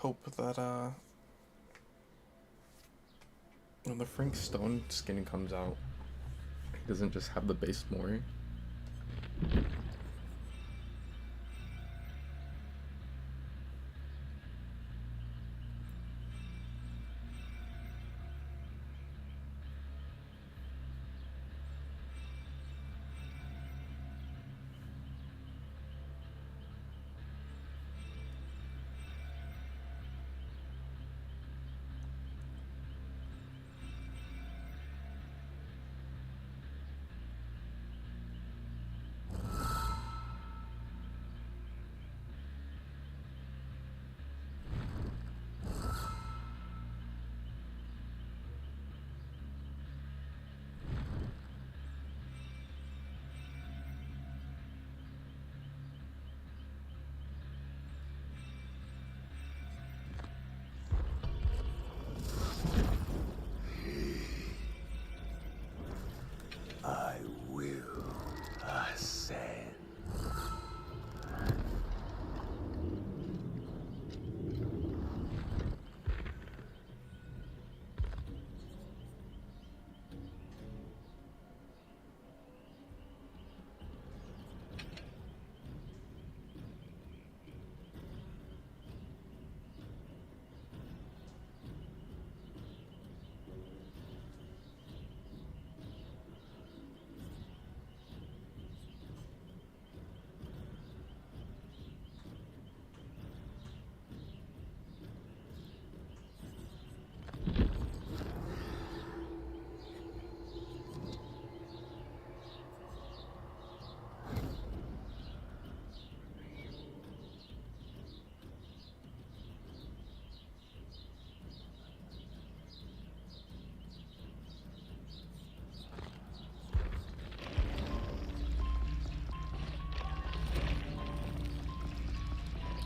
hope that when the Frank Stone skin comes out, it doesn't just have the base Mori. I will ascend.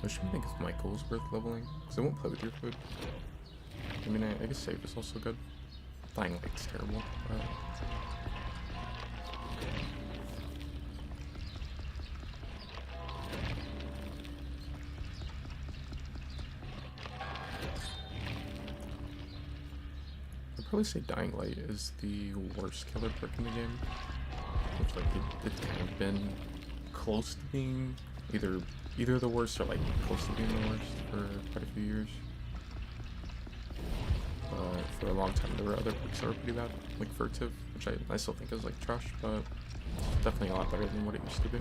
I should think if Michael's worth leveling, because I won't play with your food. I mean, I guess Save is also good. Dying Light's terrible. I'd probably say Dying Light is the worst killer perk in the game. It's like it's kind of been close to being either the worst or like close to being the worst for quite a few years. For a long time there were other perks that were pretty bad, like Furtive, which I still think is like trash, but it's definitely a lot better than what it used to be.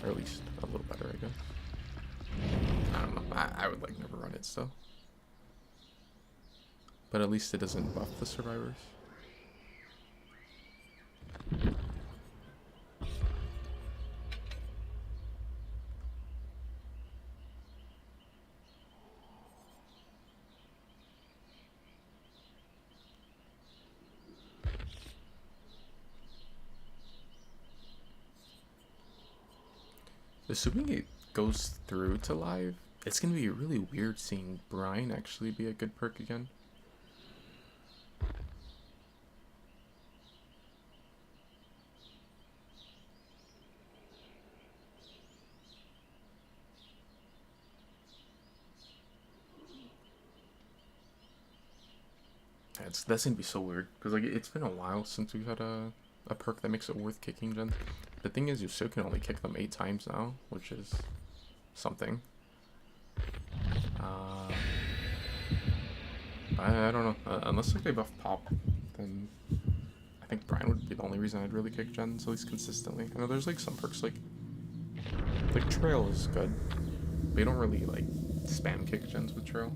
Or at least a little better, I guess. I don't know, I would like never run it still. But at least it doesn't buff the survivors. Assuming it goes through to live, it's gonna be really weird seeing Brine actually be a good perk again. That's gonna be so weird because like it's been a while since we've had a perk that makes it worth kicking gens. The thing is, you still can only kick them 8 times now, which is something. Uh, I don't know. Unless like they buff Pop, then I think Brian would be the only reason I'd really kick gens, at least consistently. I know there's like some perks like Trail is good, but you don't really like spam kick gens with Trail.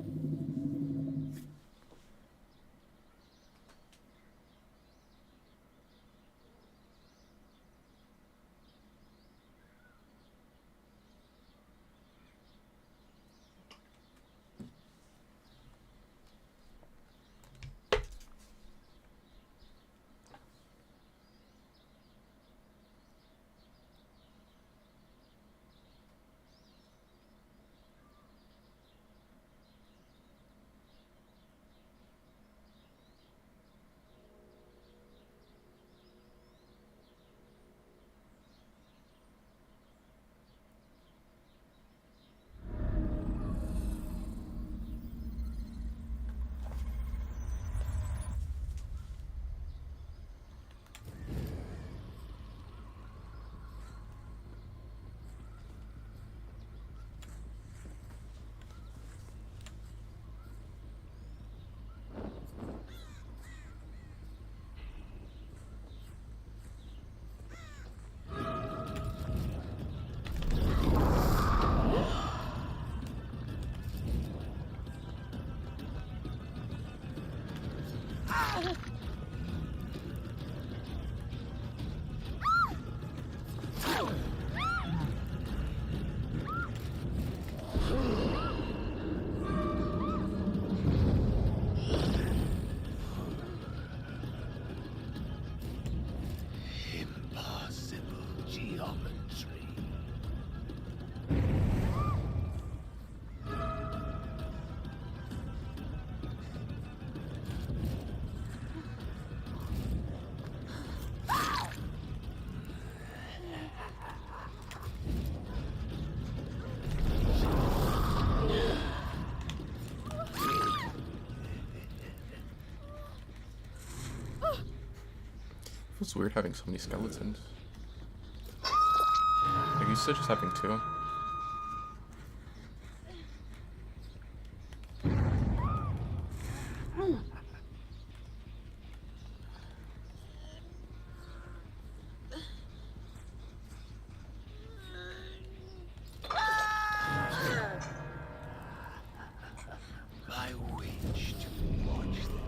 Feels weird having so many skeletons. Like, used to just having two. I wish to watch them.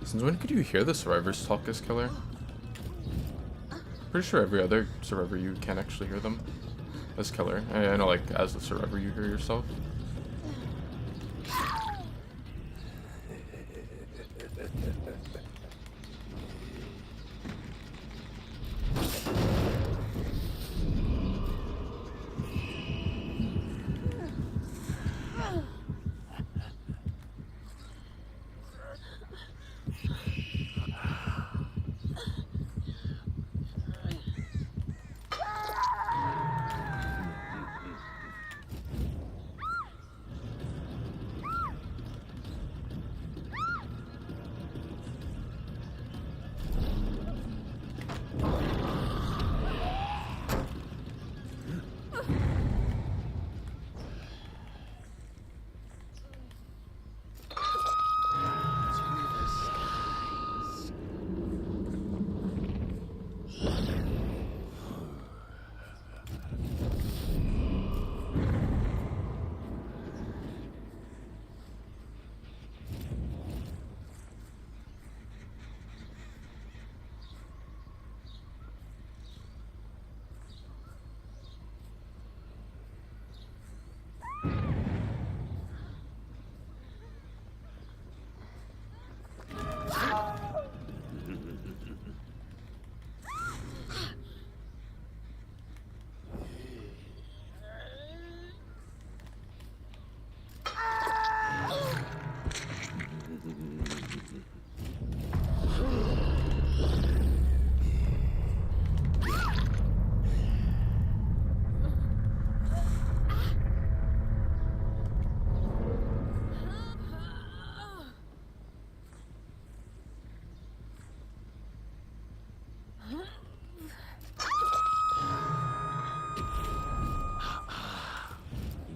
Since when could you hear the survivors talk as killer? Pretty sure every other survivor you can actually hear them as killer. I know, like, as the survivor you hear yourself.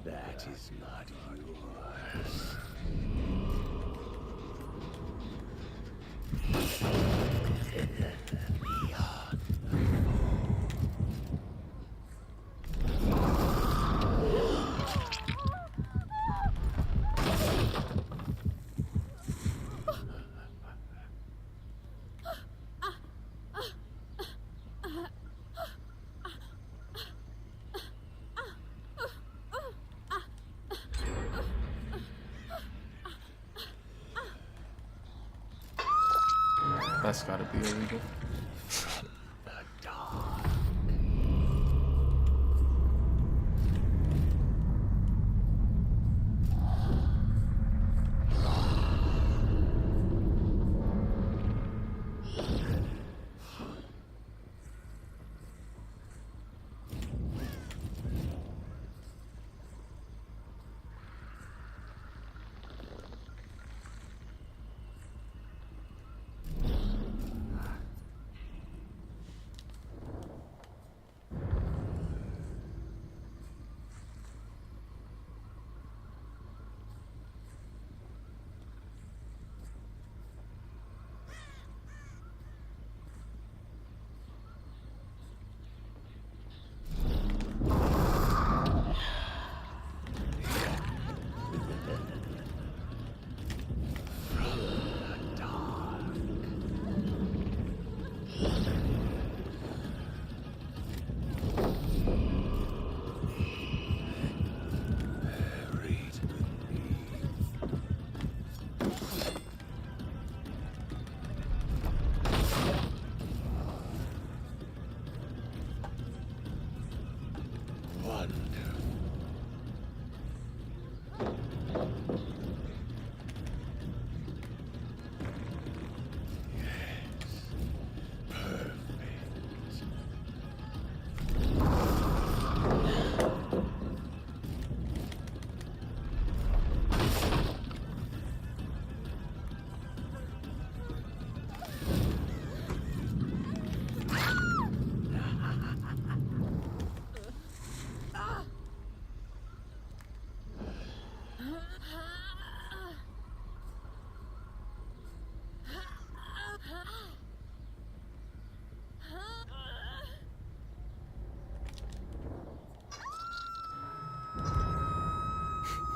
That is not yours. That's gotta be illegal.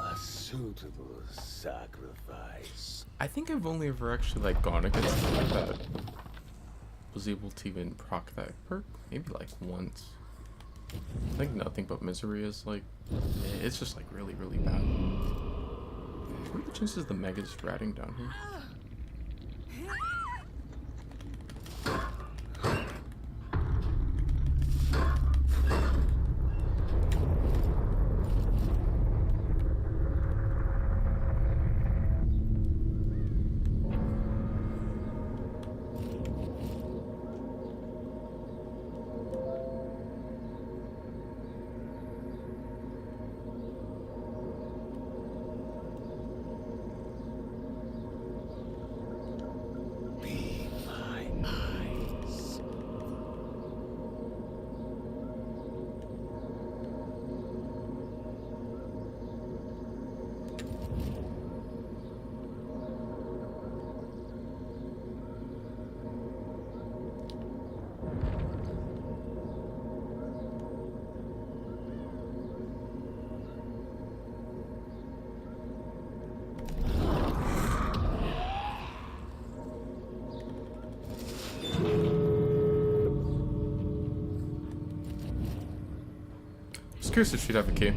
A suitable sacrifice. I think I've only ever actually like gone against a guy that was able to even proc that perk. Maybe like once. I think Nothing But Misery is like, it's just like really, really bad. What are the chances the Mega's ratting down here? Be my eyes. Just curious if she'd have a key.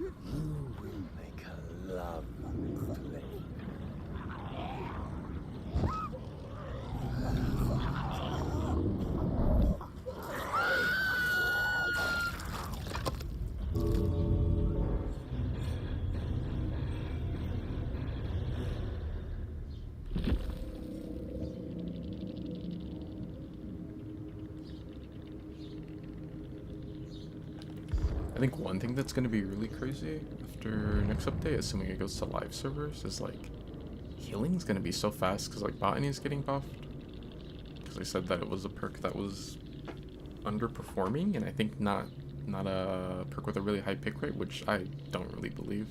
You will make a lovely flame. I think one thing that's gonna be really crazy after next update, assuming it goes to live servers, is like healing's gonna be so fast because like Botany is getting buffed. Because I said that it was a perk that was underperforming, and I think not a perk with a really high pick rate, which I don't really believe.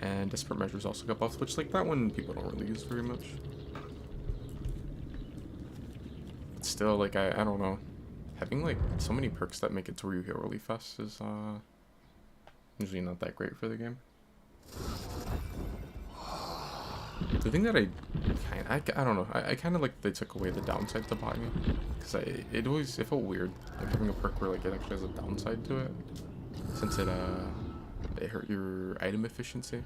And Desperate Measures also got buffed, which like that one people don't really use very much. But still, like I don't know. Having like so many perks that make it to where you heal really fast is usually not that great for the game. The thing that I don't know, I kind of like they took away the downside to Botany, because it felt weird like having a perk where like it actually has a downside to it, since it hurt your item efficiency.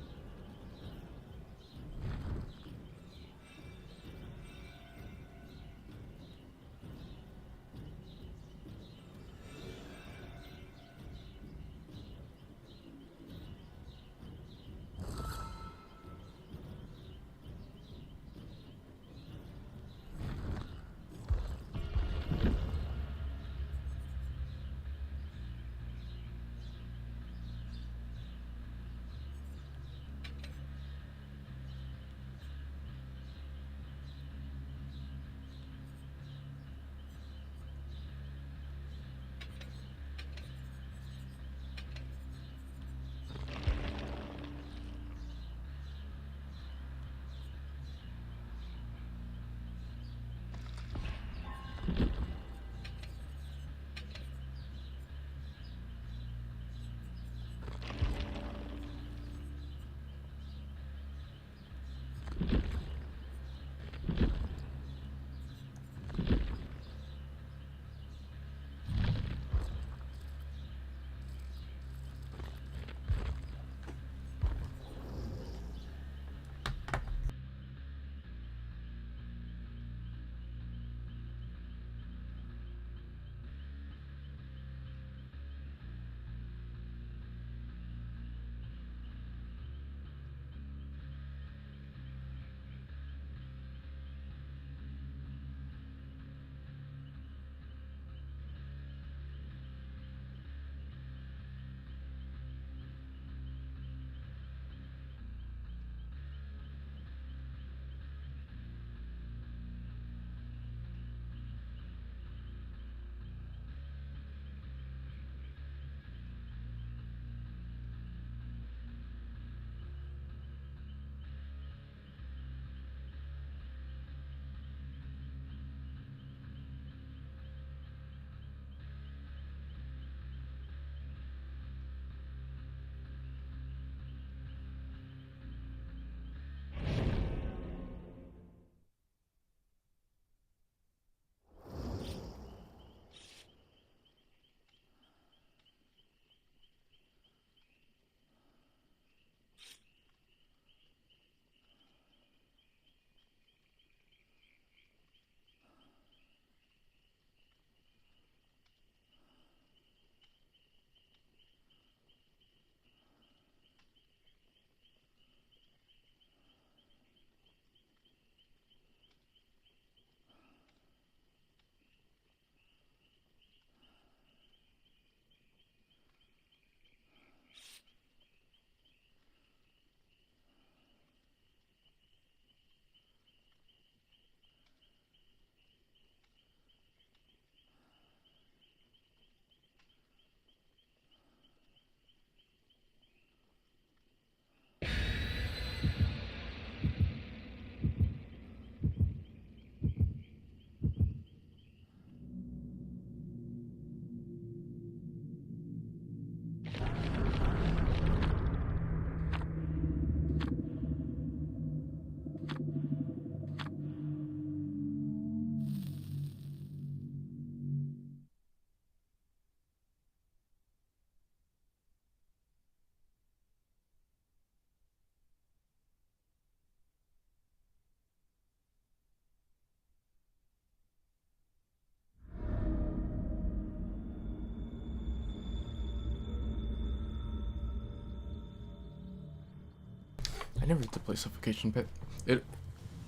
I never did play Suffocation Pit.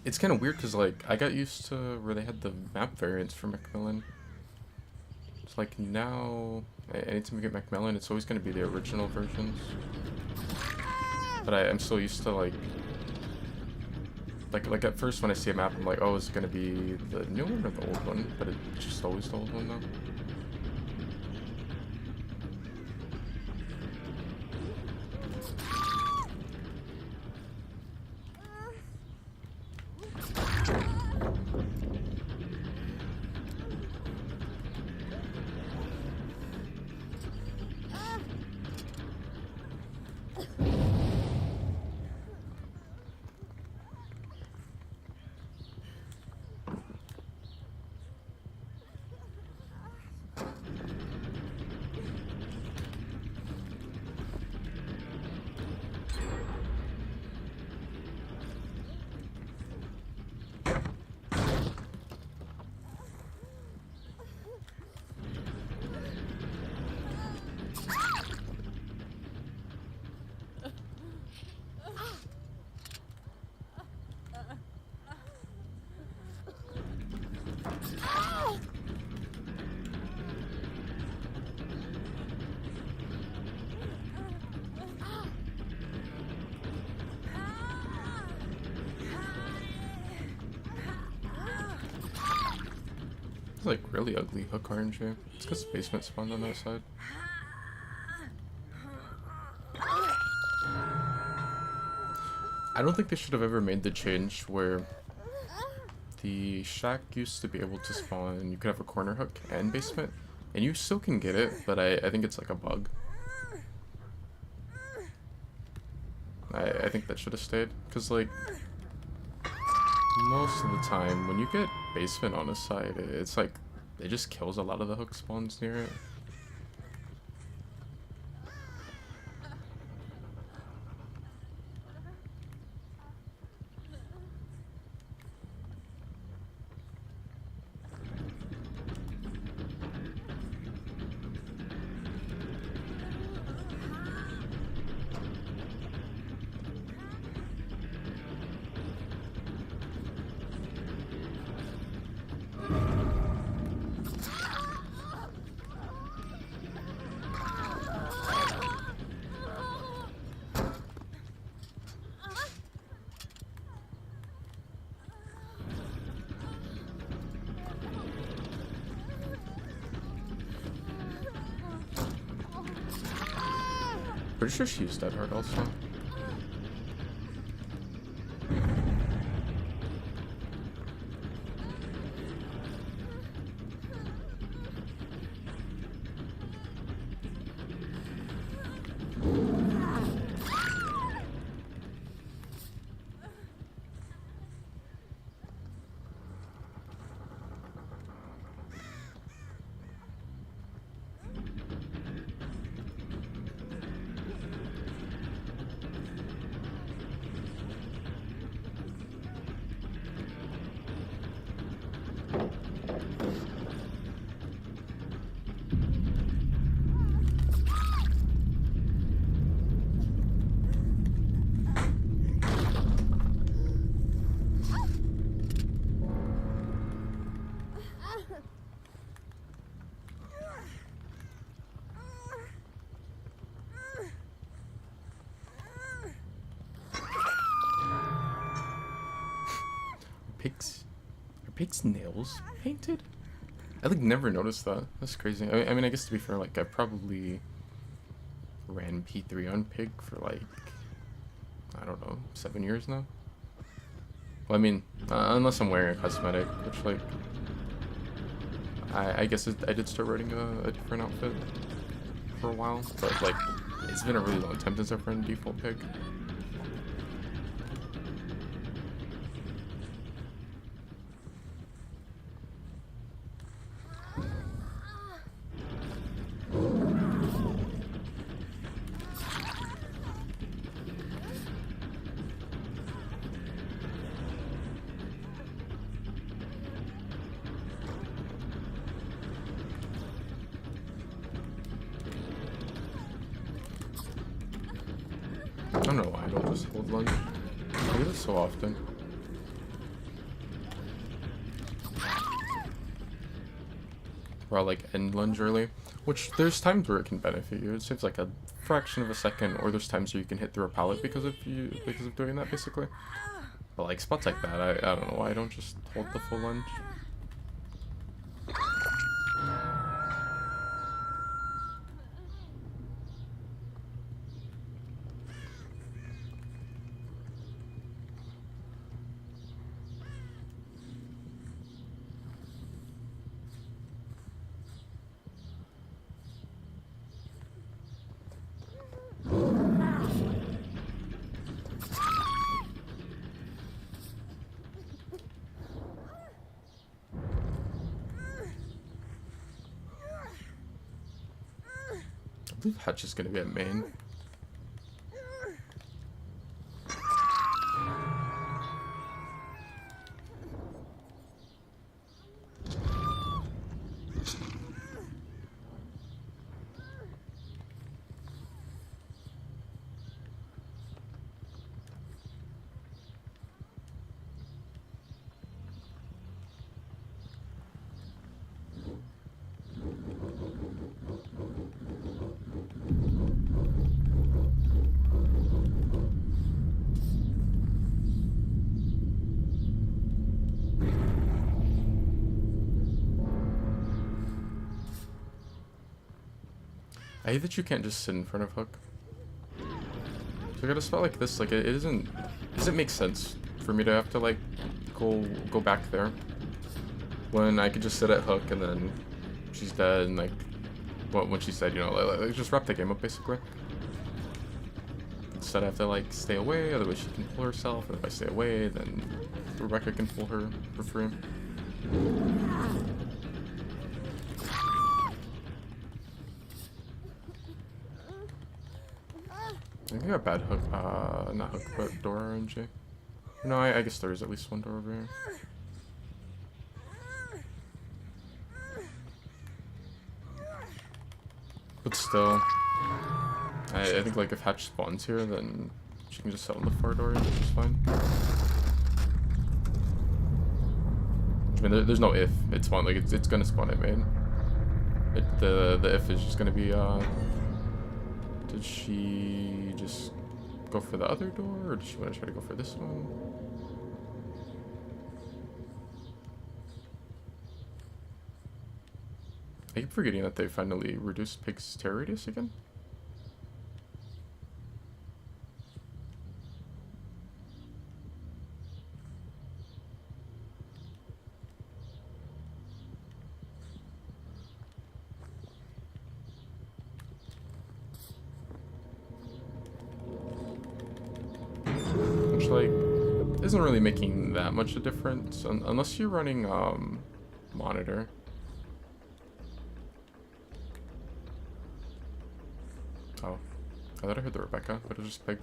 It's kind of weird because like I got used to where they had the map variants for Macmillan. It's like now, anytime we get Macmillan, it's always going to be the original versions. But I'm still used to like at first when I see a map, I'm like, oh, is it going to be the new one or the old one? But it's just always the old one though. It's like really ugly hook RNG. It's because basement spawned on that side. I don't think they should have ever made the change where the shack used to be able to spawn and you could have a corner hook and basement. And you still can get it, but I think it's like a bug. I think that should have stayed. Because like, most of the time when you get basement on a side, it's like, it just kills a lot of the hook spawns near it. Pretty sure she used that hard also. Are pig's nails painted? I like never noticed that. That's crazy. I mean, I guess to be fair, like I probably ran P3 on pig for like, I don't know, 7 years now. Well, I mean, unless I'm wearing a cosmetic, which like, I guess I did start running a different outfit for a while, but like, it's been a really long time since I've run default pig. I don't know why I don't just hold lunge. I do this so often. Where I'll like end lunge early, which there's times where it can benefit you. It saves like a fraction of a second, or there's times where you can hit through a pallet because of doing that basically. But like spots like that, I don't know why I don't just hold the full lunge. I believe Hatch is gonna be at main. I hate that you can't just sit in front of Hook. So I got a spot like this, like it doesn't make sense for me to have to like go back there when I could just sit at Hook and then she's dead and like when she's dead, you know, like just wrap the game up basically. Instead I have to like stay away, otherwise she can pull herself, and if I stay away then Rebecca can pull her for free. I think I got bad Hook, not Hook, but door RNG. No, I guess there is at least one door over here. But still, I think like if Hatch spawns here, then she can just sit on the far door, which is fine. I mean, there's no if. It's spawn, like it's gonna spawn at main. The if is just gonna be did she just go for the other door, or does she want to try to go for this one? I keep forgetting that they finally reduced Pig's terror radius again. Which, like, isn't really making that much a difference, unless you're running, monitor. Oh. I thought I heard the Rebecca, but it was just Pig.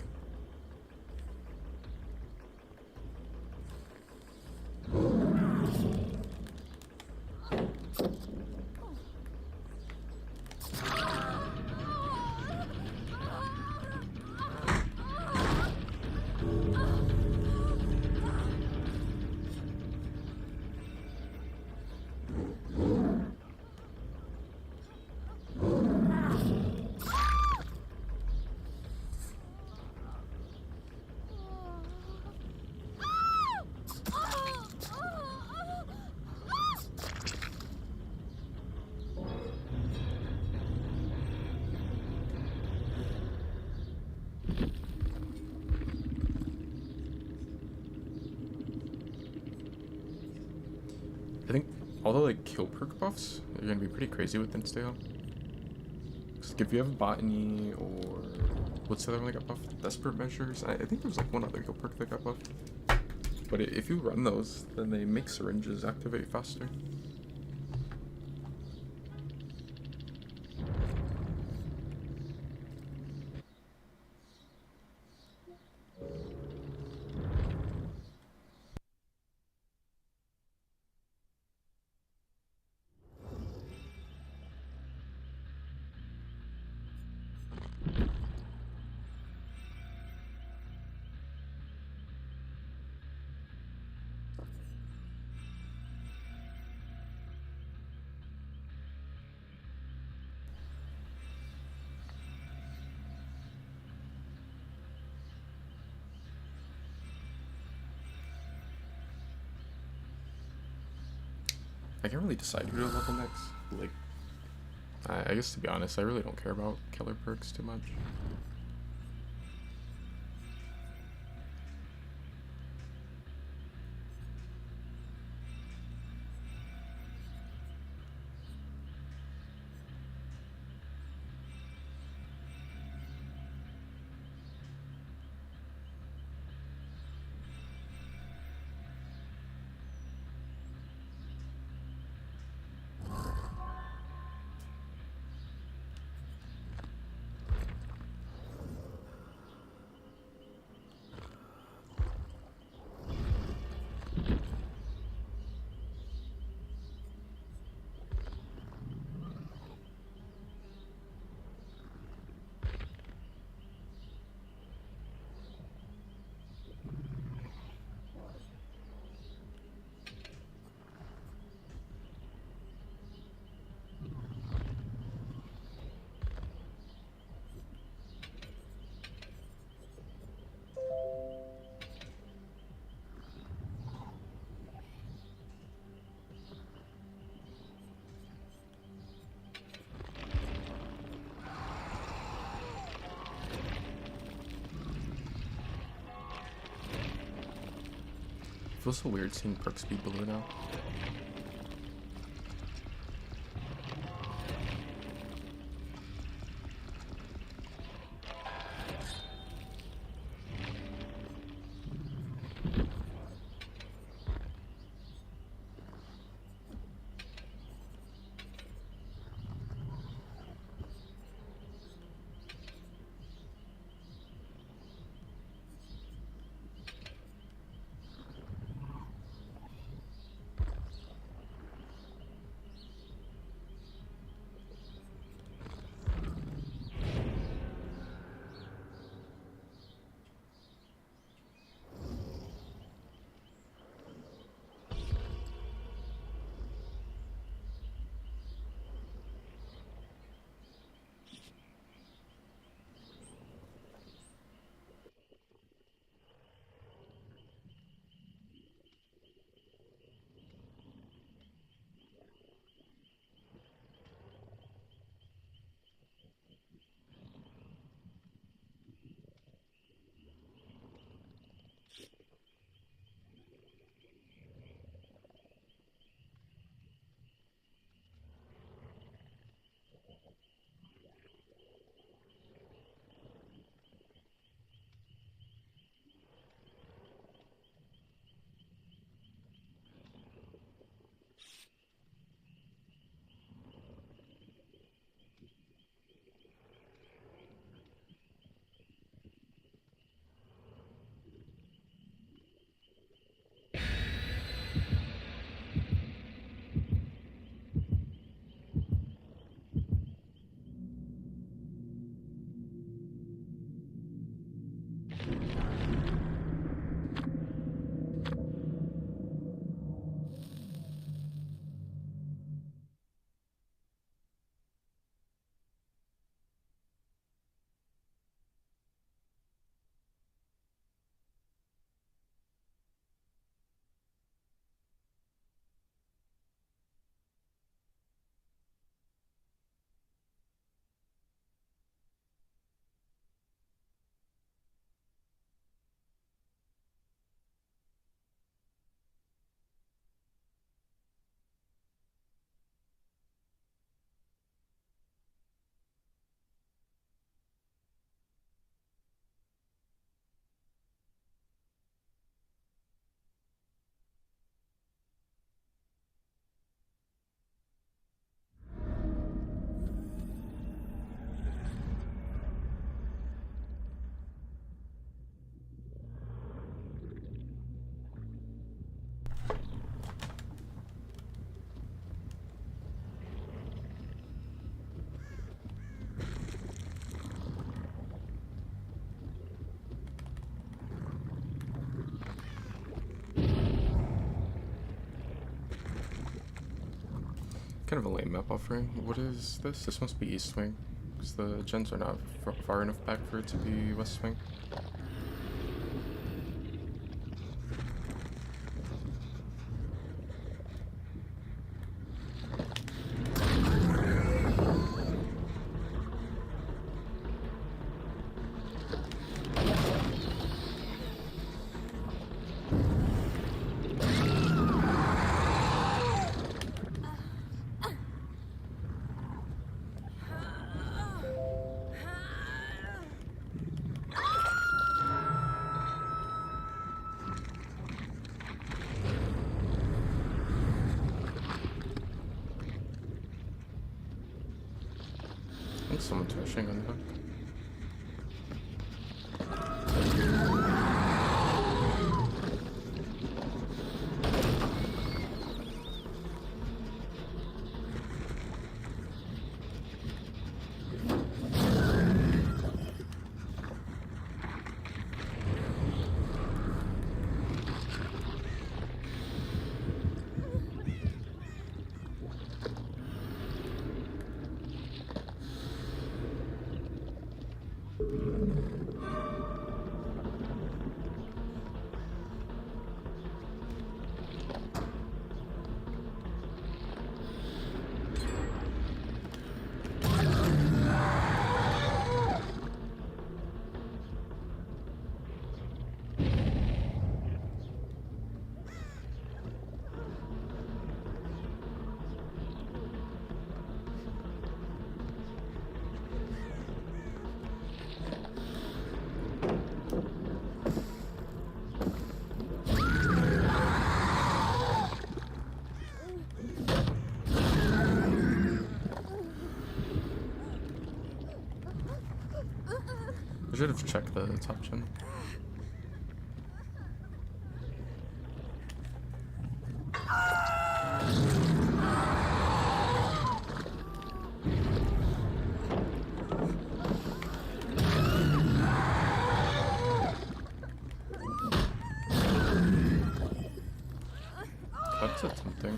I think all the like kill perk buffs are gonna be pretty crazy with Insta. Like if you have botany or what's the other one that got buffed? Desperate measures. I think there's like one other kill perk that got buffed. But if you run those, then they make syringes activate faster. I can't really decide who to level next. Like, I guess to be honest, I really don't care about killer perks too much. Feels so weird seeing perks be blue now. Kind of a lame map offering. What is this? This must be East Wing, because the gens are not far enough back for it to be West Wing. think someone's rushing on hook. I should have checked the top gen. That's a tempting.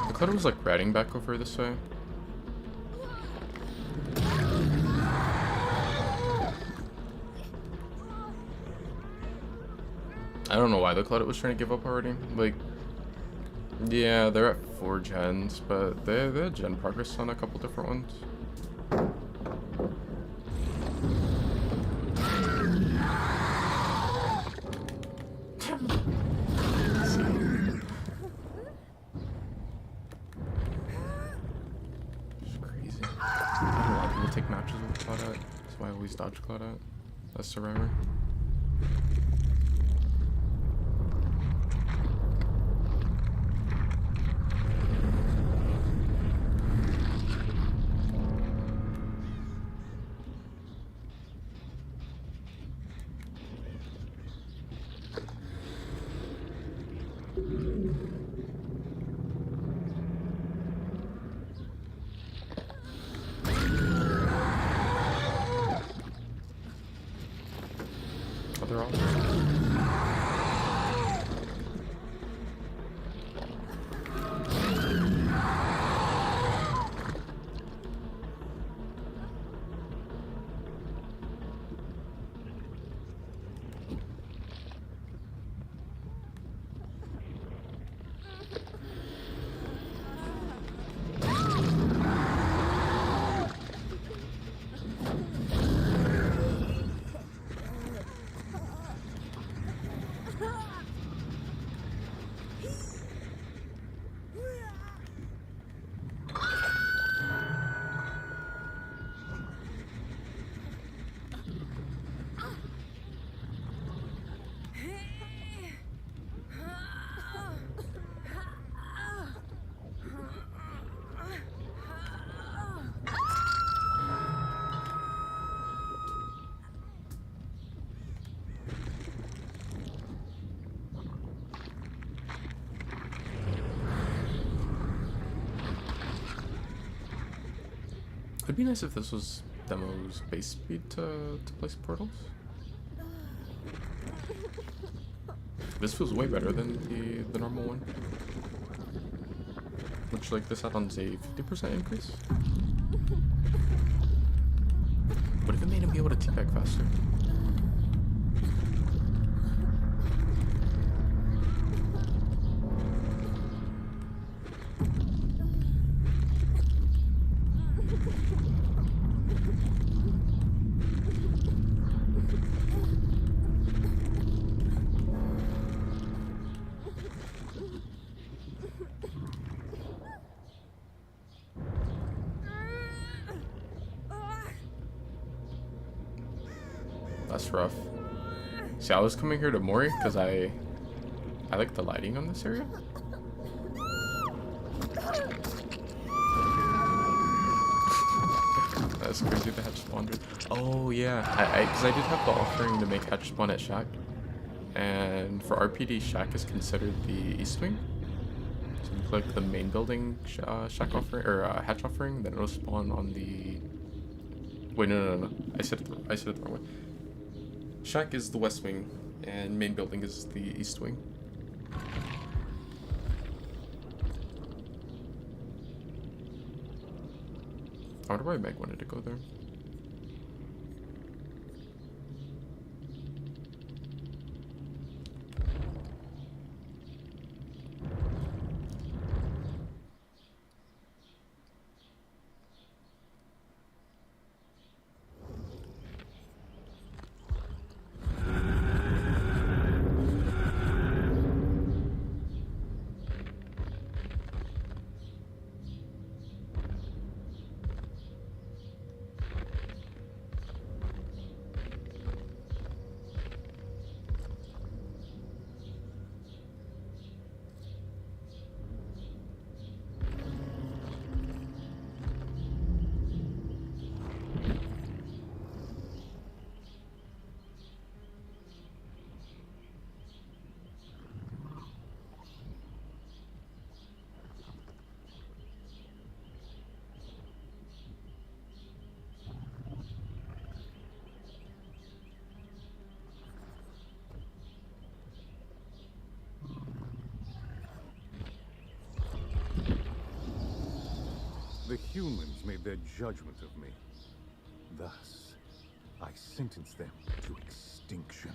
I thought it was like riding back over this way. I don't know why the Cloud was trying to give up already. Like, yeah, they're at 4 gens, but they had gen progress on a couple different ones. Take matches with Claudette. That's why I always dodge Claudette as Survivor. They're all It'd be nice if this was demo's base speed to place portals. This feels way better than the normal one. Which, like, this add-on's a 50% increase. What if it made him be able to teabag faster? It's rough. See, I was coming here to Mori because I like the lighting on this area. That's crazy, the hatch spawned. Oh yeah, because I did have the offering to make hatch spawn at Shack. And for RPD, Shack is considered the east wing. So if you click the main building Shack offering, or hatch offering, then it'll spawn on the... Wait, no. I said it the wrong way. Shack is the west wing, and main building is the east wing. I wonder why Meg wanted to go there. The humans made their judgment of me. Thus, I sentenced them to extinction.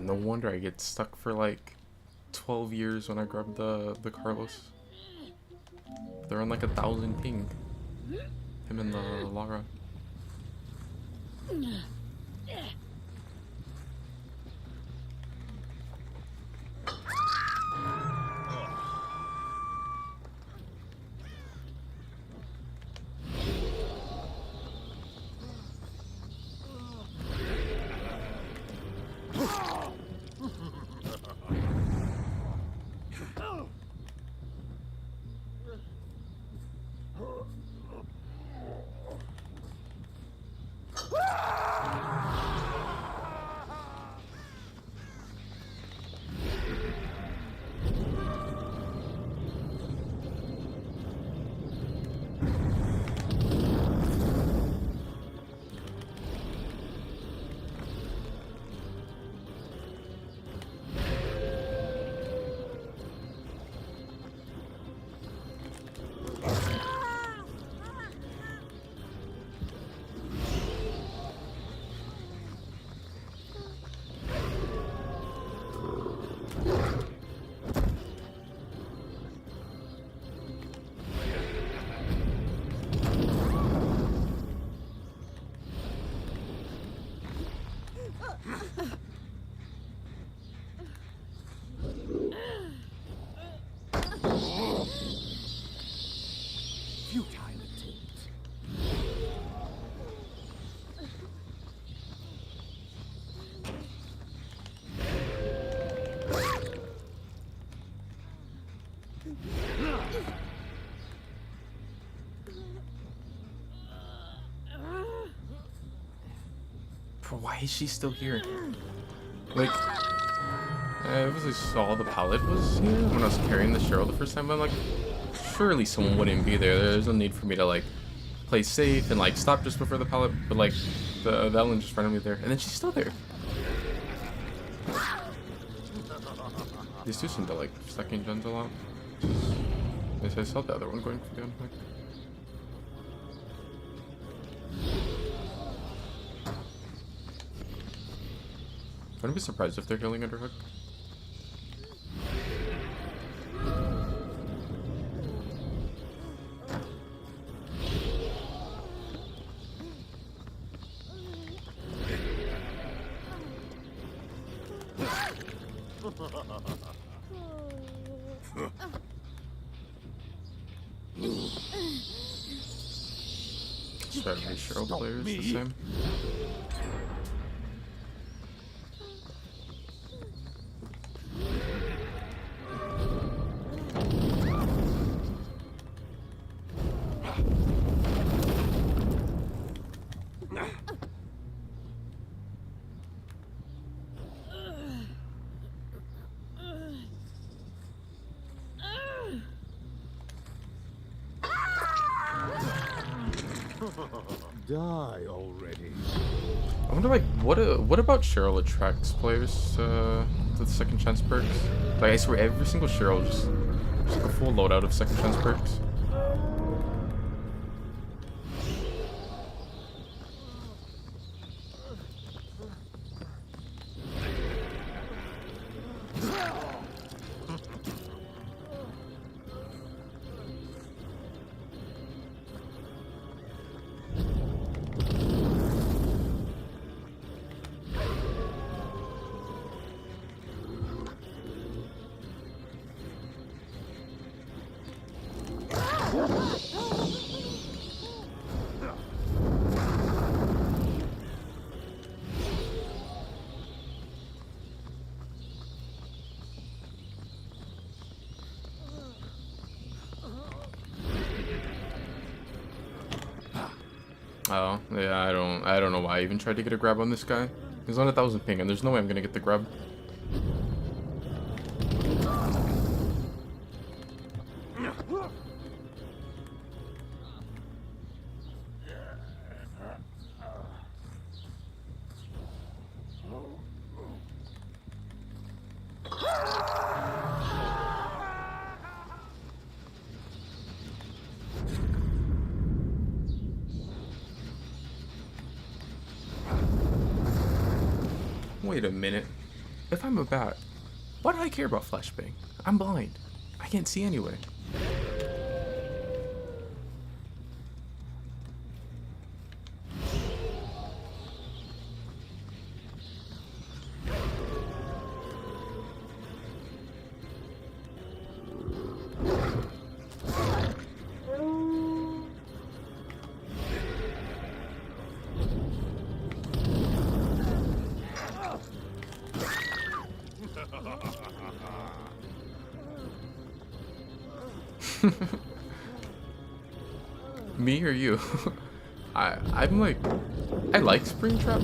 No wonder I get stuck for like 12 years when I grab the Carlos. They're on like 1,000 ping. Him and the Lara. Futile attempt. Bro, why is she still here? Like, I obviously saw the pallet was here when I was carrying the Cheryl the first time, but I'm like, surely someone wouldn't be there. There's no need for me to like play safe and like stop just before the pallet, but like the Ellen just randomly there, and then she's still there. These two seem to like stacking gens a lot. I saw the other one going for the unhook. I wouldn't be surprised if they're healing underhook. So every Cheryl player is the same. Die already. I wonder, like, what about Cheryl attracts players to the second chance perks? Like, I swear every single Cheryl just like a full loadout of second chance perks. Oh, yeah, I don't know why I even tried to get a grab on this guy. He's on 1,000 ping, and there's no way I'm gonna get the grab. Wait a minute. If I'm a bat, why do I care about flashbang? I'm blind. I can't see anyway. Me or you? I'm like, I like Springtrap.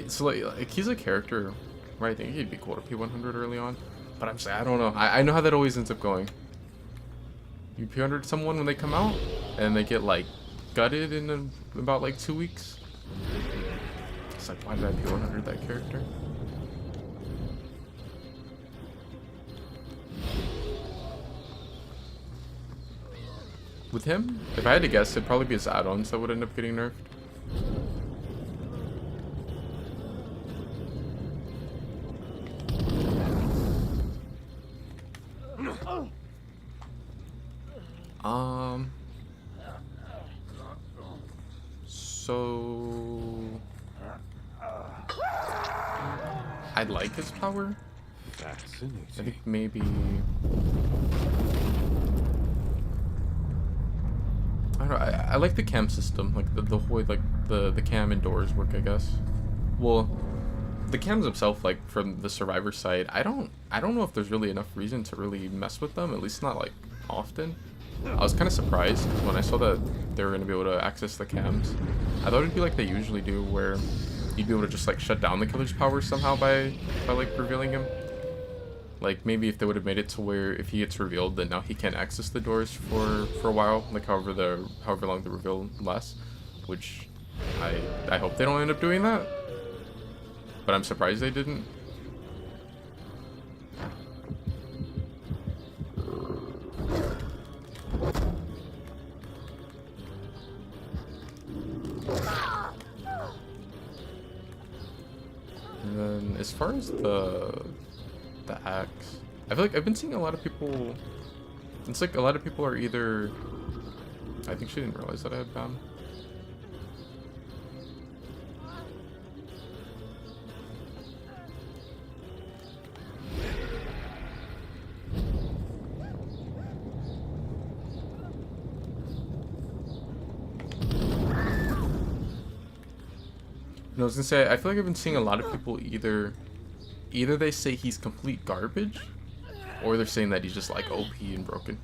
So like he's a character where I think he'd be cool to P100 early on, but I'm saying I don't know. I know how that always ends up going. You P100 someone when they come out, and they get like gutted in about like 2 weeks. It's like, why did I P100 that character? With him, if I had to guess, it'd probably be his add-ons that would end up getting nerfed. So I like his power. Fascinating. I think maybe I don't know. I like the cam system, like the whole like the cam indoors work, I guess. Well, the cams themselves, like from the survivor side, I don't know if there's really enough reason to really mess with them. At least not like often. I was kind of surprised when I saw that they were going to be able to access the cams. I thought it'd be like they usually do, where you'd be able to just like shut down the killer's power somehow by like revealing him. Like maybe if they would have made it to where if he gets revealed, then now he can't access the doors for a while, like however long the reveal lasts. Which I hope they don't end up doing that. But I'm surprised they didn't. And then as far as the axe, I feel like I've been seeing a lot of people. It's like a lot of people are either. I think she didn't realize that I had bound. I was gonna say, I feel like I've been seeing a lot of people either they say he's complete garbage, or they're saying that he's just like OP and broken.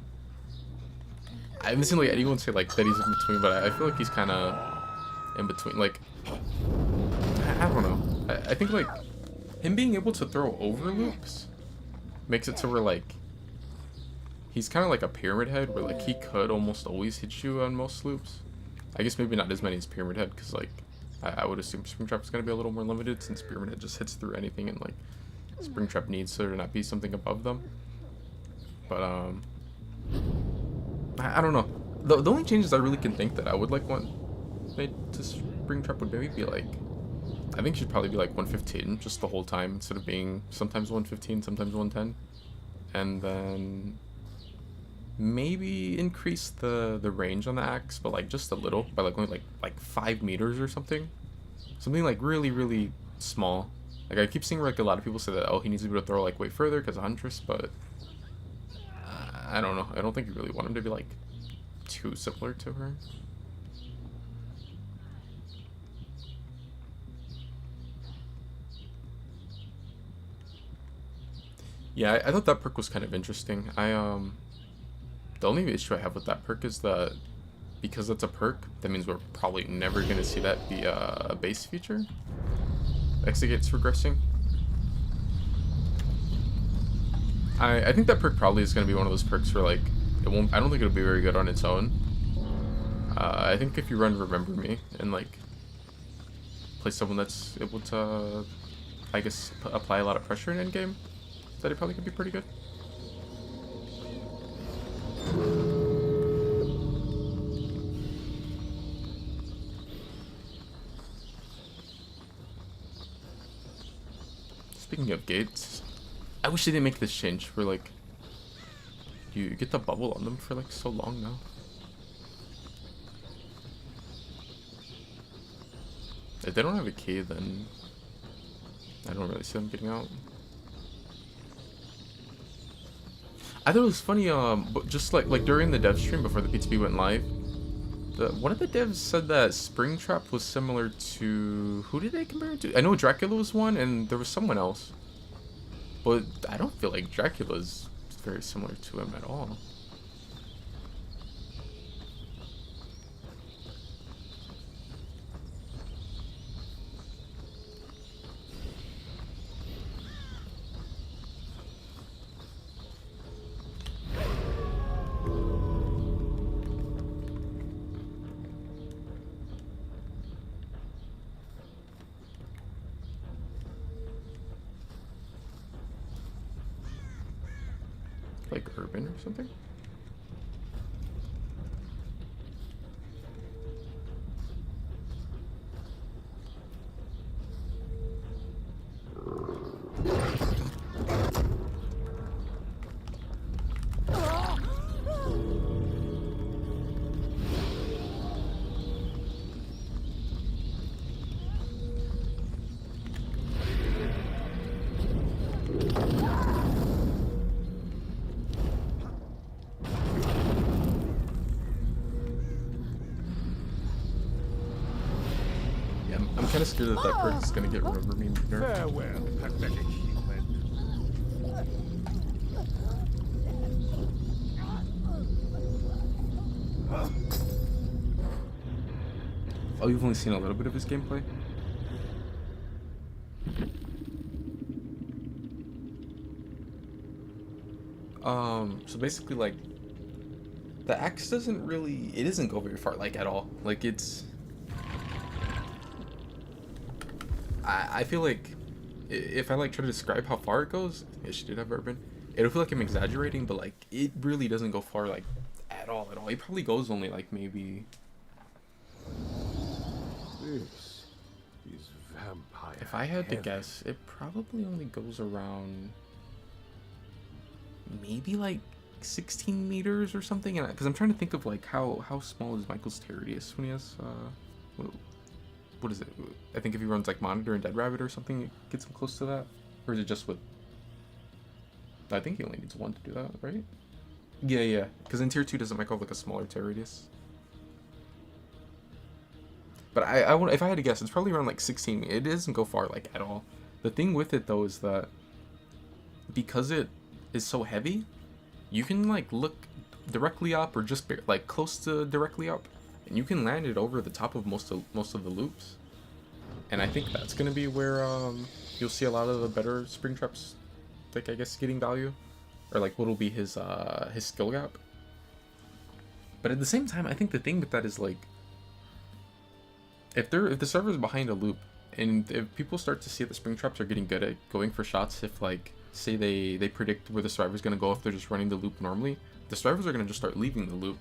I haven't seen like anyone say like that he's in between, but I feel like he's kind of in between. Like, I don't know. I think like him being able to throw over loops makes it to where like he's kind of like a pyramid head, where like he could almost always hit you on most loops. I guess maybe not as many as pyramid head, because like I would assume Springtrap is going to be a little more limited, since pyramid head just hits through anything, and like Springtrap needs there to not be something above them. But I don't know. The only changes I really can think that I would like want made to Springtrap would maybe be like, I think it should probably be like 115 just the whole time, instead of being sometimes 115, sometimes 110. And then maybe increase the range on the axe, but like just a little, by like only like 5 meters or something. Something like really, really small. Like I keep seeing like a lot of people say that, oh, he needs to be able to throw like way further because of Huntress, but I don't know. I don't think you really want him to be like too similar to her. Yeah, I thought that perk was kind of interesting. The only issue I have with that perk is that because it's a perk, that means we're probably never going to see that be a base feature. Exegate's regressing. I think that perk probably is going to be one of those perks where like it won't. I don't think it'll be very good on its own. I think if you run Remember Me and like play someone that's able to, I guess, apply a lot of pressure in endgame, that it probably could be pretty good. Speaking of gates, I wish they didn't make this change where like you get the bubble on them for like so long now. If they don't have a key, then I don't really see them getting out. I thought it was funny, but just like during the dev stream before the P2P went live, one of the devs said that Springtrap was similar to, who did they compare it to? I know Dracula was one, and there was someone else, but I don't feel like Dracula's very similar to him at all. Like urban or something? I'm kind of scared that that perk is gonna get rubber memed nerfed. Farewell, pathetic human. Oh, you've only seen a little bit of his gameplay? So basically, like, the axe doesn't really, it doesn't go very far, like, at all. Like, it's, I feel like if I like try to describe how far it goes, yeah, she did have urban, it'll feel like I'm exaggerating, but like it really doesn't go far, like at all. It probably goes only like maybe, This is vampire. if I had to heaven. guess, it probably only goes around maybe like 16 meters or something. And because I'm trying to think of like how small is Michael's Tiradius when he has what is it? I think if he runs like Monitor and Dead Rabbit or something, it gets him close to that. Or is it just with? I think he only needs one to do that, right? Yeah. Because in tier 2 doesn't Michael have like a smaller tear radius? But I would, if I had to guess, it's probably around like 16. It doesn't go far like at all. The thing with it though is that because it is so heavy, you can like look directly up or just like close to directly up, and you can land it over the top of most of the loops. And I think that's gonna be where you'll see a lot of the better Springtraps, like I guess getting value, or like what'll be his skill gap. But at the same time, I think the thing with that is like, if the server's behind a loop, and if people start to see that Springtraps are getting good at going for shots, if like say they predict where the survivor's gonna go if they're just running the loop normally, the survivors are gonna just start leaving the loop.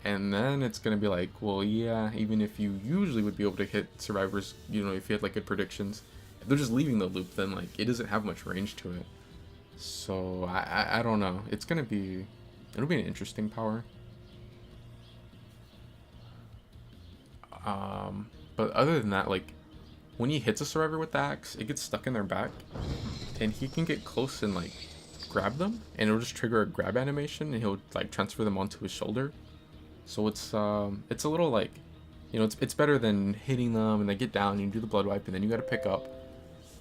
And then it's gonna be like, well, yeah, even if you usually would be able to hit survivors, you know, if you had like good predictions, if they're just leaving the loop, then like it doesn't have much range to it. So I don't know. It'll be an interesting power. But other than that, like when he hits a survivor with the axe, it gets stuck in their back, and he can get close and like grab them, and it'll just trigger a grab animation, and he'll like transfer them onto his shoulder. So it's a little like, you know, it's better than hitting them and they get down and you do the blood wipe and then you got to pick up,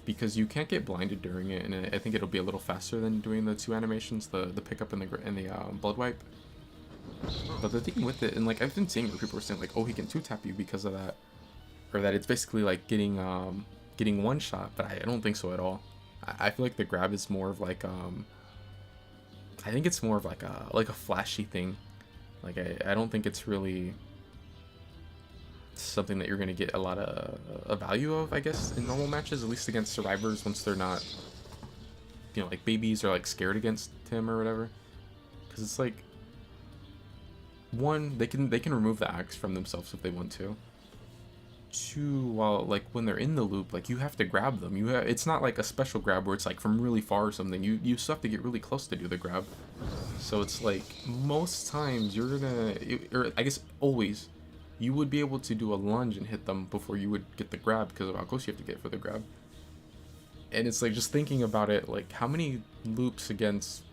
because you can't get blinded during it, and I think it'll be a little faster than doing the two animations, the pickup and the blood wipe. But the thing with it, and like I've been seeing where people are saying like, oh, he can 2-tap you because of that, or that it's basically like getting one shot, but I don't think so at all. I feel like the grab is more of like I think it's more of like a flashy thing. Like I don't think it's really something that you're gonna get a lot of value of, I guess, in normal matches, at least against survivors once they're not, you know, like babies are like scared against him or whatever. Because it's like, one, they can remove the axe from themselves if they want to. to like when they're in the loop, like you have to grab them. It's not like a special grab where it's like from really far or something. You still have to get really close to do the grab. So it's like most times you're gonna, or I guess always, you would be able to do a lunge and hit them before you would get the grab because of how close you have to get for the grab. And it's like just thinking about it, like how many loops against,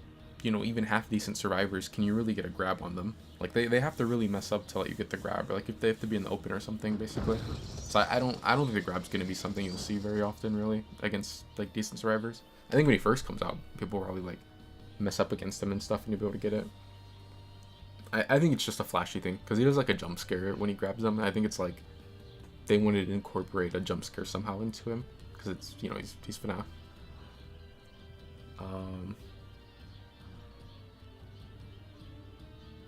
you know, even half decent survivors can you really get a grab on them? Like they have to really mess up to let you get the grab, or like if they have to be in the open or something, basically. So I don't think the grab's gonna be something you'll see very often, really, against like decent survivors. I think when he first comes out, people will probably like mess up against him and stuff, and you'll be able to get it. I think it's just a flashy thing because he does like a jump scare when he grabs them. I think it's like they wanted to incorporate a jump scare somehow into him because it's, you know, he's FNAF.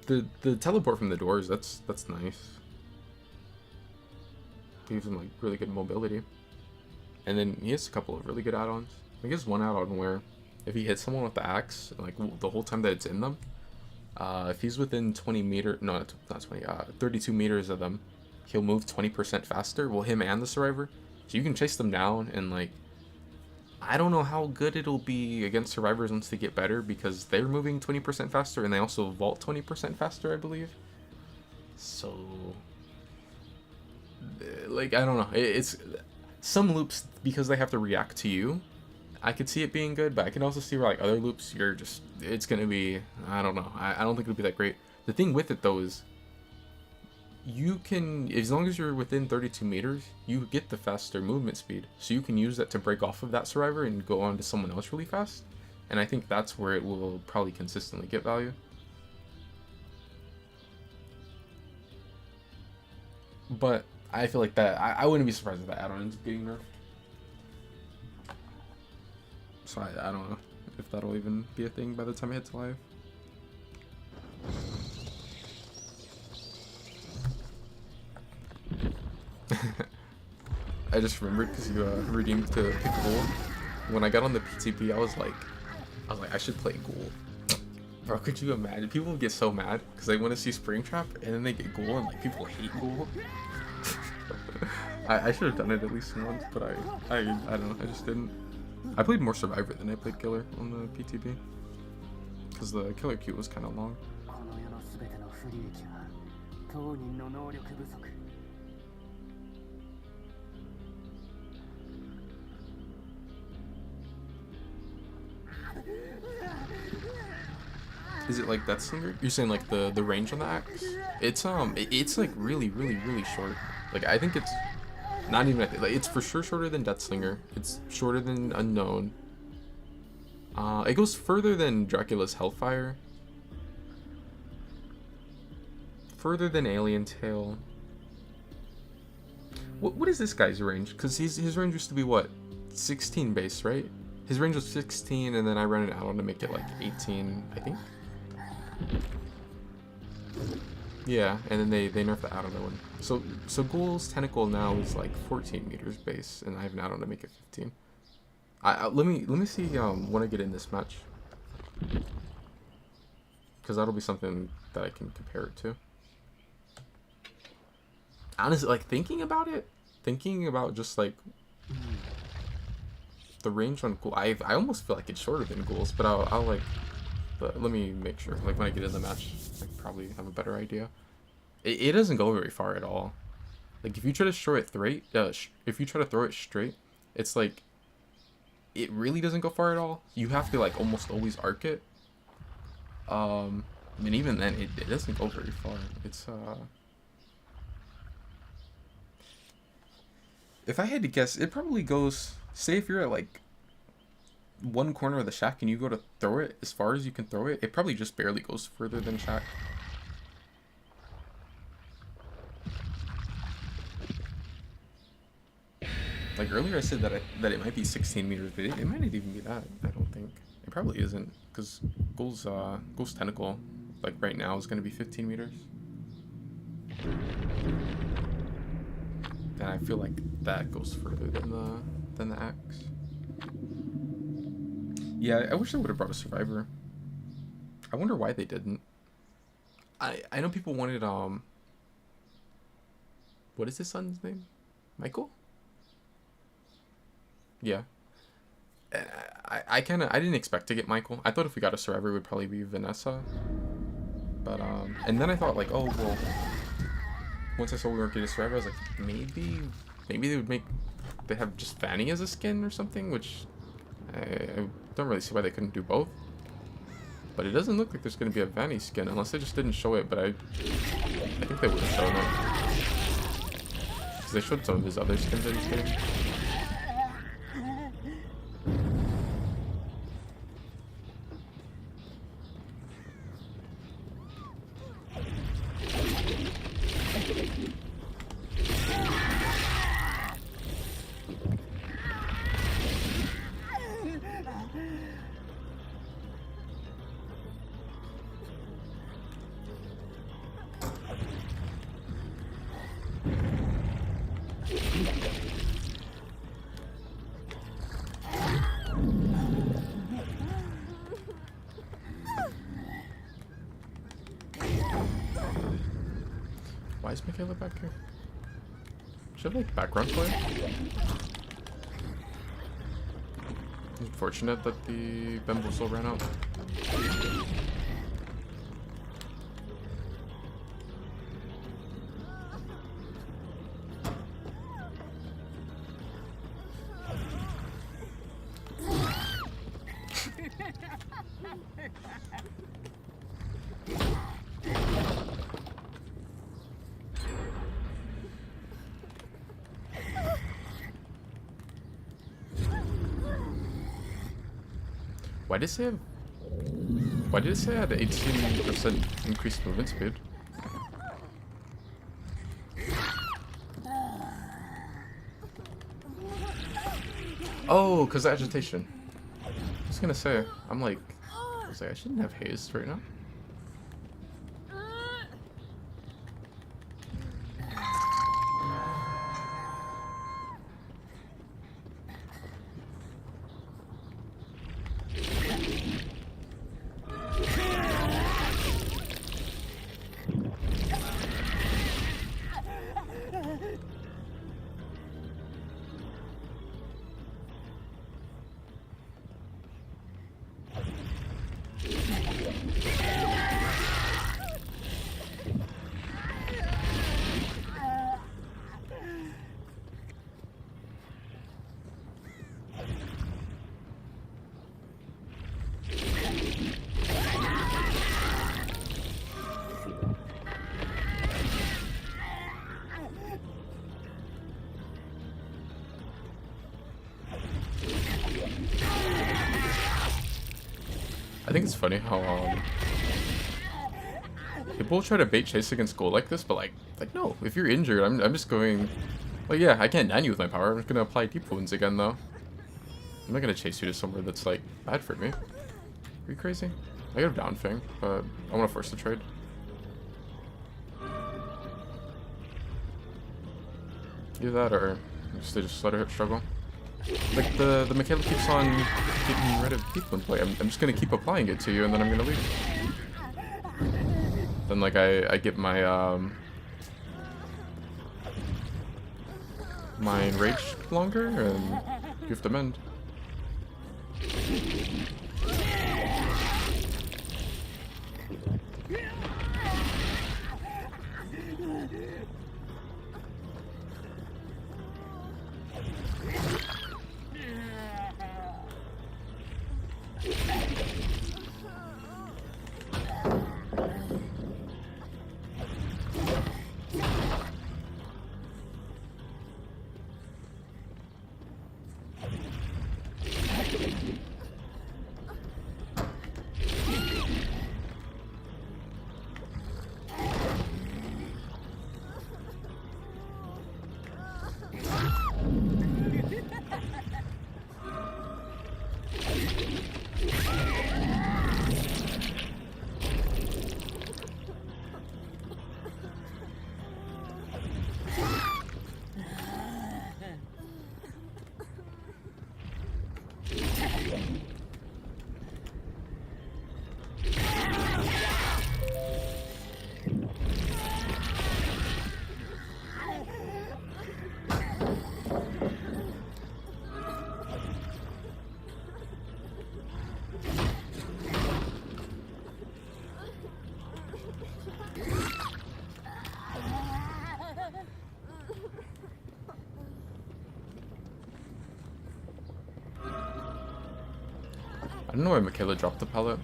The teleport from the doors, that's nice. Gives him like really good mobility. And then he has a couple of really good add-ons. I guess one add-on where if he hits someone with the axe, like the whole time that it's in them, if he's within 20 meters, no, not 20, 32 meters of them, he'll move 20% faster. Well, him and the survivor. So you can chase them down, and like, I don't know how good it'll be against survivors once they get better, because they're moving 20% faster, and they also vault 20% faster, I believe. So, like, I don't know. It's some loops, because they have to react to you, I could see it being good, but I can also see where like other loops, it's gonna be, I don't know. I don't think it'll be that great. The thing with it though is, you can, as long as you're within 32 meters, you get the faster movement speed. So you can use that to break off of that survivor and go on to someone else really fast. And I think that's where it will probably consistently get value. But I feel like that, I wouldn't be surprised if that add-on ends up getting nerfed. So I don't know if that'll even be a thing by the time it hits live. I just remembered because you redeemed to pick Ghoul. When I got on the PTP, I was like, I should play Ghoul. Bro, could you imagine? People get so mad because they want to see Springtrap, and then they get Ghoul, and like people hate Ghoul. I should have done it at least once, but I don't know. I just didn't. I played more Survivor than I played Killer on the PTP because the Killer queue was kind of long. Is it like Deathslinger? You're saying like the range on the axe? It's like really short. Like I think it's not even like it's for sure shorter than Deathslinger. It's shorter than Unknown. It goes further than Dracula's Hellfire. Further than Alien Tail. What is this guy's range? Because his range used to be what? 16 base, right? His range was 16, and then I ran it out to make it like 18, I think. Yeah, and then they nerfed the add-on one. So Ghoul's Tentacle now is like 14 meters base, and I have an add-on to make it 15. Let me see when I get in this match, because that'll be something that I can compare it to. Honestly, like thinking about just like the range on Ghoul, I almost feel like it's shorter than Ghoul's, but I'll like, but let me make sure. Like when I get in the match, I probably have a better idea. It doesn't go very far at all. Like if you try to throw it straight, it's like it really doesn't go far at all. You have to like almost always arc it. And even then, it doesn't go very far. It's if I had to guess, it probably goes. Say if you're at like one corner of the shack and you go to throw it as far as you can throw it, it probably just barely goes further than shack. Like earlier I said that it might be 16 meters, but it might not even be that. I don't think. It probably isn't, because Ghoul's Tentacle, like right now, is going to be 15 meters. And I feel like that goes further than the axe. Yeah, I wish they would have brought a survivor. I wonder why they didn't. I know people wanted what is his son's name? Michael? Yeah. I didn't expect to get Michael. I thought if we got a survivor, it would probably be Vanessa. But, and then I thought, like, oh, well, once I saw we weren't getting a survivor, I was like, maybe they would they have just Fanny as a skin or something, which I don't really see why they couldn't do both. But it doesn't look like there's going to be a Vanny skin, unless they just didn't show it, but I think they would have shown it. Because they showed some of his other skins that he's getting. Why is Michaela back here? Should have like background play? Unfortunate that the Bamboozle ran out. Why did it say I had 18% increased movement speed? Oh, because of agitation. I was gonna say, I was like, I shouldn't have haste right now. I think it's funny how people try to bait chase against gold like this, but like no, if you're injured, I'm just going. Well, yeah, I can't nan you with my power. I'm just gonna apply deep wounds again though. I'm not gonna chase you to somewhere that's like bad for me. Are you crazy? I got a down thing, but I want to force the trade. Either that or just let her struggle. Like the Michaela keeps on getting rid of deep wound play. I'm just gonna keep applying it to you and then I'm gonna leave. Then like I get my my enrage longer and you have to mend. I don't know why Michaela dropped the pellet.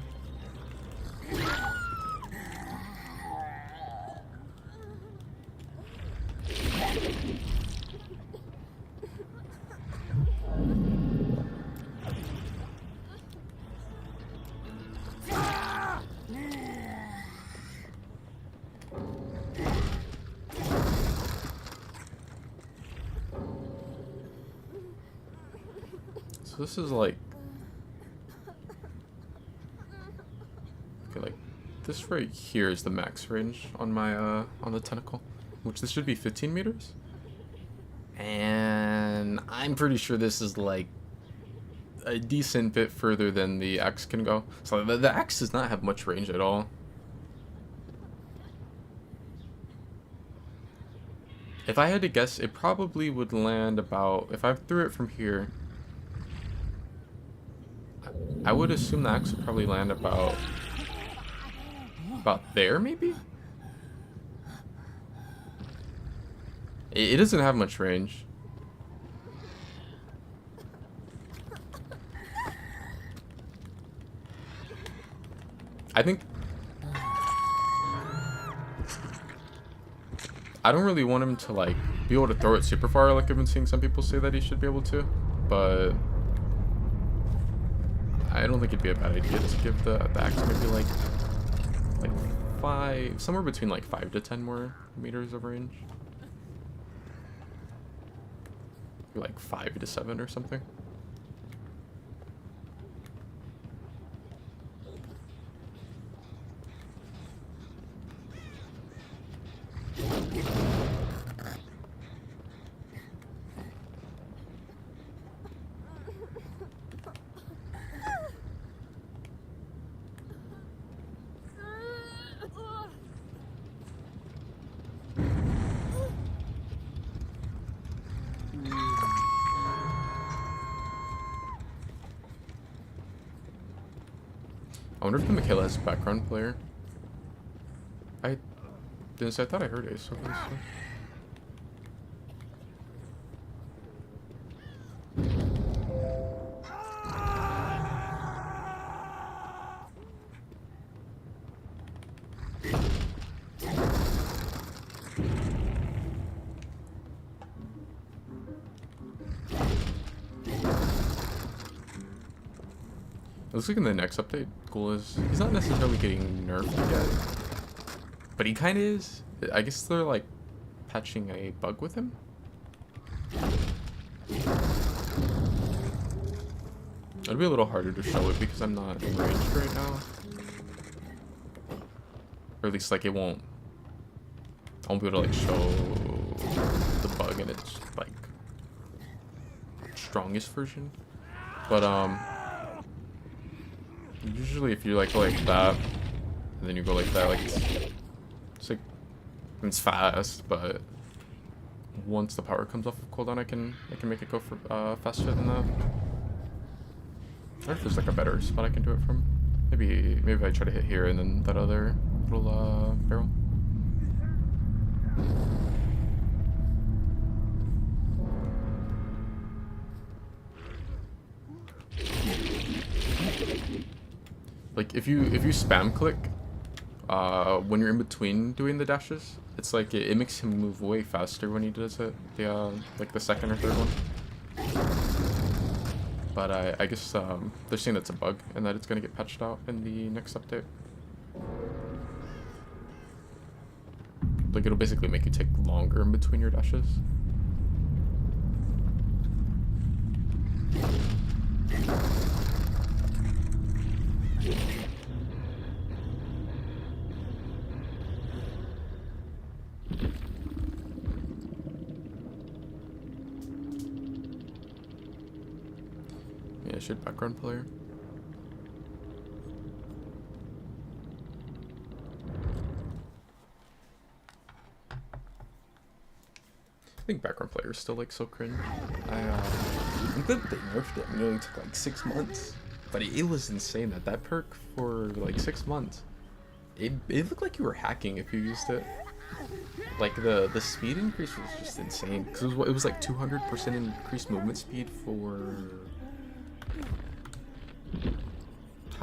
So this is like, okay, like this right here is the max range on my on the tentacle, which this should be 15 meters. And I'm pretty sure this is like a decent bit further than the axe can go. So the axe does not have much range at all. If I had to guess, it probably would land about, if I threw it from here, I would assume the axe would probably land about there, maybe? It doesn't have much range. I think I don't really want him to like be able to throw it super far like I've been seeing some people say that he should be able to, but I don't think it'd be a bad idea to give the axe maybe like 5, somewhere between like 5 to 10 more meters of range. Maybe like 5 to 7 or something. I wonder if the Michaela has a background player. I thought I heard Ace over this one. It looks like in the next update, Ghoul he's not necessarily getting nerfed yet, but he kind of is. I guess they're like patching a bug with him. It'll be a little harder to show it because I'm not in range right now, or at least like I won't be able to like show the bug in its like strongest version, but usually if you like go like that, and then you go like that, like it's like, it's fast, but once the power comes off of cooldown, I can make it go for faster than that. I wonder if there's like a better spot I can do it from. Maybe if I try to hit here and then that other little barrel. Like if you spam click when you're in between doing the dashes, it's like it makes him move way faster when he does it. The like the second or third one. But I guess they're saying that's a bug and that it's gonna get patched out in the next update. Like it'll basically make you take longer in between your dashes. Yeah, should background player. I think background player is still like so cringe. I'm glad they nerfed it. I mean, it only took like 6 months, but it was insane that perk for like 6 months. It looked like you were hacking if you used it. Like the speed increase was just insane because it was like 200% increased movement speed for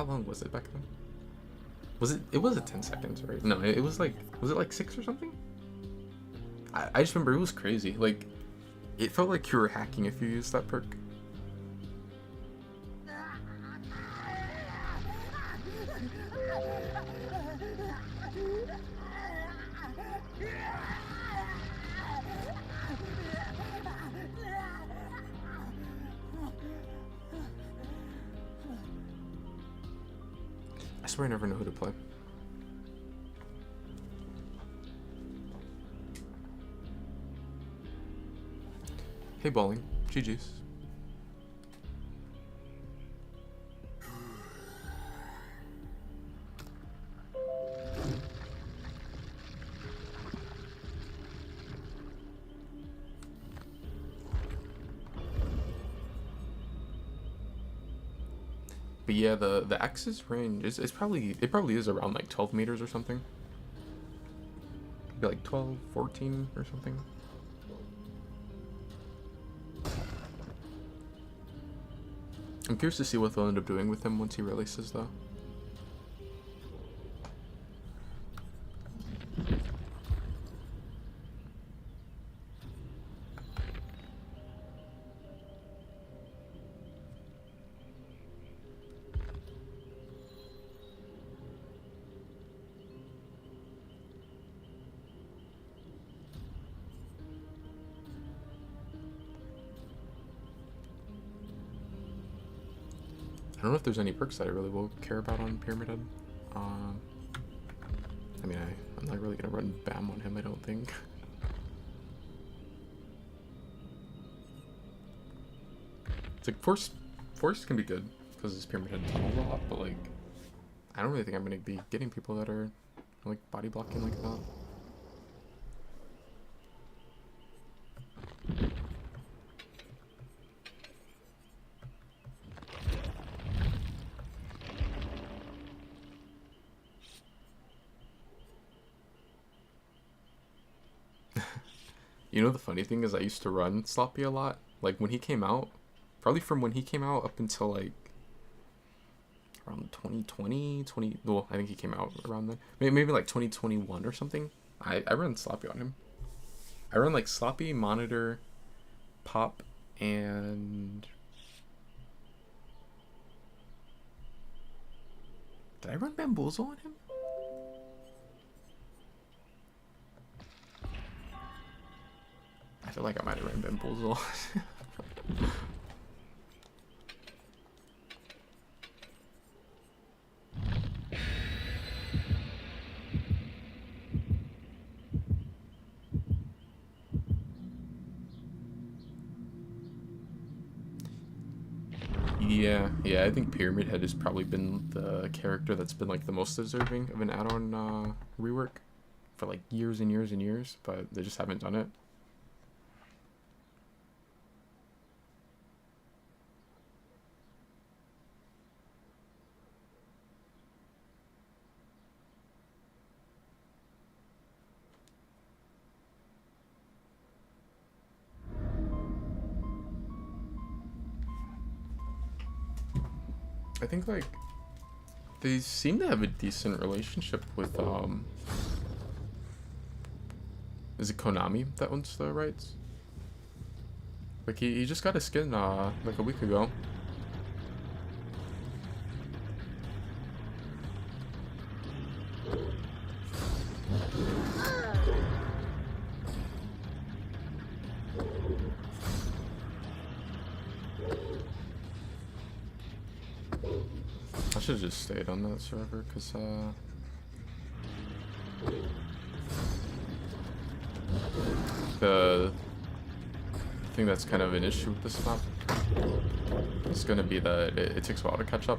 how long was it back then? Was it? It was a 10 seconds, right? No, it was like, was it like 6 or something? I just remember it was crazy. Like, it felt like you were hacking if you used that perk. I swear I never know who to play. Hey, bowling. GG's. But yeah, the axis range is probably, it probably is around like 12 meters or something. Maybe like 12, 14 or something. I'm curious to see what they'll end up doing with him once he releases, though. I don't know if there's any perks that I really will care about on Pyramid Head. I mean, I'm not really gonna run BAM on him, I don't think. It's like Force can be good because his Pyramid Head tunnels a lot, but like I don't really think I'm gonna be getting people that are like body blocking like that. You know, the funny thing is I used to run Sloppy a lot. Like when he came out, probably from when he came out up until like around 2020, well, I think he came out around then. Maybe like 2021 or something. I run Sloppy on him. I run like Sloppy, Monitor, Pop, and... Did I run Bamboozle on him? I feel like I might have ran Bamboozle. Yeah, I think Pyramid Head has probably been the character that's been like the most deserving of an add-on rework for like years and years and years, but they just haven't done it. I think like they seem to have a decent relationship with is it Konami that owns the rights? Like he just got a skin like a week ago. I should have just stayed on that server, because, the thing that's kind of an issue with this map is going to be that it takes a while to catch up.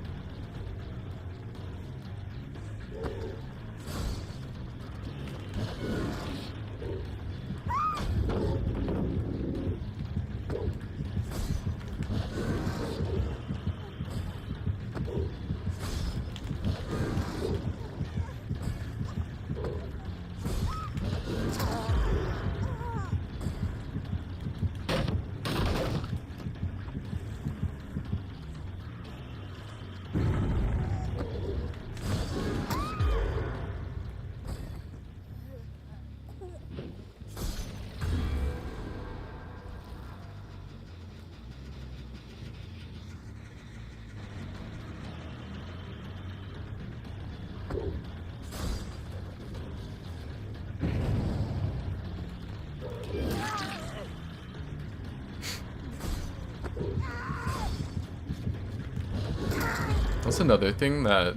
That's another thing that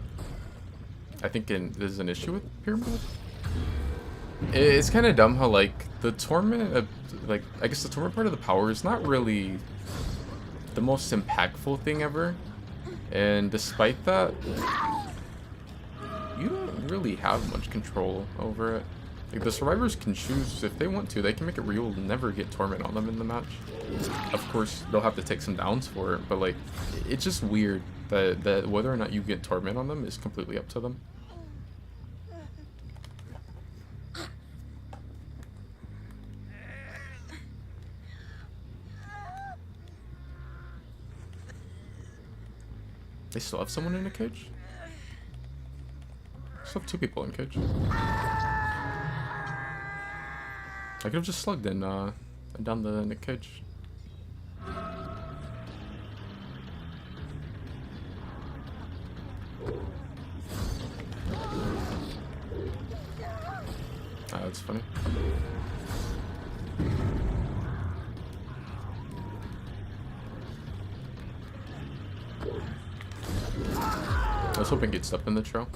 I think is an issue with Pyramid. It's kind of dumb how, like, the torment, like, I guess the torment part of the power is not really the most impactful thing ever. And despite that, you don't really have much control over it. Like, the survivors can choose, if they want to, they can make it where you'll never get torment on them in the match. Of course, they'll have to take some downs for it, but, like, it's just weird that whether or not you get torment on them is completely up to them. They still have someone in a cage? Still have 2 people in a cage. I could have just slugged in down the cage. Ah, that's funny. I was hoping he'd step in the trail.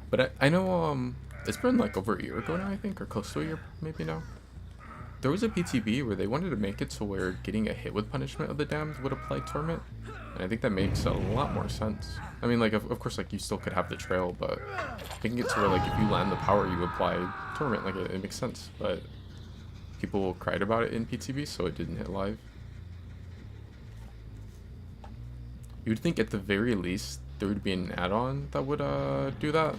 But I know, it's been like over a year ago now, I think, or close to a year maybe now. There was a PTB where they wanted to make it to where getting a hit with Punishment of the Damned would apply Torment. And I think that makes a lot more sense. I mean, like, of course, like, you still could have the trail, but making it to where, like, if you land the power, you apply Torment, like, it makes sense. But people cried about it in PTB, so it didn't hit live. You'd think at the very least there would be an add-on that would do that.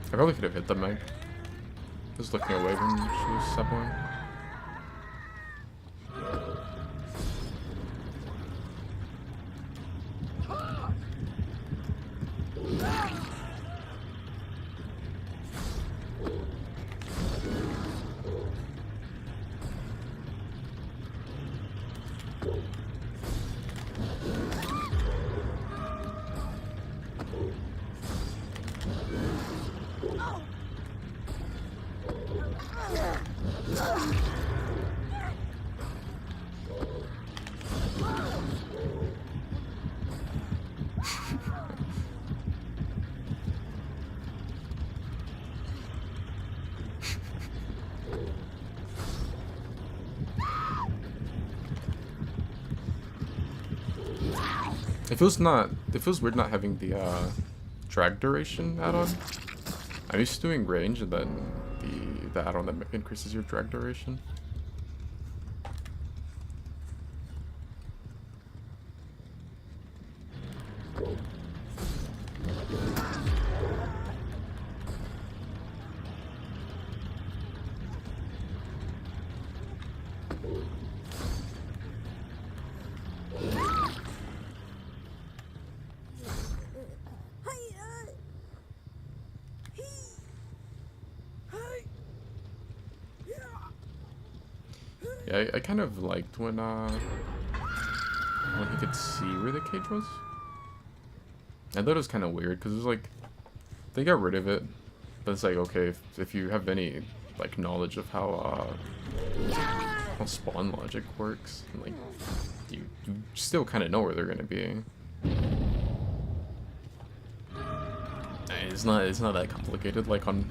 I probably could have hit the Meg. I was looking away when she was subbing. It feels weird not having the drag duration add-on. I'm used to doing range and then the add-on that increases your drag duration. Yeah, I kind of liked when he could see where the cage was. I thought it was kind of weird because it was like they got rid of it, but it's like, okay, if you have any like knowledge of how spawn logic works, like you still kind of know where they're gonna be. It's not that complicated. Like on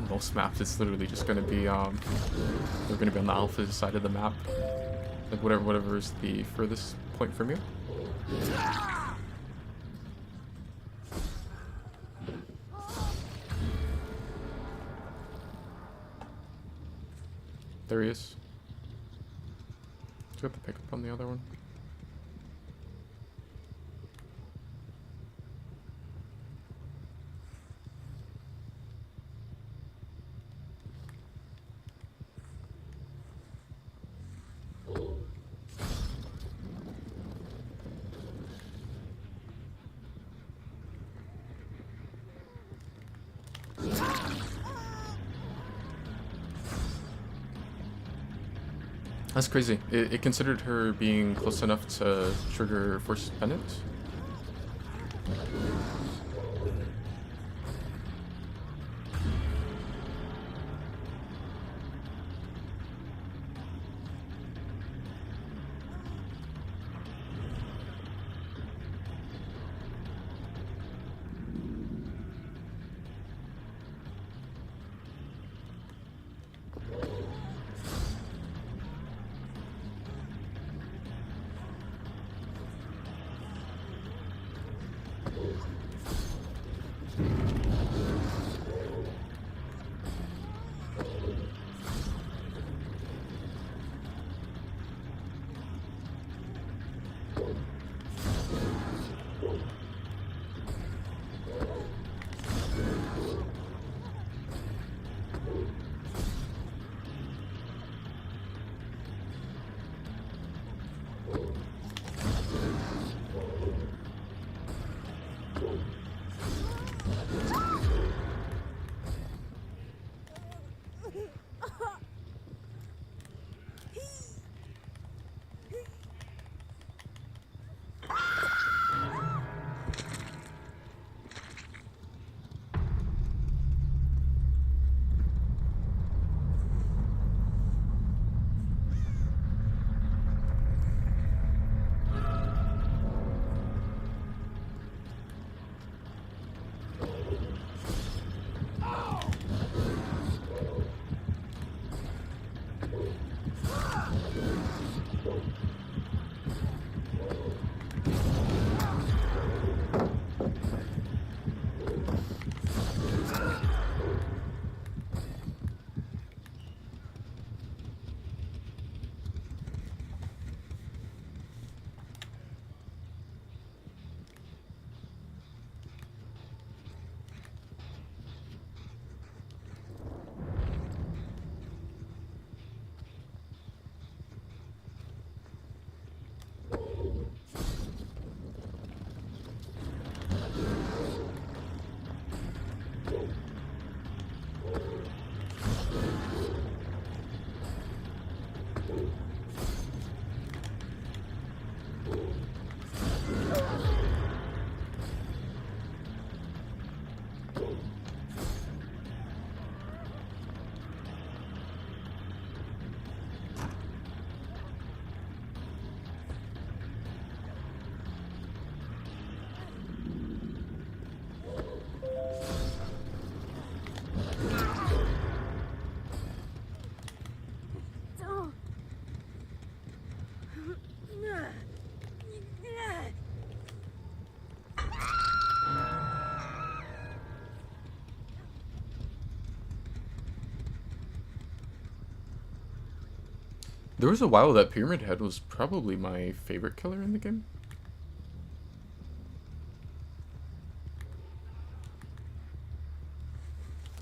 most maps, it's literally just gonna be they're gonna be on the alpha side of the map, like whatever is the furthest point from you. There he is. Do you have to pick up on the other one? That's crazy. It considered her being close enough to trigger Force Penance. There was a while that Pyramid Head was probably my favorite killer in the game.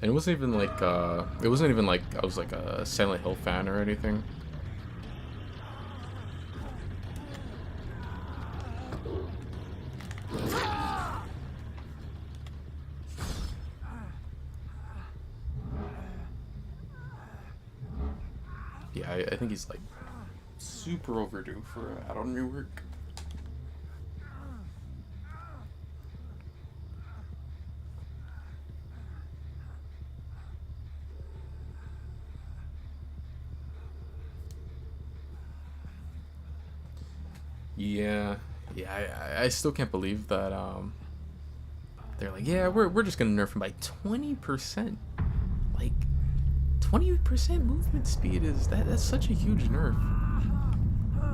And it wasn't even like I was like a Silent Hill fan or anything. Yeah, I think he's like super overdue for an add-on rework. Yeah, I still can't believe that they're like, yeah, we're just gonna nerf him by 20%. Like 20% movement speed that's such a huge nerf.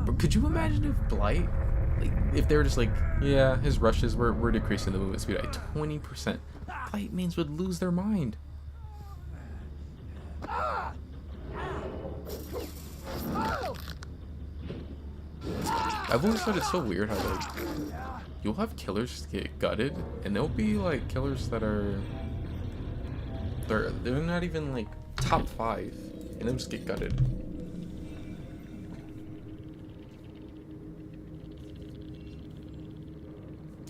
But could you imagine if Blight, like, if they were just like, yeah, his rushes we're decreasing the movement speed by 20%. Blight mains would lose their mind. I've always thought it's so weird how like you'll have killers get gutted, and there'll be like killers that are they're not even like top 5, and they'll just get gutted.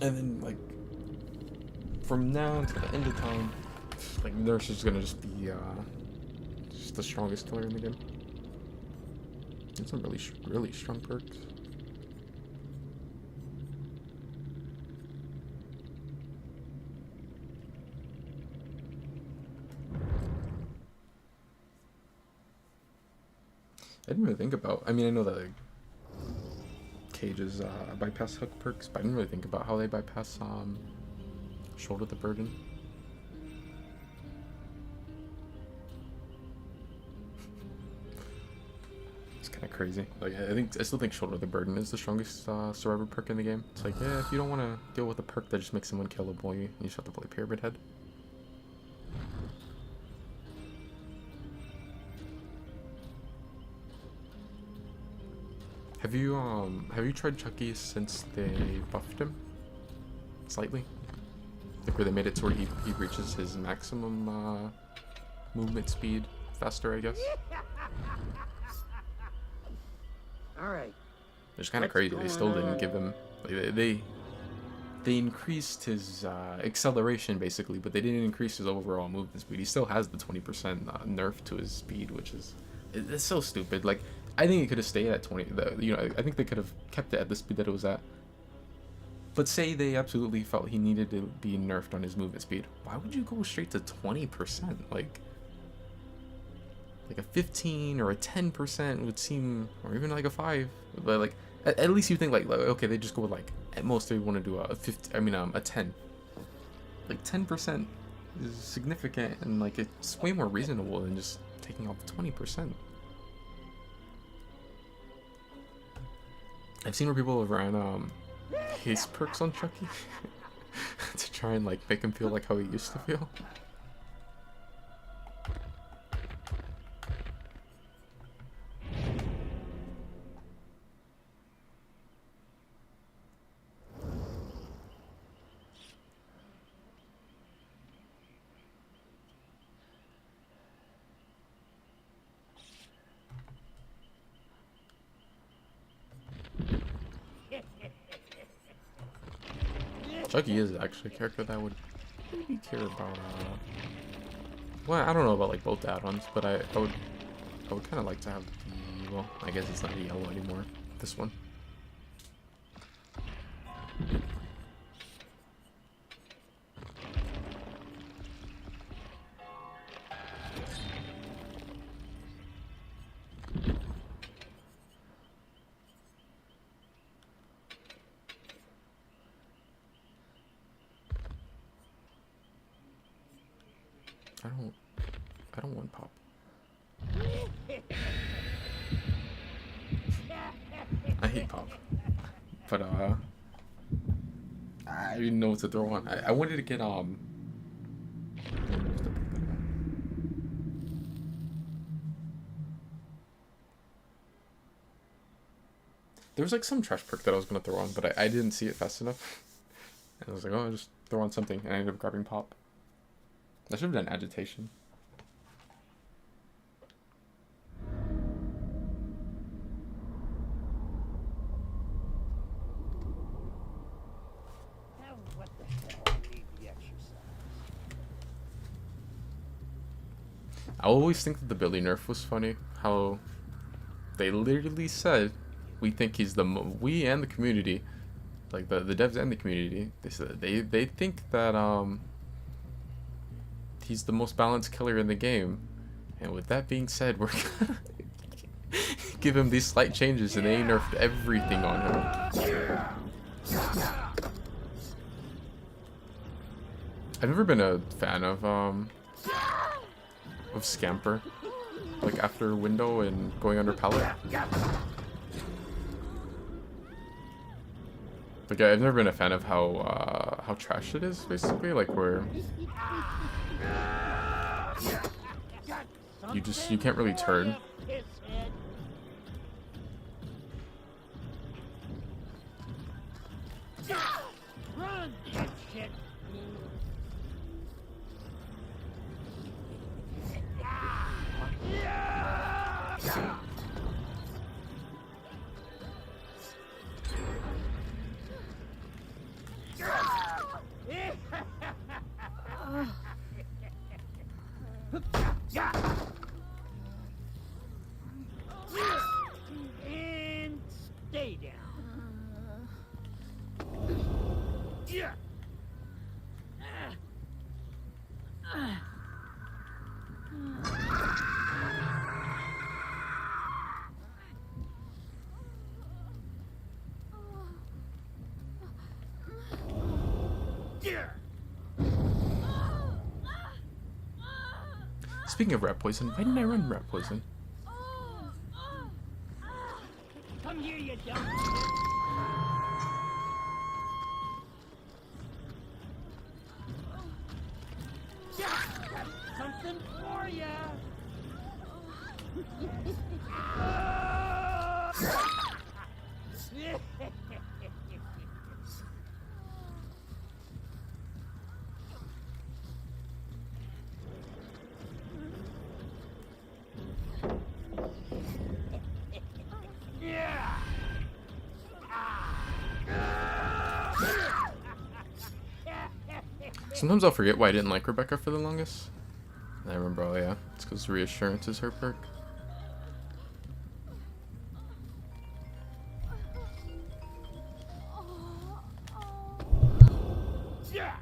And then like from now until the end of time, like Nurse is gonna just be just the strongest killer in the game. There's some really strong perks. I didn't really think about. I mean, I know that like, cages bypass hook perks, but I didn't really think about how they bypass shoulder the burden. It's kind of crazy. Like I still think shoulder the burden is the strongest survivor perk in the game. It's like, yeah, if you don't want to deal with a perk that just makes someone killable, you just have to play Pyramid Head. Have you tried Chucky since they buffed him slightly? Like where they made it to where he reaches his maximum movement speed faster, I guess. All right. It's kind of crazy. They still didn't give him. Like, they increased his acceleration basically, but they didn't increase his overall movement speed. He still has the 20% nerf to his speed, which is it's so stupid. Like I think it could have stayed at 20. I think they could have kept it at the speed that it was at. But say they absolutely felt he needed to be nerfed on his movement speed. Why would you go straight to 20%? Like a 15 or a 10% would seem, or even like a 5. But like at least you think like okay, they just go with like at most they want to do a 50. I mean a 10. Like 10% is significant, and like it's way more reasonable than just taking off 20%. I've seen where people have ran haste perks on Chucky to try and like make him feel like how he used to feel. Chucky is actually a character that I would maybe care about. Well, I don't know about like both add-ons, but I would kind of like to have the, well, I guess it's not a yellow anymore. This one. I don't want pop. I hate pop. But I didn't know what to throw on. I wanted to get there was like some trash perk that I was gonna throw on, but I didn't see it fast enough. And I was like, oh, I'll just throw on something, and I ended up grabbing pop. I should have done agitation. What the hell? I need the exercise. I always think that the Billy nerf was funny. How they literally said, we think he's we and the community, like the devs and the community, they said they think that he's the most balanced killer in the game. And with that being said, we're gonna give him these slight changes, and they nerfed everything on him. I've never been a fan of Scamper, like after window and going under pallet. Like I've never been a fan of how trash it is, basically, like where you can't really turn. Run, shit. Speaking of rat poison, why didn't I run rat poison? Come here, you dumb shit. Got something for ya. Yeah. Sometimes I'll forget why I didn't like Rebecca for the longest. And I remember, oh yeah, it's because Reassurance is her perk. Yeah.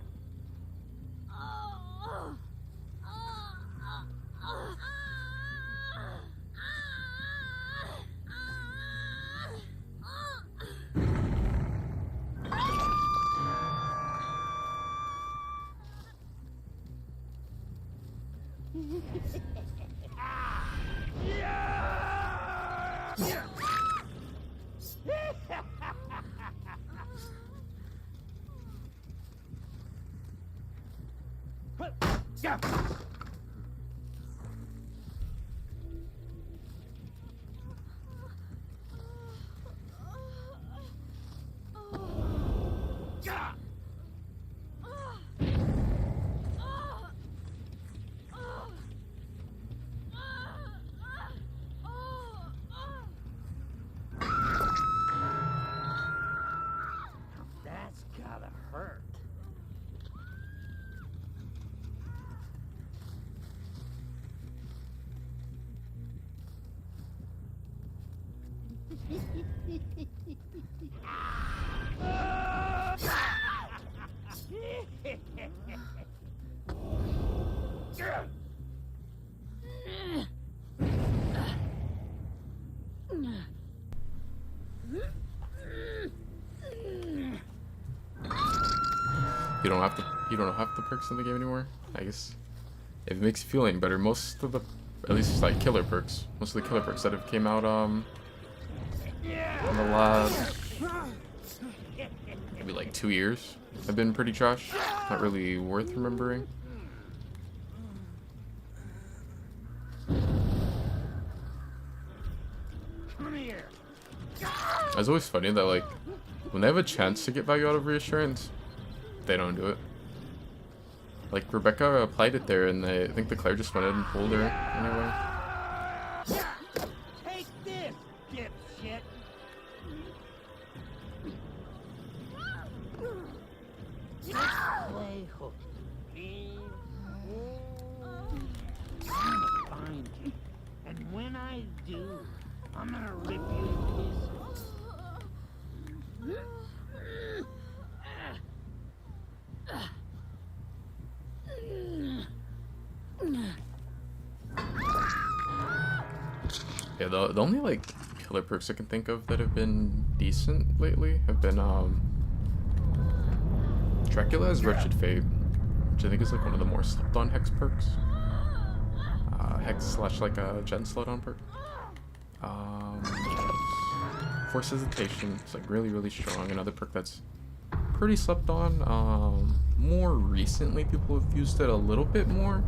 Yeah. Yeah. That's gotta hurt. You don't have the perks in the game anymore. I guess if it makes you feel any better, most of the, at least like killer perks, most of the killer perks that have came out in the last maybe like 2 years have been pretty trash. Not really worth remembering. Come here. It's always funny that like when they have a chance to get value out of Reassurance, they don't do it. Like Rebecca applied it there, and I think the Claire just went ahead and pulled her anyway. Take this, dipshit. Let's play hooky. I'm gonna find you, and when I do, I'm gonna rip you to pieces. Yeah, the only like killer perks I can think of that have been decent lately have been Dracula's Wretched Fate, which I think is like one of the more slept on hex perks. Hex slash like a gen slowed on perk. Force Hesitation, it's like really strong. Another perk that's pretty slept on. More recently people have used it a little bit more.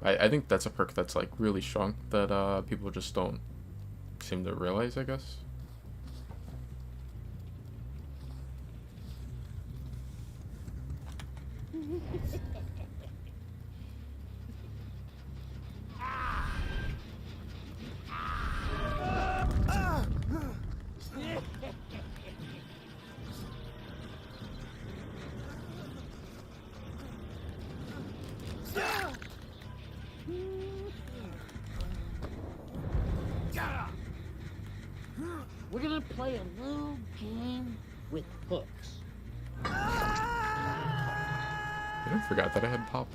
I think that's a perk that's like really strong that people just don't seem to realize, I guess. We're gonna play a little game with hooks. I forgot that I had pop.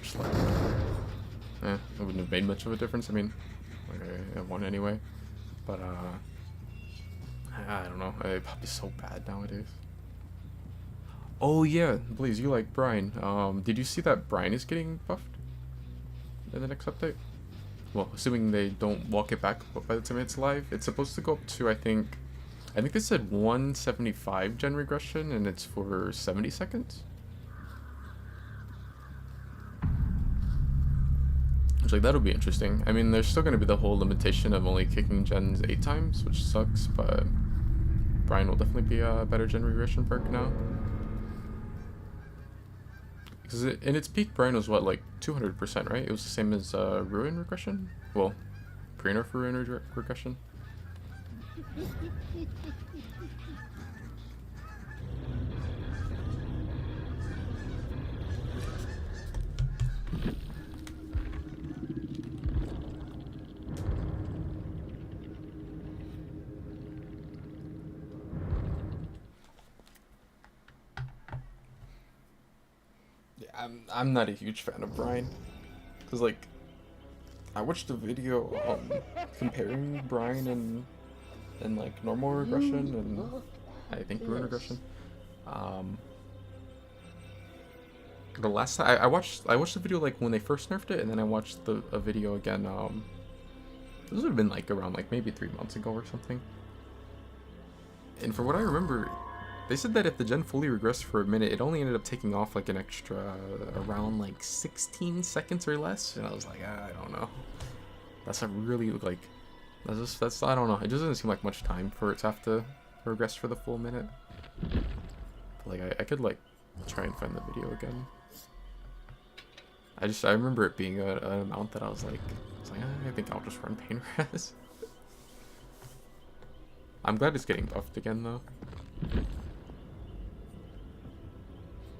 Just like, it wouldn't have made much of a difference. I mean, like I won anyway. But I don't know. Pop is so bad nowadays. Oh yeah, Blaze, you like Brian. Did you see that Brian is getting buffed in the next update? Well, assuming they don't walk it back by the time it's live, it's supposed to go up to I think they said 175 gen regression, and it's for 70 seconds. Like that'll be interesting. I mean, there's still going to be the whole limitation of only kicking gens 8 times, which sucks, but Brian will definitely be a better gen regression perk now. Because in its peak, Brian was what, like 200%, right? It was the same as Ruin regression? Well, pre-nerf Ruin regression. I'm not a huge fan of Brian, because like I watched a video comparing Brian and like normal regression and I think Ruin regression. The last time I watched the video like when they first nerfed it, and then I watched a video again. This would have been like around like maybe 3 months ago or something. And for what I remember, they said that if the gen fully regressed for a minute, it only ended up taking off like an extra around like 16 seconds or less. And I was like, I don't know. That's a really like, that's I don't know. It just doesn't seem like much time for it to have to regress for the full minute. But, like I could like try and find the video again. I remember it being an amount that I was like I think I'll just run Pain Res. I'm glad it's getting buffed again though.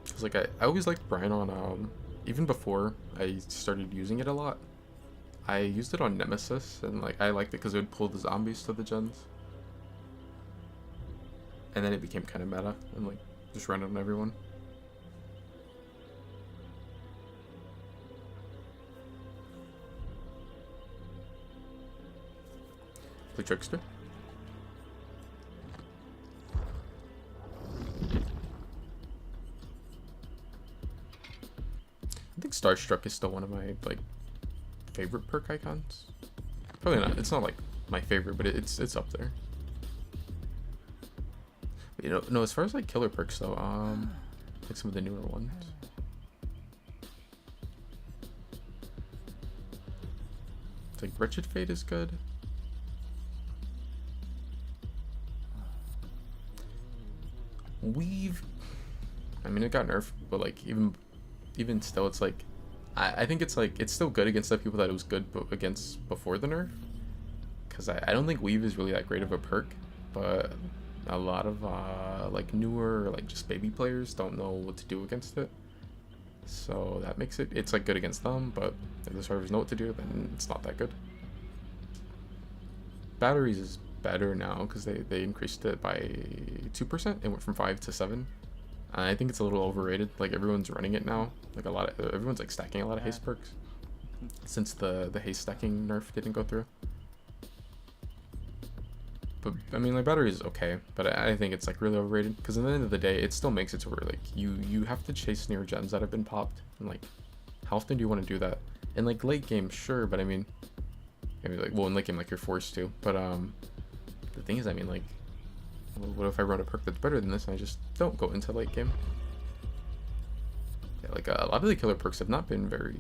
Cause like I always liked Brian on even before I started using it a lot. I used it on Nemesis and like I liked it because it would pull the zombies to the gens. And then it became kind of meta and like just run it on everyone. Play Trickster. I think Starstruck is still one of my like favorite perk icons. Probably not. It's not like my favorite, but it's up there. But, you know, no. As far as like killer perks though, like some of the newer ones. It's like Wretched Fate is good. Weave. I mean, it got nerfed, but like even still, it's like I think it's like it's still good against the people that it was good against before the nerf. Because I don't think Weave is really that great of a perk, but a lot of like newer like just baby players don't know what to do against it. So that makes it's like good against them, but if the servers know what to do, then it's not that good. Batteries is better now because they increased it by 2%. It went from 5 to 7. I think it's a little overrated. Like everyone's running it now. Like everyone's like stacking a lot of haste perks since the haste stacking nerf didn't go through. But I mean, like battery is okay, but I think it's like really overrated because at the end of the day, it still makes it to where like you have to chase near gems that have been popped, and like how often do you want to do that? In like late game, sure, but I mean, maybe like well in late game like you're forced to, but the thing is, I mean, like, what if I run a perk that's better than this and I just don't go into late game? Yeah, like a lot of the killer perks have not been very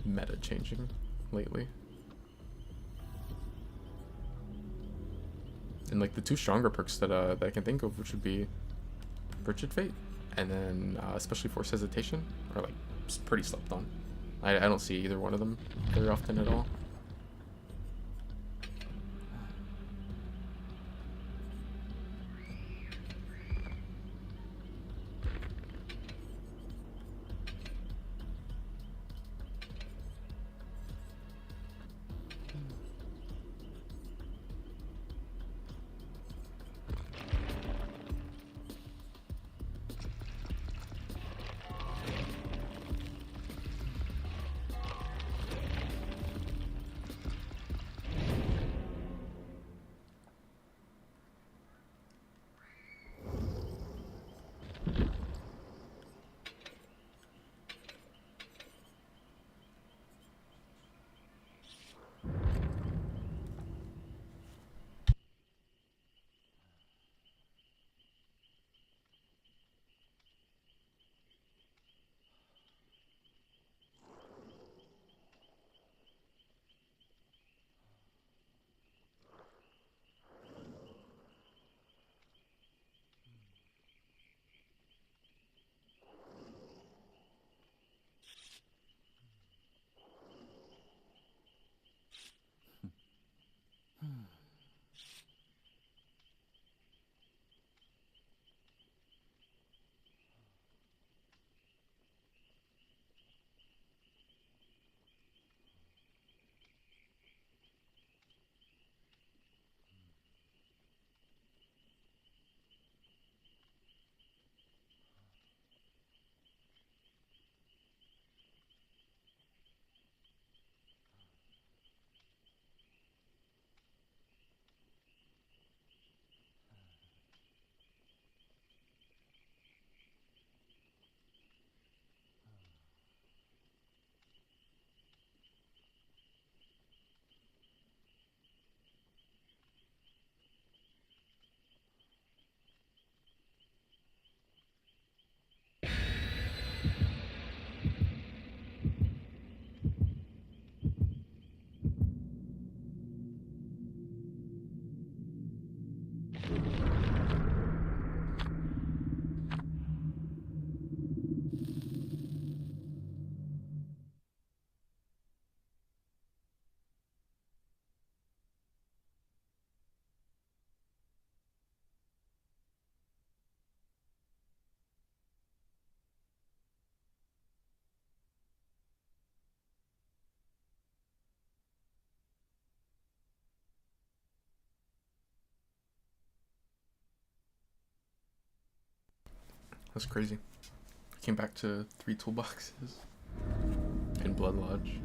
meta changing lately. And like the two stronger perks that I can think of, which would be Wretched Fate and then especially Forced Hesitation, are like pretty slept on. I don't see either one of them very often at all. That's crazy. I came back to 3 toolboxes in Blood Lodge.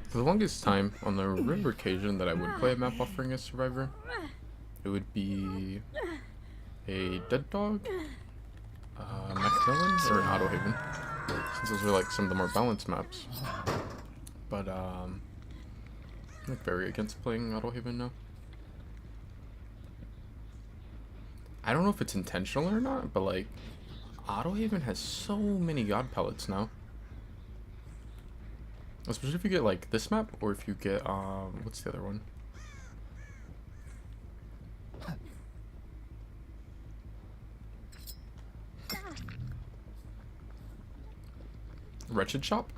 For the longest time, on the rare occasion that I would play a map offering a survivor, it would be a Dead Dog, Macmillan, or an Autohaven, since those are like some of the more balanced maps. But I'm like very against playing Autohaven now. I don't know if it's intentional or not, but like Autohaven has so many god pellets now. Especially if you get like this map, or if you get what's the other one? Wretched Shop?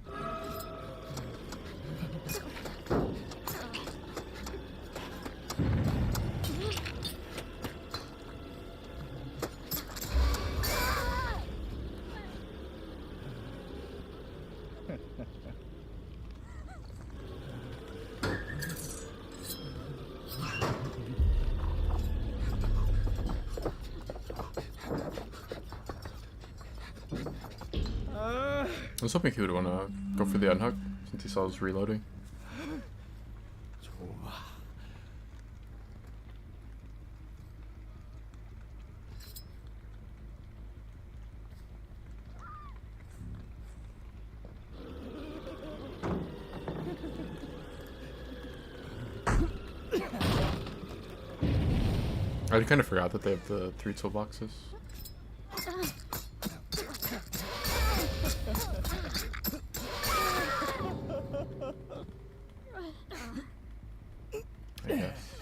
I was hoping he would want to go for the unhook since he saw us reloading. I kind of forgot that they have the 3 toolboxes. I guess.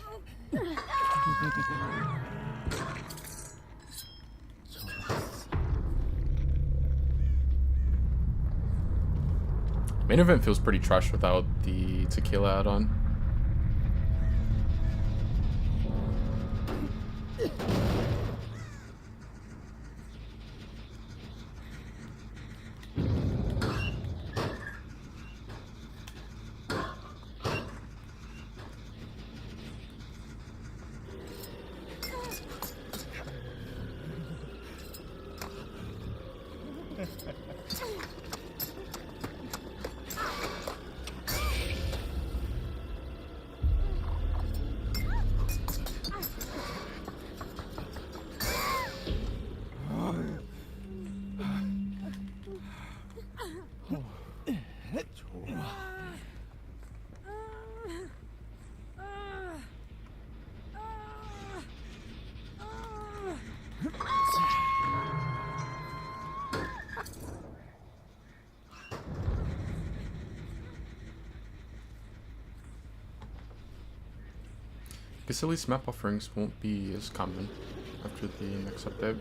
Main event feels pretty trash without the tequila add-on. Guess at least map offerings won't be as common after the next update.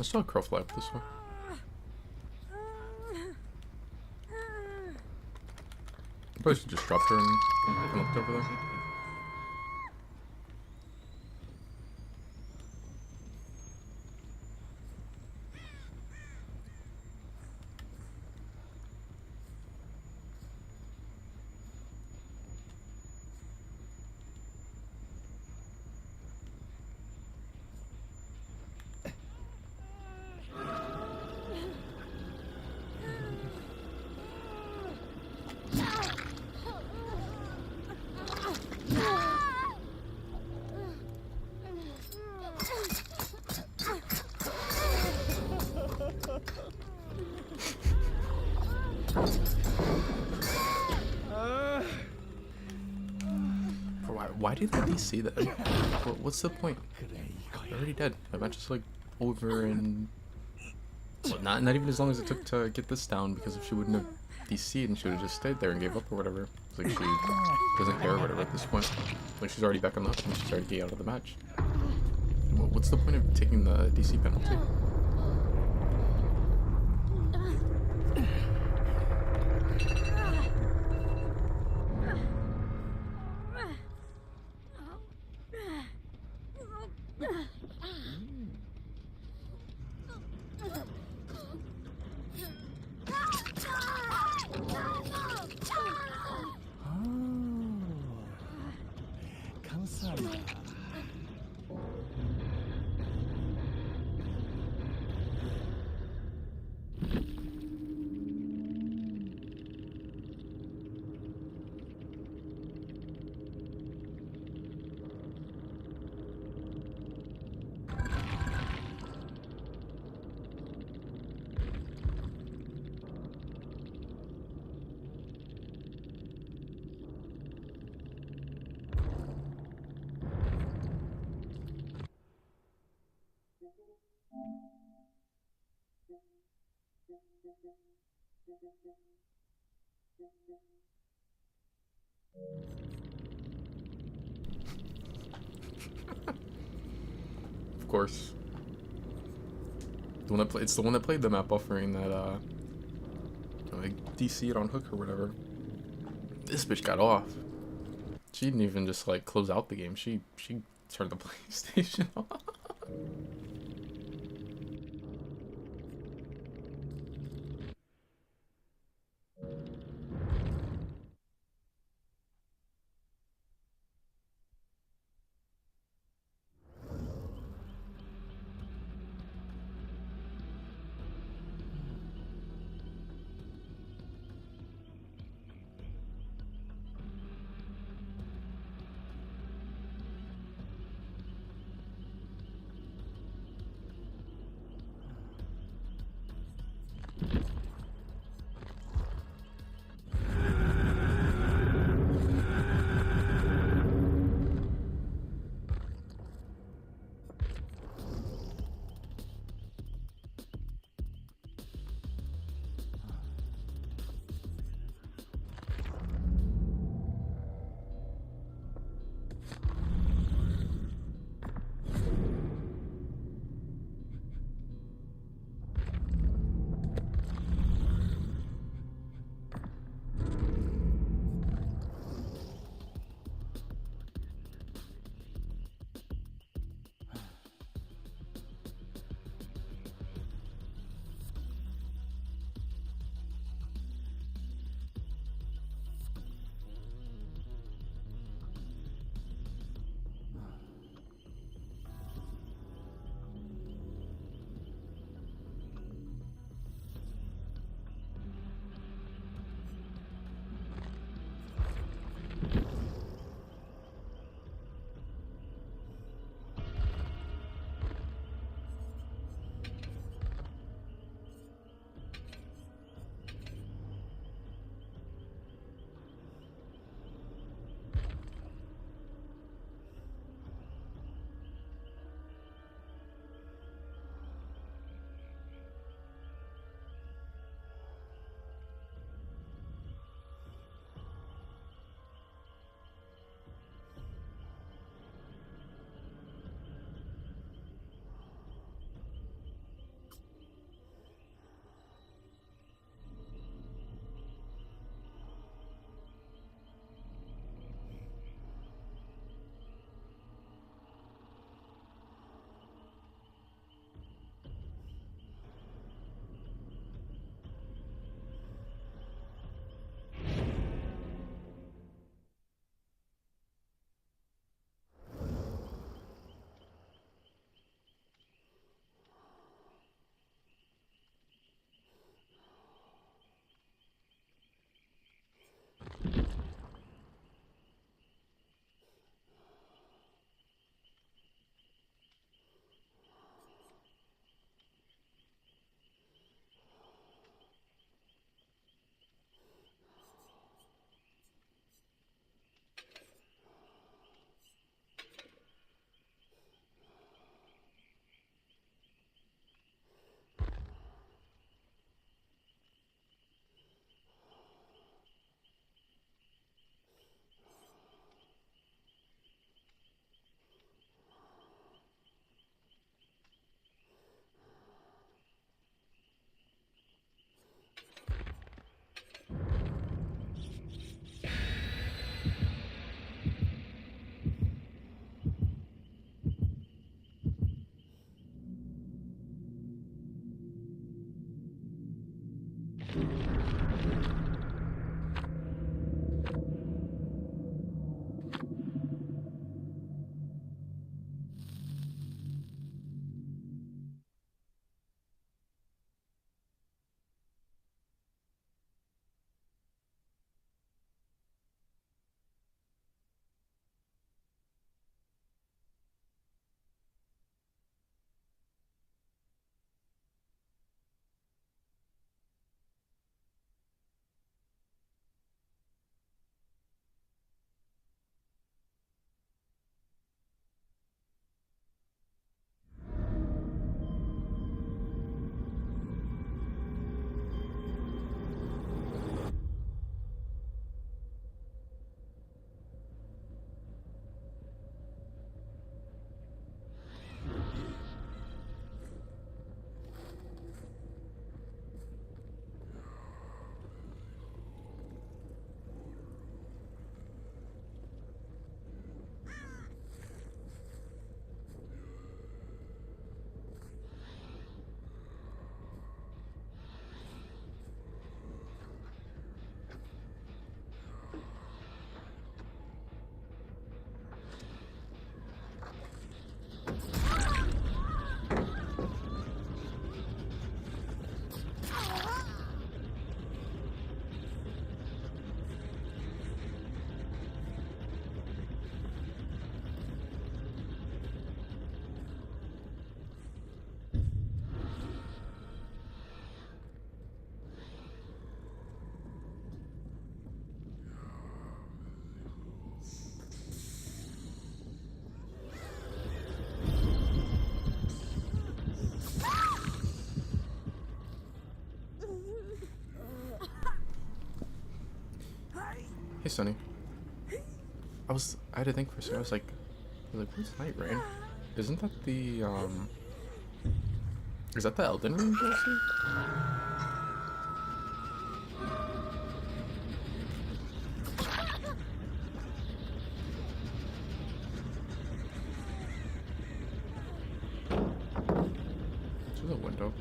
I saw a crow fly up this way. I probably should just dropped her and looked over there. Why did they DC that? What's the point? They're already dead. My match is like over in not even as long as it took to get this down, because if she wouldn't have DC'd and she would have just stayed there and gave up or whatever, it's like she doesn't care or whatever at this point. Like she's already back on the up and she's already out of the match. What's the point of taking the DC penalty? Of course. It's the one that played the map buffering that like DC'd on hook or whatever. This bitch got off. She didn't even just like close out the game. She turned the PlayStation off. Hey, Sonny. I had to think for a second. I was like, what's Night Rain? Isn't that the, is that the Elden Ring DLC? There's a window.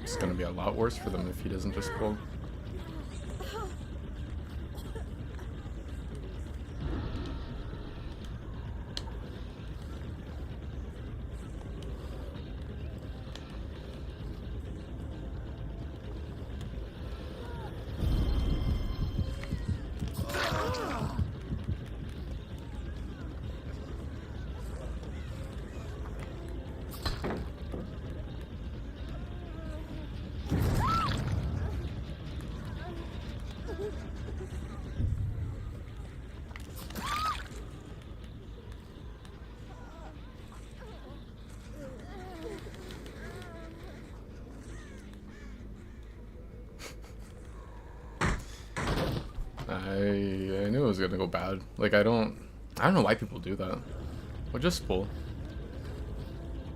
It's gonna be a lot worse for them if he doesn't just pull. I knew it was gonna go bad. Like I don't know why people do that. Well, just pull.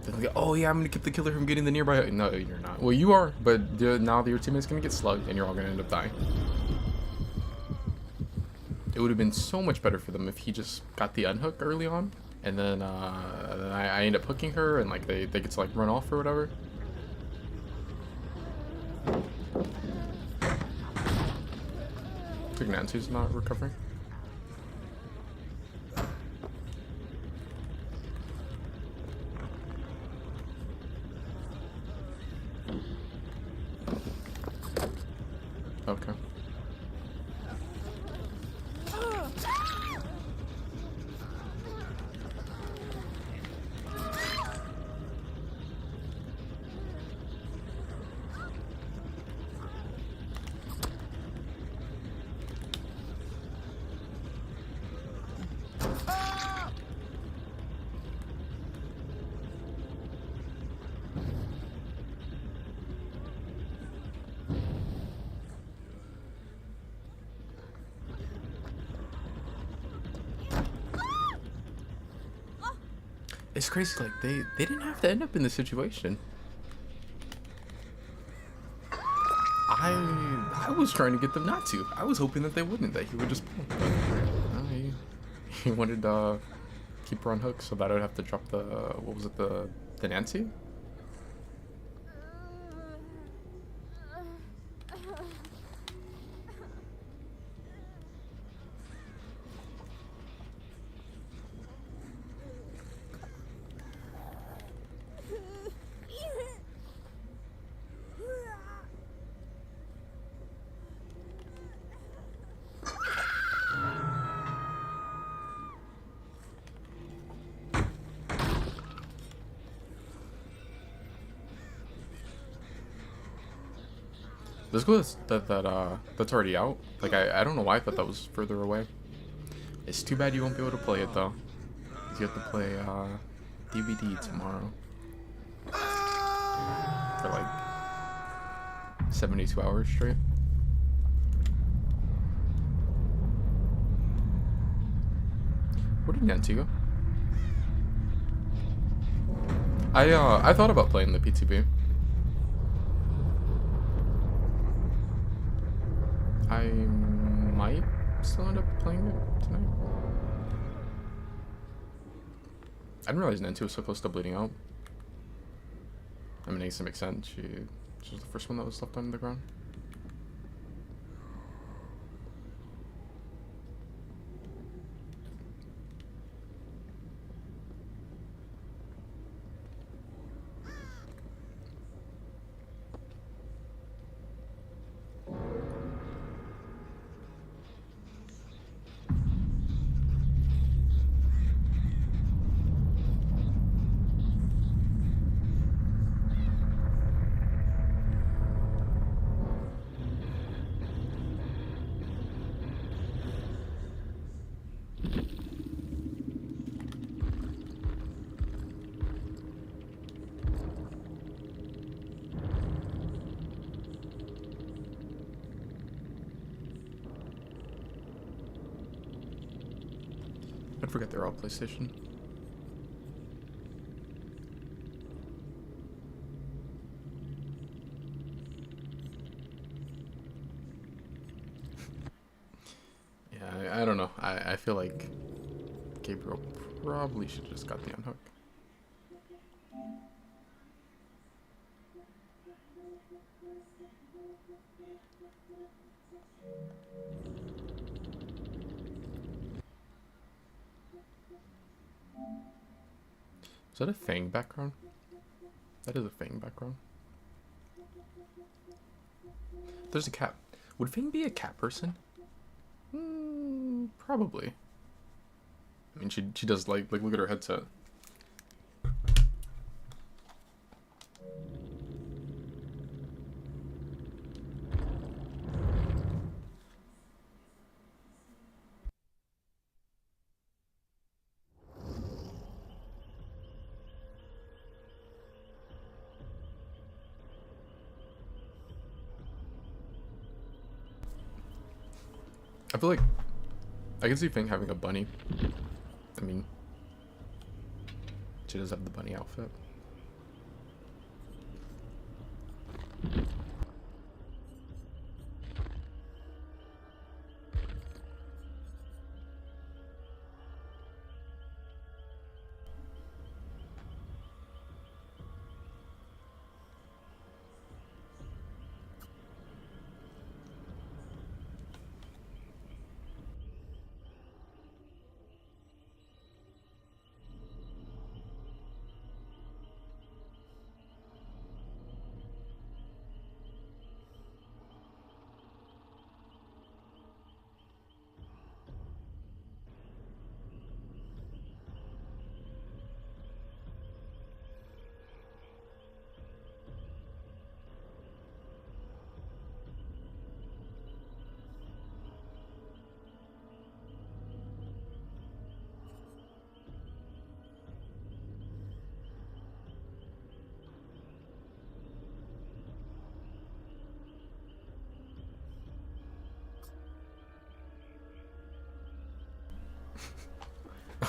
Then like, oh yeah, I'm gonna keep the killer from getting the nearby. No, you're not. Well, you are, but now your teammate's gonna get slugged, and you're all gonna end up dying. It would have been so much better for them if he just got the unhook early on, and then I end up hooking her, and like they get to like run off or whatever. I think Nancy's not recovering. Okay. It's crazy. Like they didn't have to end up in this situation. I was trying to get them not to. I was hoping that they wouldn't. That he would just pull. But he wanted to keep her on hook so that I would have to drop the what was it, the Nancy. This goes that's already out. Like I don't know why I thought that was further away. It's too bad you won't be able to play it though. 'Cause you have to play DVD tomorrow for like 72 hours straight. Where did Nancy go? I thought about playing the PTB. I might still end up playing it tonight. I didn't realize Nancy was so close to bleeding out. I mean, it makes sense. She was the first one that was left on the ground. I'd forget they're all PlayStation. Yeah, I don't know. I feel like Gabriel probably should just got the unhook. Is that a Fang background? That is a Fang background. There's a cat. Would Fang be a cat person? Probably. I mean, she does like look at her headset. I feel like I can see Fang having a bunny. I mean, she does have the bunny outfit.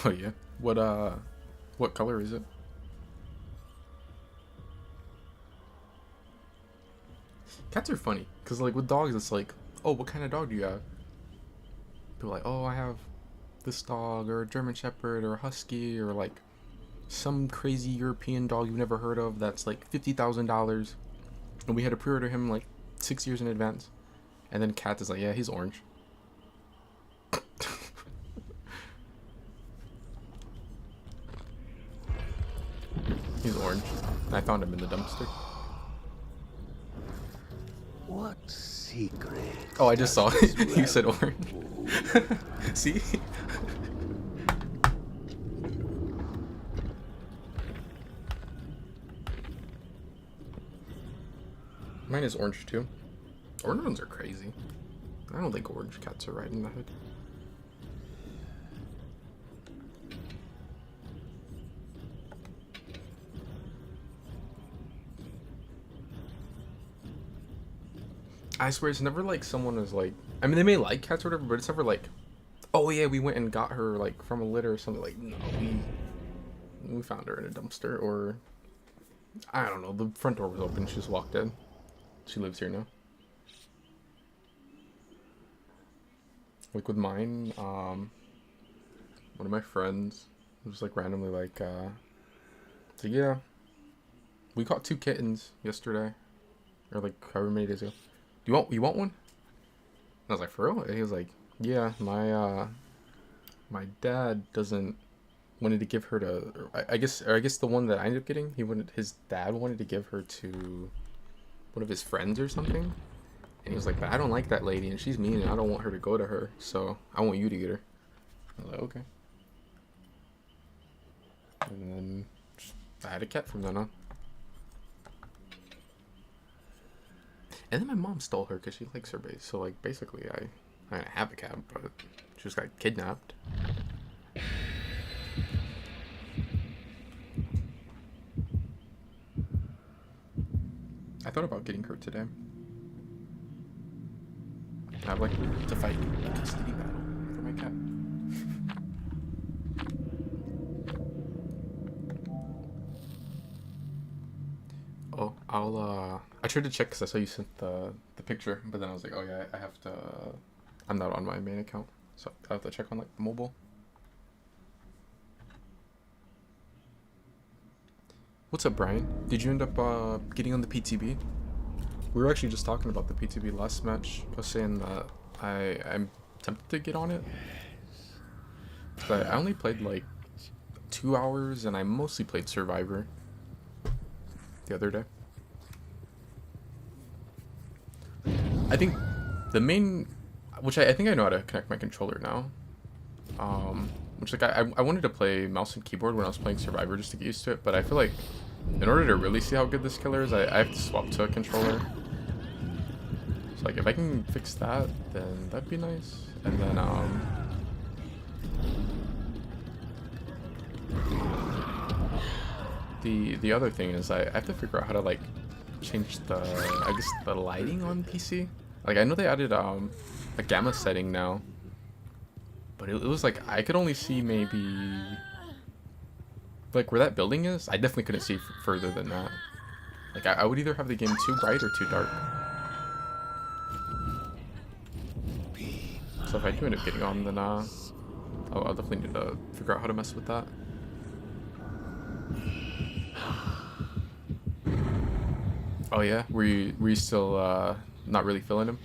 Oh yeah. What What color is it? Cats are funny, because like with dogs it's like, oh, what kind of dog do you have? People are like, oh, I have this dog, or a German Shepherd, or a Husky, or like some crazy European dog you've never heard of that's like $50,000, and we had to pre-order him like 6 years in advance. And then Cat is like, yeah, he's orange. He's orange. And I found him in the dumpster. What secret? Oh, I just saw it. You said orange. See? Mine is orange too. Orange ones are crazy. I don't think orange cats are right in the head. I swear it's never like someone is like, I mean they may like cats or whatever, but it's never like, oh yeah, we went and got her like from a litter or something. Like, no, we found her in a dumpster, or I don't know, the front door was open, she just walked in. She lives here now. Like with mine, one of my friends was like randomly like, so yeah, we caught 2 kittens yesterday, or like however many days ago. You want one? And I was like, for real? And he was like, yeah, my dad wanted to give her to, I guess the one that I ended up getting, his dad wanted to give her to one of his friends or something. And he was like, but I don't like that lady and she's mean and I don't want her to go to her, so I want you to get her. I was like, okay. And then I had a cat from then on. And then my mom stole her because she likes her base. So like basically I have a cat, but she just got kidnapped. I thought about getting her today. I'd like to fight a custody battle for my cat. Oh, I tried to check because I saw you sent the picture, but then I was like, oh yeah, I have to, I'm not on my main account, so I have to check on like the mobile. What's up, Brian? Did you end up getting on the PTB? We were actually just talking about the PTB last match. I was saying that I'm tempted to get on it. But I only played like 2 hours, and I mostly played Survivor the other day. I think the main, which I think I know how to connect my controller now. Which like I wanted to play mouse and keyboard when I was playing Survivor just to get used to it, but I feel like in order to really see how good this killer is, I have to swap to a controller. So like if I can fix that, then that'd be nice. And then the other thing is I have to figure out how to like change the lighting on PC. Like I know they added a gamma setting now, but it was like I could only see maybe like where that building is. I definitely couldn't see further than that. Like I would either have the game too bright or too dark. So if I do end up getting on, then I'll definitely need to figure out how to mess with that. Oh yeah, were you still not really feeling him?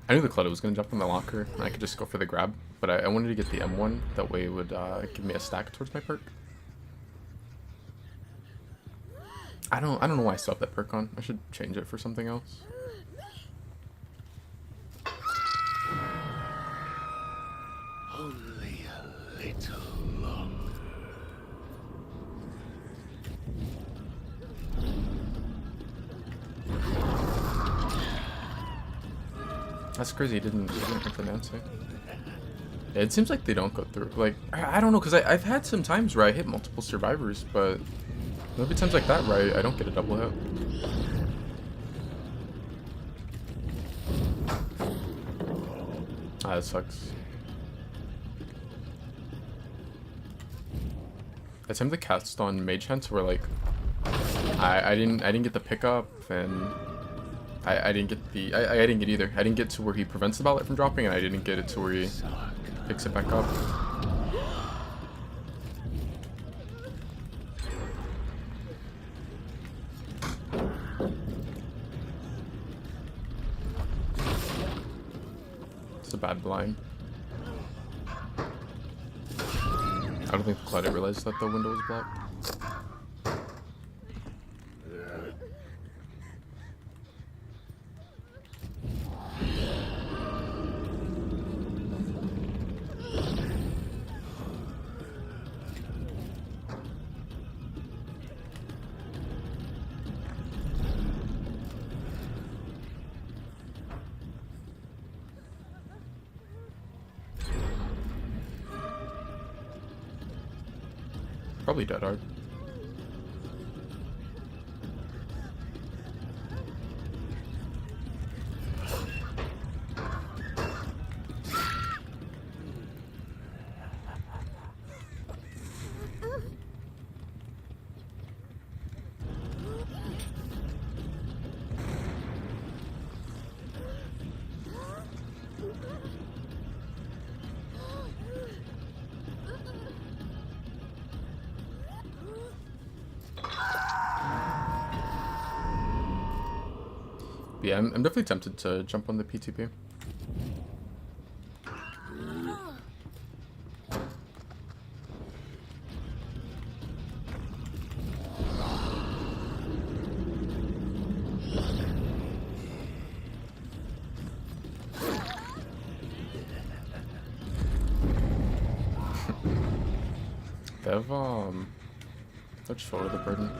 I knew the Clutto was going to jump in my locker, and I could just go for the grab, but I wanted to get the M1, that way it would give me a stack towards my perk. I don't know why I still have that perk on. I should change it for something else. Only a little longer. That's crazy. He didn't hit the Nancy. Yeah, it seems like they don't go through. Like, I don't know, because I've had some times where I hit multiple survivors, but there'll be times like that where I don't get a double hit. Ah, that sucks. I time the cast on Mage Hunt where like I didn't get the pickup, and I didn't get the I didn't get either. I didn't get to where he prevents the ballot from dropping, and I didn't get it to where he picks it back up. It's a bad blind. I don't think the Claudette realized that the window was blocked. Probably dead hard. Yeah, I'm definitely tempted to jump on the PTP. They'll just shoulder the burden.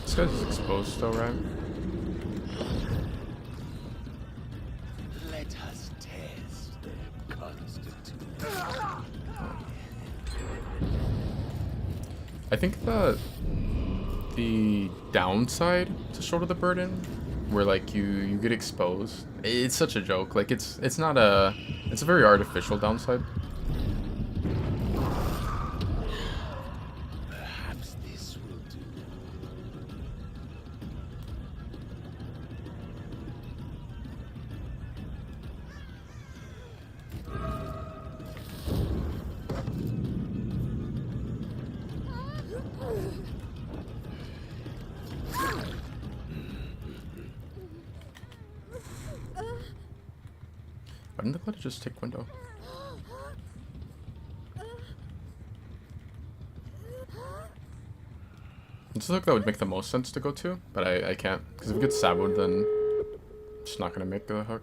This guy's exposed still, right? Let us test their constitution. I think the downside to shoulder the burden, where like you get exposed, it's such a joke. Like it's a very artificial downside. Perhaps this will do. Why didn't the Claudette just take window? It looks like that would make the most sense to go to, but I can't. Because if it gets saboed, then it's just not going to make the hook.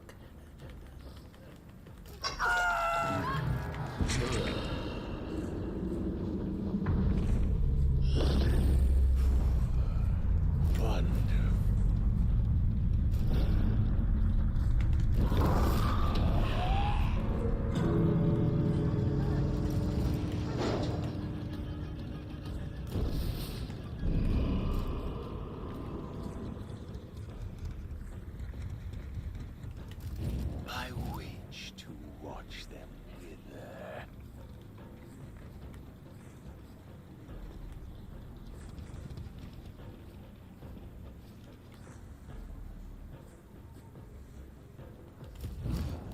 I wish to watch them wither.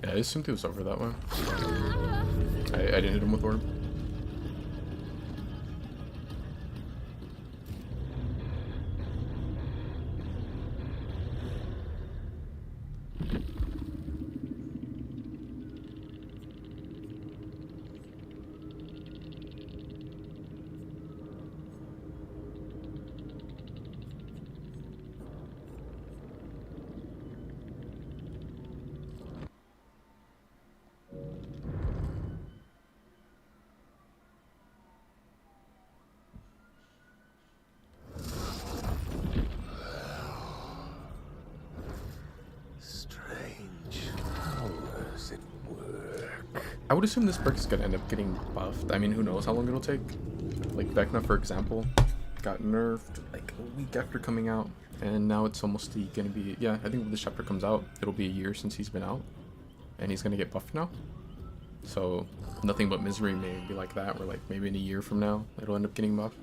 Yeah, I assumed he was over that way. I didn't hit him with orb. I would assume this perk is gonna end up getting buffed. I mean, who knows how long it'll take. Like Vecna, for example, got nerfed like a week after coming out, and now it's almost gonna be, yeah, I think when this chapter comes out, it'll be a year since he's been out, and he's gonna get buffed now. So nothing but misery may be like that, where like maybe in a year from now it'll end up getting buffed.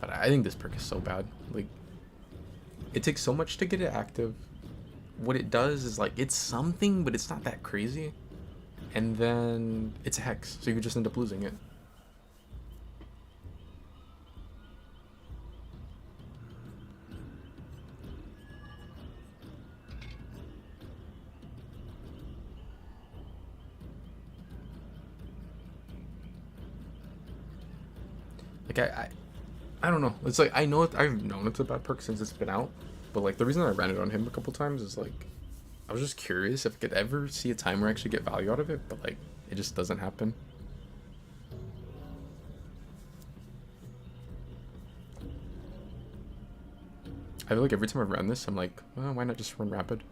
But I think this perk is so bad. Like, it takes so much to get it active. What it does is like, it's something, but it's not that crazy. And then it's a hex, so you could just end up losing it. Like I don't know. It's like, I know I've known it's a bad perk since it's been out, but like the reason I ran it on him a couple times is like, I was just curious if I could ever see a time where I actually get value out of it, but like, it just doesn't happen. I feel like every time I've run this, I'm like, well, why not just run rapid?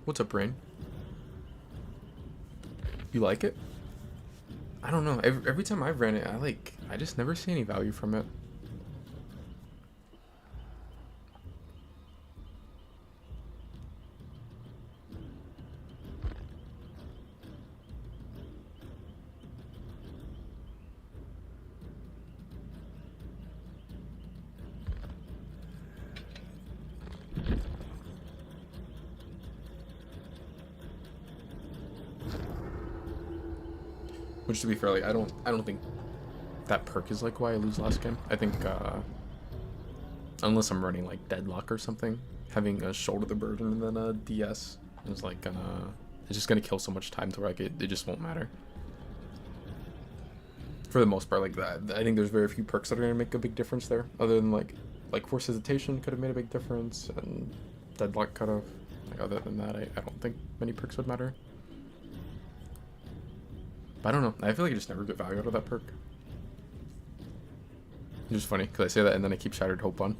What's up, Brain? You like it? I don't know. Every time I've ran it, I just never see any value from it. Which, to be fair, like, I don't think that perk is like why I lose last game. I think unless I'm running like Deadlock or something, having a shoulder the burden and then a DS is like it's just gonna kill so much time to where like it just won't matter. For the most part, like that, I think there's very few perks that are gonna make a big difference there, other than like Force Hesitation could have made a big difference, and Deadlock Cutoff. Like, other than that, I don't think many perks would matter. I don't know. I feel like I just never get value out of that perk. It's just funny because I say that and then I keep Shattered Hope on.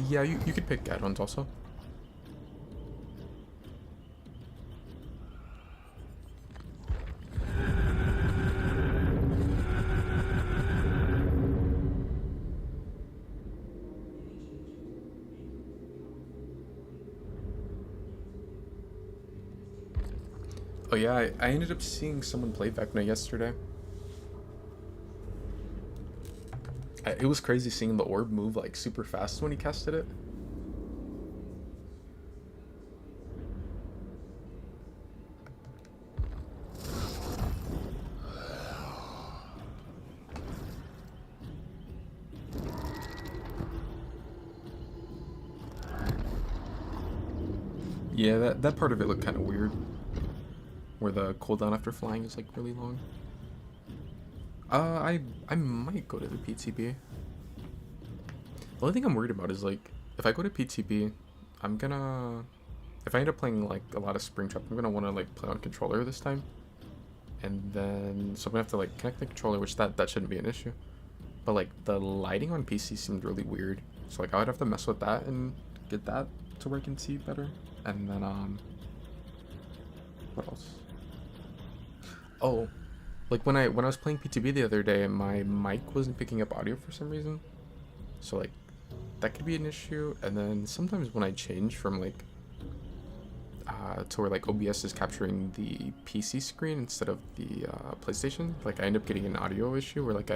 Yeah, you could pick add-ons also. Oh yeah, I ended up seeing someone play Vecna yesterday. It was crazy seeing the orb move like super fast when he casted it. Yeah, that part of it looked kind of weird. Where the cooldown after flying is like really long. I might go to the PTB. The only thing I'm worried about is like, if I go to PTB, I'm gonna, if I end up playing like a lot of Springtrap, I'm gonna want to like play on controller this time. And then, so I'm gonna have to like connect the controller, which that shouldn't be an issue. But like the lighting on PC seemed really weird. So like I would have to mess with that and get that to where I can see better. And then what else? Oh, like when I was playing PTB the other day, my mic wasn't picking up audio for some reason. So like that could be an issue. And then sometimes when I change from like to where like OBS is capturing the PC screen instead of the PlayStation, like I end up getting an audio issue where like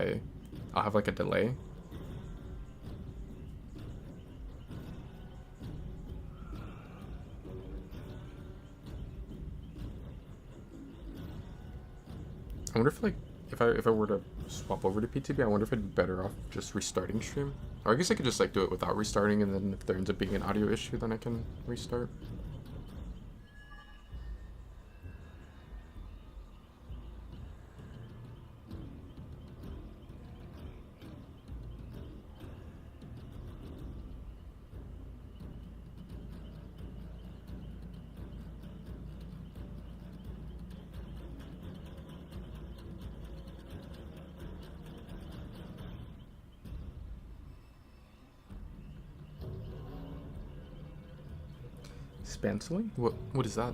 I'll have like a delay. I wonder if like if I were to swap over to PTB, I wonder if I'd be better off just restarting stream. Or I guess I could just like do it without restarting, and then if there ends up being an audio issue, then I can restart. Spansely? What is that?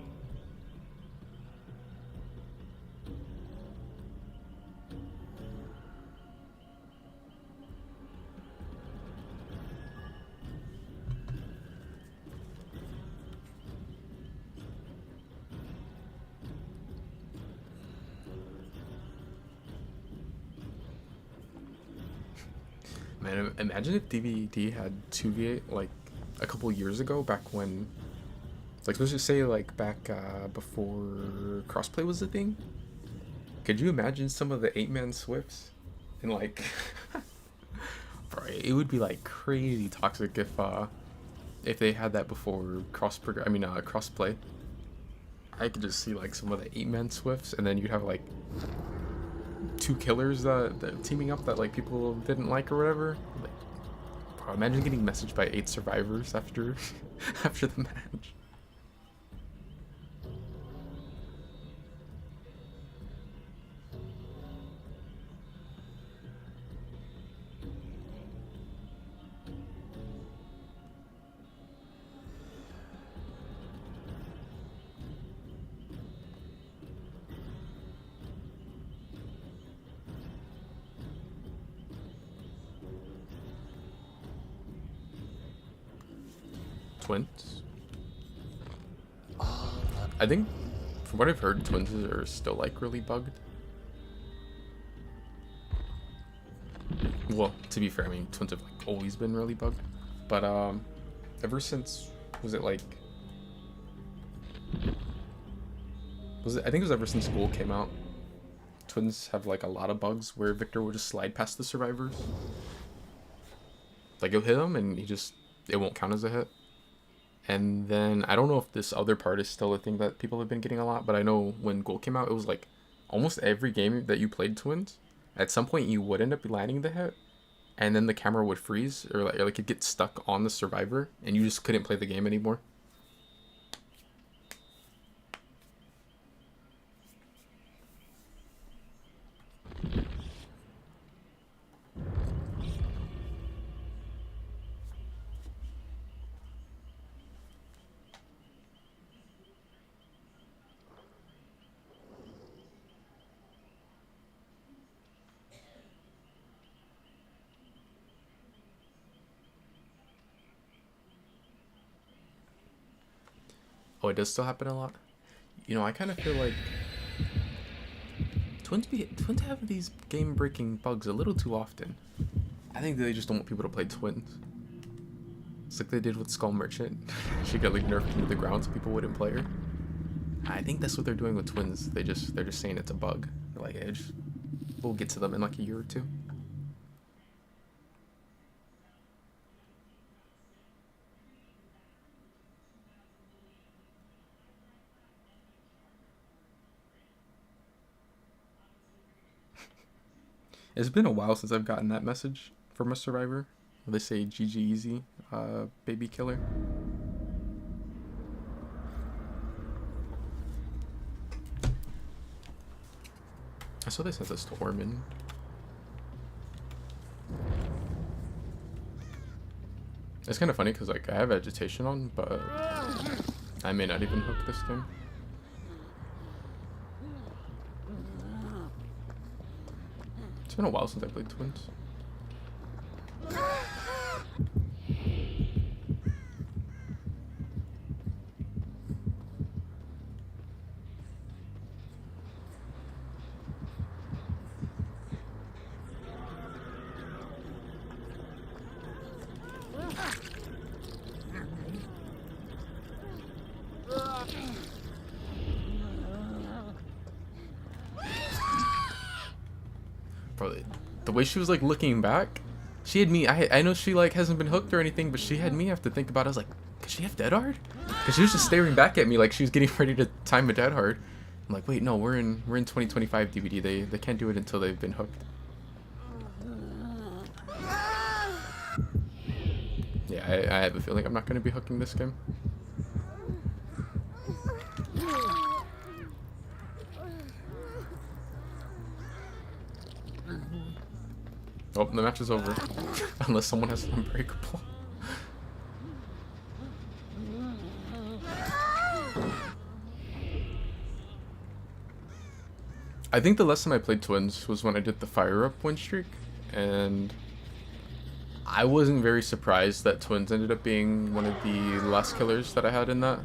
Man, imagine if DVD had 2v8 like a couple years ago, back when, like, let's just say like back before crossplay was a thing. Could you imagine some of the 8-man Swifts? And like, bro, it would be like crazy toxic if they had that before crossplay. I could just see like some of the 8-man Swifts, and then you'd have like 2 killers that teaming up that like people didn't like or whatever. Like, bro, imagine getting messaged by 8 survivors after after the match. Twins. I think, from what I've heard, twins are still like really bugged. Well, to be fair, I mean, twins have like always been really bugged, but ever since, was it like, I think it was ever since Ghoul came out, twins have like a lot of bugs where Victor will just slide past the survivors. Like, you'll hit him and it won't count as a hit. And then, I don't know if this other part is still a thing that people have been getting a lot, but I know when Ghoul came out, it was like almost every game that you played twins, at some point you would end up landing the hit, and then the camera would freeze, or like it'd get stuck on the survivor, and you just couldn't play the game anymore. Oh, it does still happen a lot. You know, I kind of feel like twins have these game-breaking bugs a little too often. I think they just don't want people to play twins. It's like they did with Skull Merchant. She got like nerfed into the ground so people wouldn't play her. I think that's what they're doing with twins. They're just saying it's a bug. They're like, hey, we'll get to them in like a year or two. It's been a while since I've gotten that message from a survivor. They say GG easy, baby killer. I saw they sent this to Ormond. It's kind of funny because like I have agitation on, but I may not even hook this game. It's been a while since I played twins. Bro, the way she was like looking back, she had me. I know she like hasn't been hooked or anything, but she had me have to think about it. I was like, could she have dead hard? Because she was just staring back at me like she was getting ready to time a dead hard. I'm like, wait, no, we're in 2025 DVD. They can't do it until they've been hooked. Yeah, I have a feeling I'm not going to be hooking this game. Oh, the match is over. Unless someone has an unbreakable. I think the last time I played Twins was when I did the Fire Up win streak, and I wasn't very surprised that Twins ended up being one of the last killers that I had in that.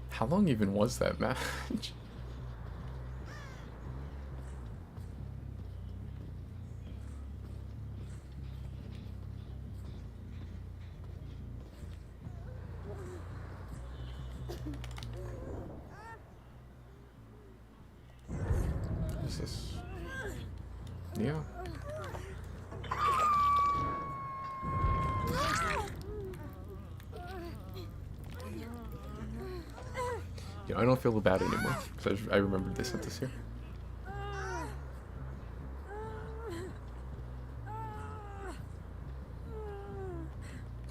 How long even was that match? What is this? Yeah. You know, I don't feel bad anymore because I remembered they sent this here.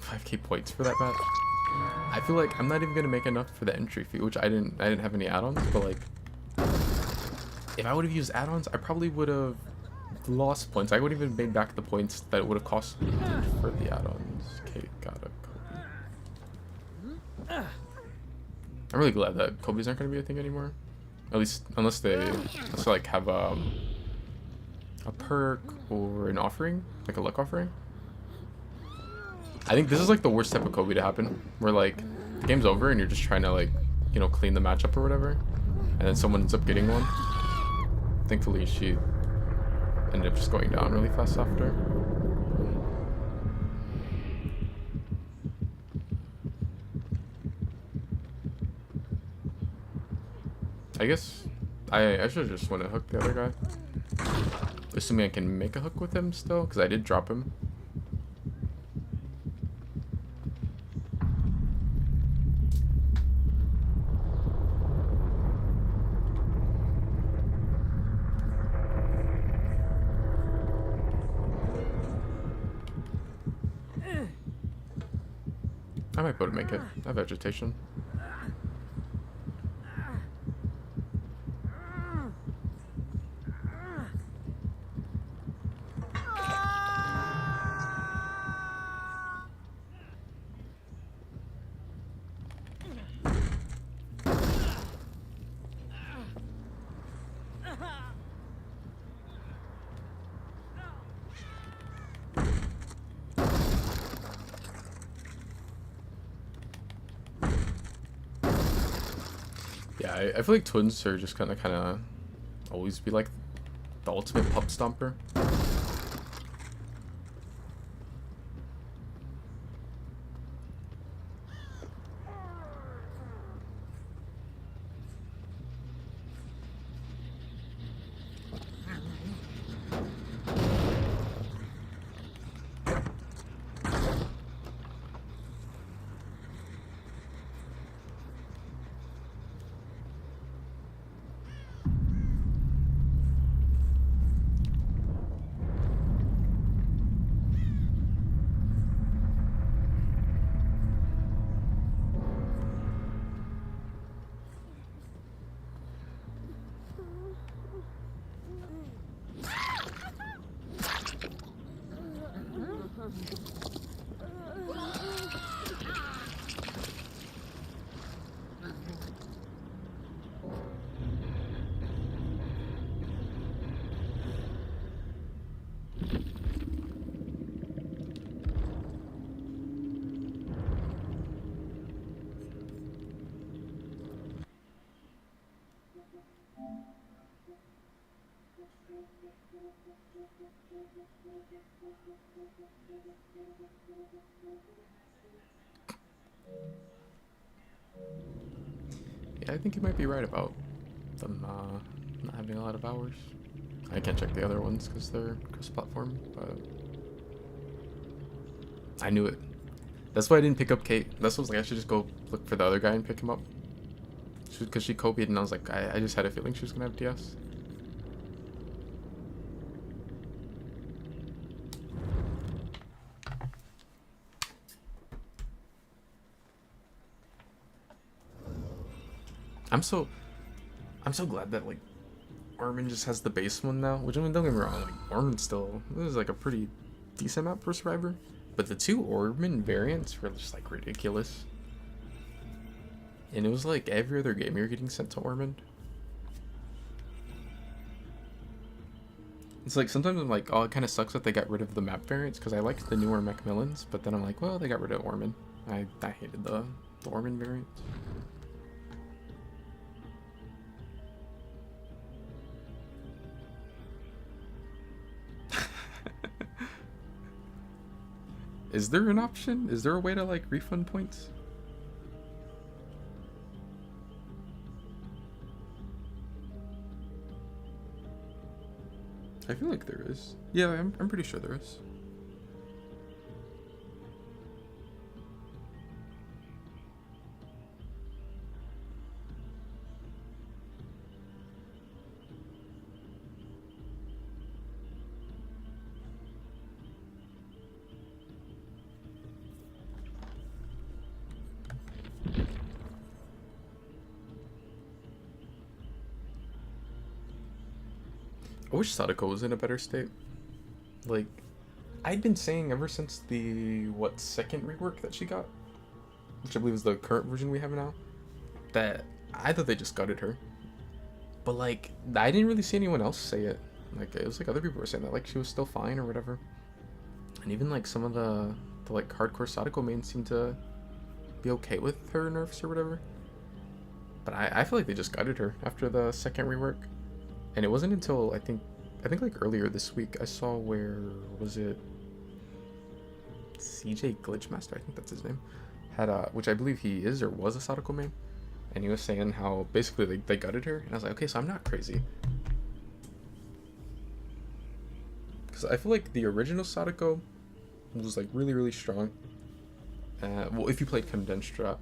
5k points for that match. I feel like I'm not even gonna make enough for the entry fee, which I didn't have any add-ons, but like if I would have used add-ons, I probably would have lost points. I would have even made back the points that it would have cost me for the add-ons. Okay, got it. I'm really glad that Kobe's aren't gonna be a thing anymore. At least unless they like have a perk or an offering, like a luck offering. I think this is like the worst type of Kobe to happen, where like the game's over and you're just trying to like, you know, clean the matchup or whatever, and then someone ends up getting one. Thankfully, she ended up just going down really fast after. I guess I should just want to hook the other guy. Assuming I can make a hook with him still, because I did drop him. I might be able to make it. I have vegetation. Yeah, I feel like Twins are just kind of always be like the ultimate pup stomper. Yeah, I think you might be right about them not having a lot of hours. I can't check the other ones because they're cross-platform, but I knew it. That's why I didn't pick up Kate. That's what I was like, I should just go look for the other guy and pick him up. Because she Kobe'd and I was like, I just had a feeling she was going to have DS. I'm so glad that like Orman just has the base one now. Which, I mean, don't get me wrong, like Orman still, this is like a pretty decent map for Survivor. But the two Orman variants were just like ridiculous. And it was like every other game you're getting sent to Orman. It's like sometimes I'm like, oh, it kind of sucks that they got rid of the map variants because I liked the newer Macmillans, but then I'm like, well, they got rid of Orman. I hated the Orman variants. Is there an option? Is there a way to like refund points? I feel like there is. Yeah, I'm pretty sure there is. I wish Sadako was in a better state. Like, I'd been saying ever since the, second rework that she got, which I believe is the current version we have now, that I thought they just gutted her. But, like, I didn't really see anyone else say it. Like, it was like other people were saying that, like, she was still fine or whatever. And even, like, some of the like, hardcore Sadako mains seemed to be okay with her nerfs or whatever. But I feel like they just gutted her after the second rework. And it wasn't until I think like earlier this week I saw, where was it, CJ Glitchmaster, I think that's his name, had which I believe he is or was a Sadako main, and he was saying how basically they gutted her, and I was like, okay, so I'm not crazy, because I feel like the original Sadako was like really strong. Well, if you played Condensed Drop,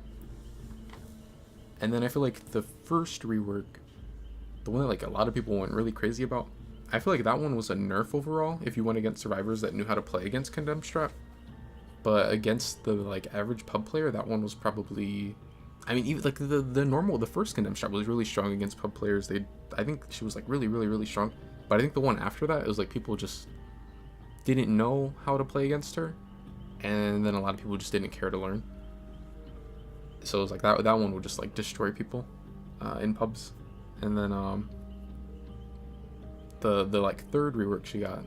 and then I feel like the first rework, the one that like a lot of people went really crazy about, I feel like that one was a nerf overall if you went against survivors that knew how to play against Condemned Strap. But against the like average pub player, that one was probably, I mean, even like the first Condemned Strap was really strong against pub players. I think she was like really strong. But I think the one after that, it was like people just didn't know how to play against her, and then a lot of people just didn't care to learn. So it was like that one would just like destroy people in pubs. And then the like third rework she got,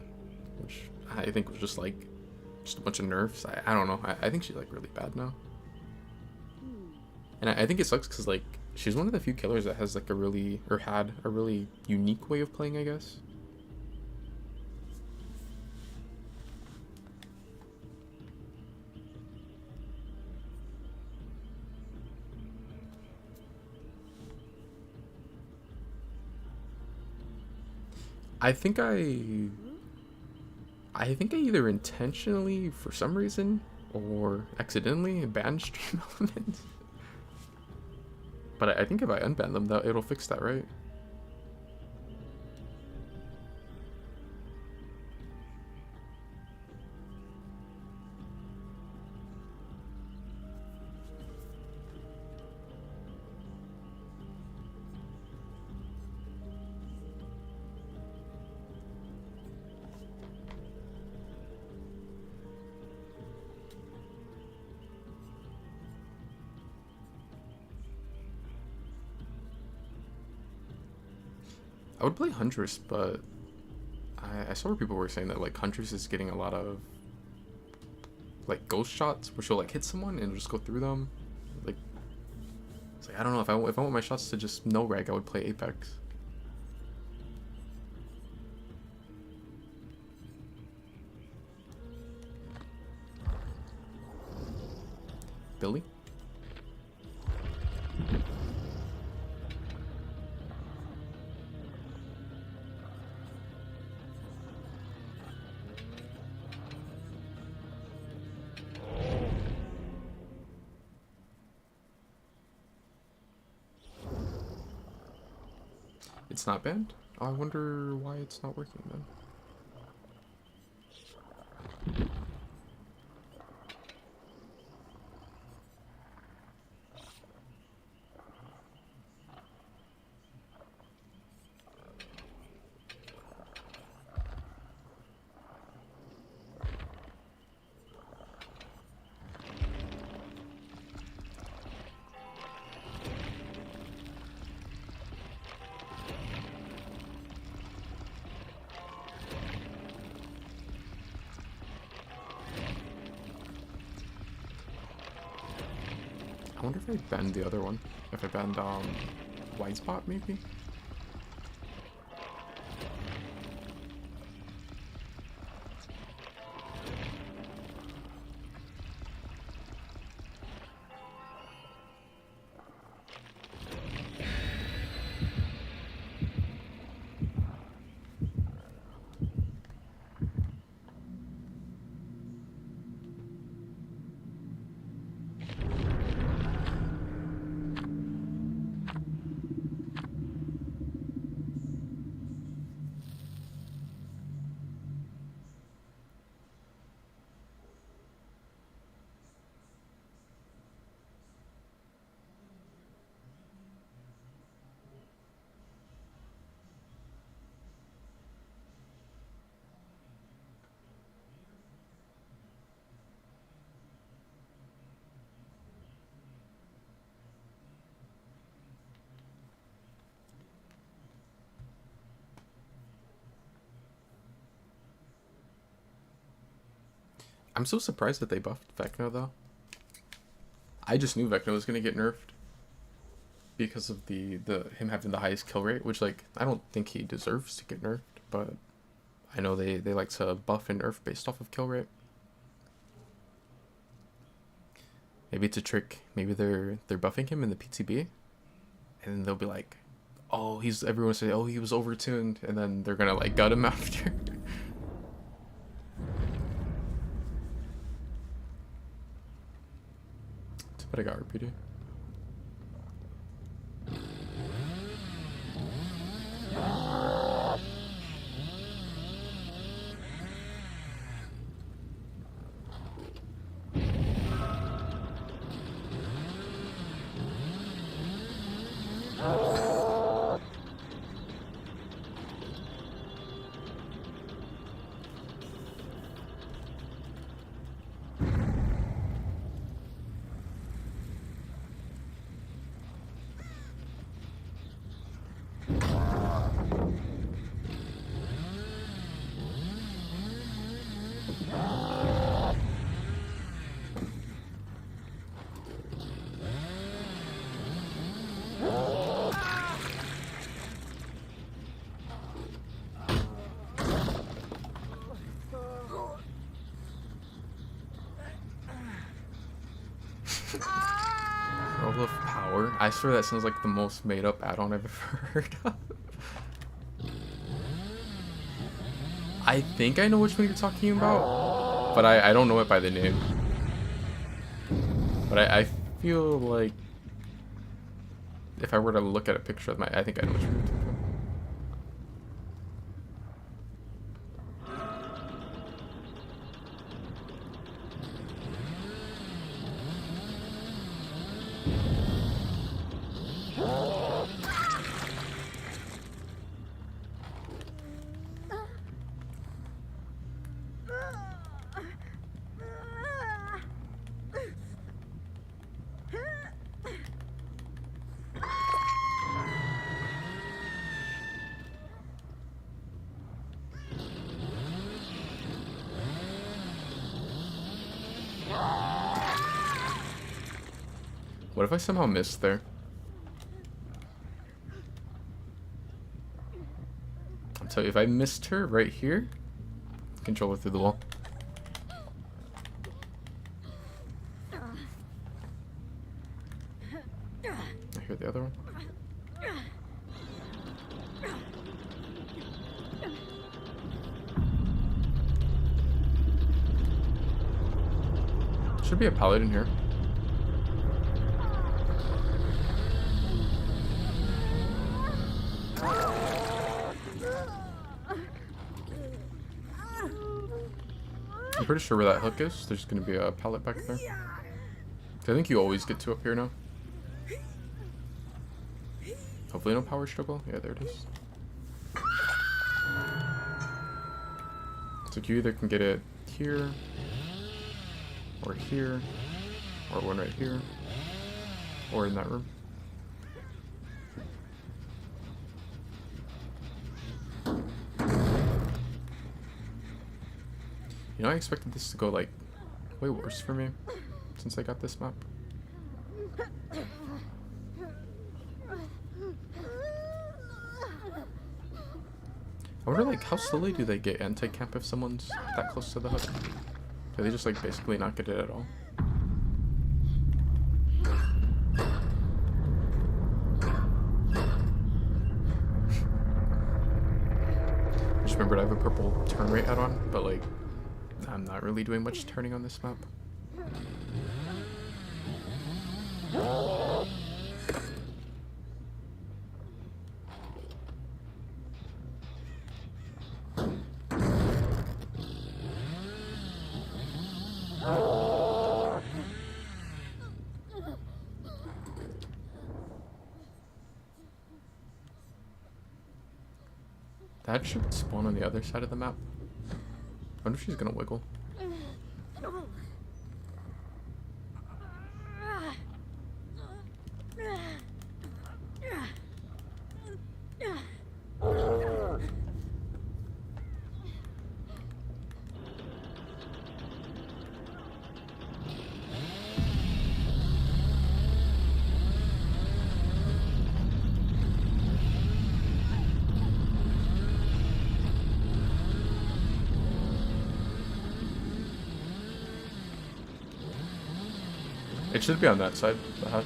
which I think was just a bunch of nerfs. I don't know. I think she's like really bad now. And I think it sucks because like she's one of the few killers that has like had a really unique way of playing, I guess. I think I either intentionally, for some reason, or accidentally banned stream elements. But I think if I unban them, it'll fix that, right? I would play Huntress, but I saw where people were saying that like Huntress is getting a lot of like ghost shots where she'll like hit someone and just go through them. Like, it's like I don't know, if I want my shots to just no rag, I would play Apex. Billy? It's not banned? Oh, I wonder why it's not working then. wonder if I bend the other one. If I bend White Spot maybe? I'm so surprised that they buffed Vecna though. I just knew Vecna was gonna get nerfed because of the him having the highest kill rate, which like I don't think he deserves to get nerfed, but I know they like to buff and nerf based off of kill rate. Maybe it's a trick. Maybe they're buffing him in the PTB, and then they'll be like, "Oh, everyone say, oh, he was overtuned," and then they're gonna like gut him after. But I got repeated. Roll of Power. I swear that sounds like the most made up add-on I've ever heard of. I think I know which one you're talking about, but I don't know it by the name. But I feel like if I were to look at a picture of I think I know which one you're talking about. What if I somehow missed there? I'll tell you, if I missed her right here, control her through the wall. I hear the other one. Should be a paladin here. I'm pretty sure where that hook is, there's gonna be a pallet back there. I think you always get to up here now. Hopefully no power struggle. Yeah, there it is. So you either can get it here, or here, or one right here, or in that room. You know, I expected this to go like way worse for me since I got this map. I wonder, like, how slowly do they get anti-camp if someone's that close to the hut? Do they just, like, basically not get it at all? I just remembered I have a purple turn rate add-on, but, like, I'm not really doing much turning on this map. That should spawn on the other side of the map. I wonder if she's gonna wiggle. It should be on that side, the hatch.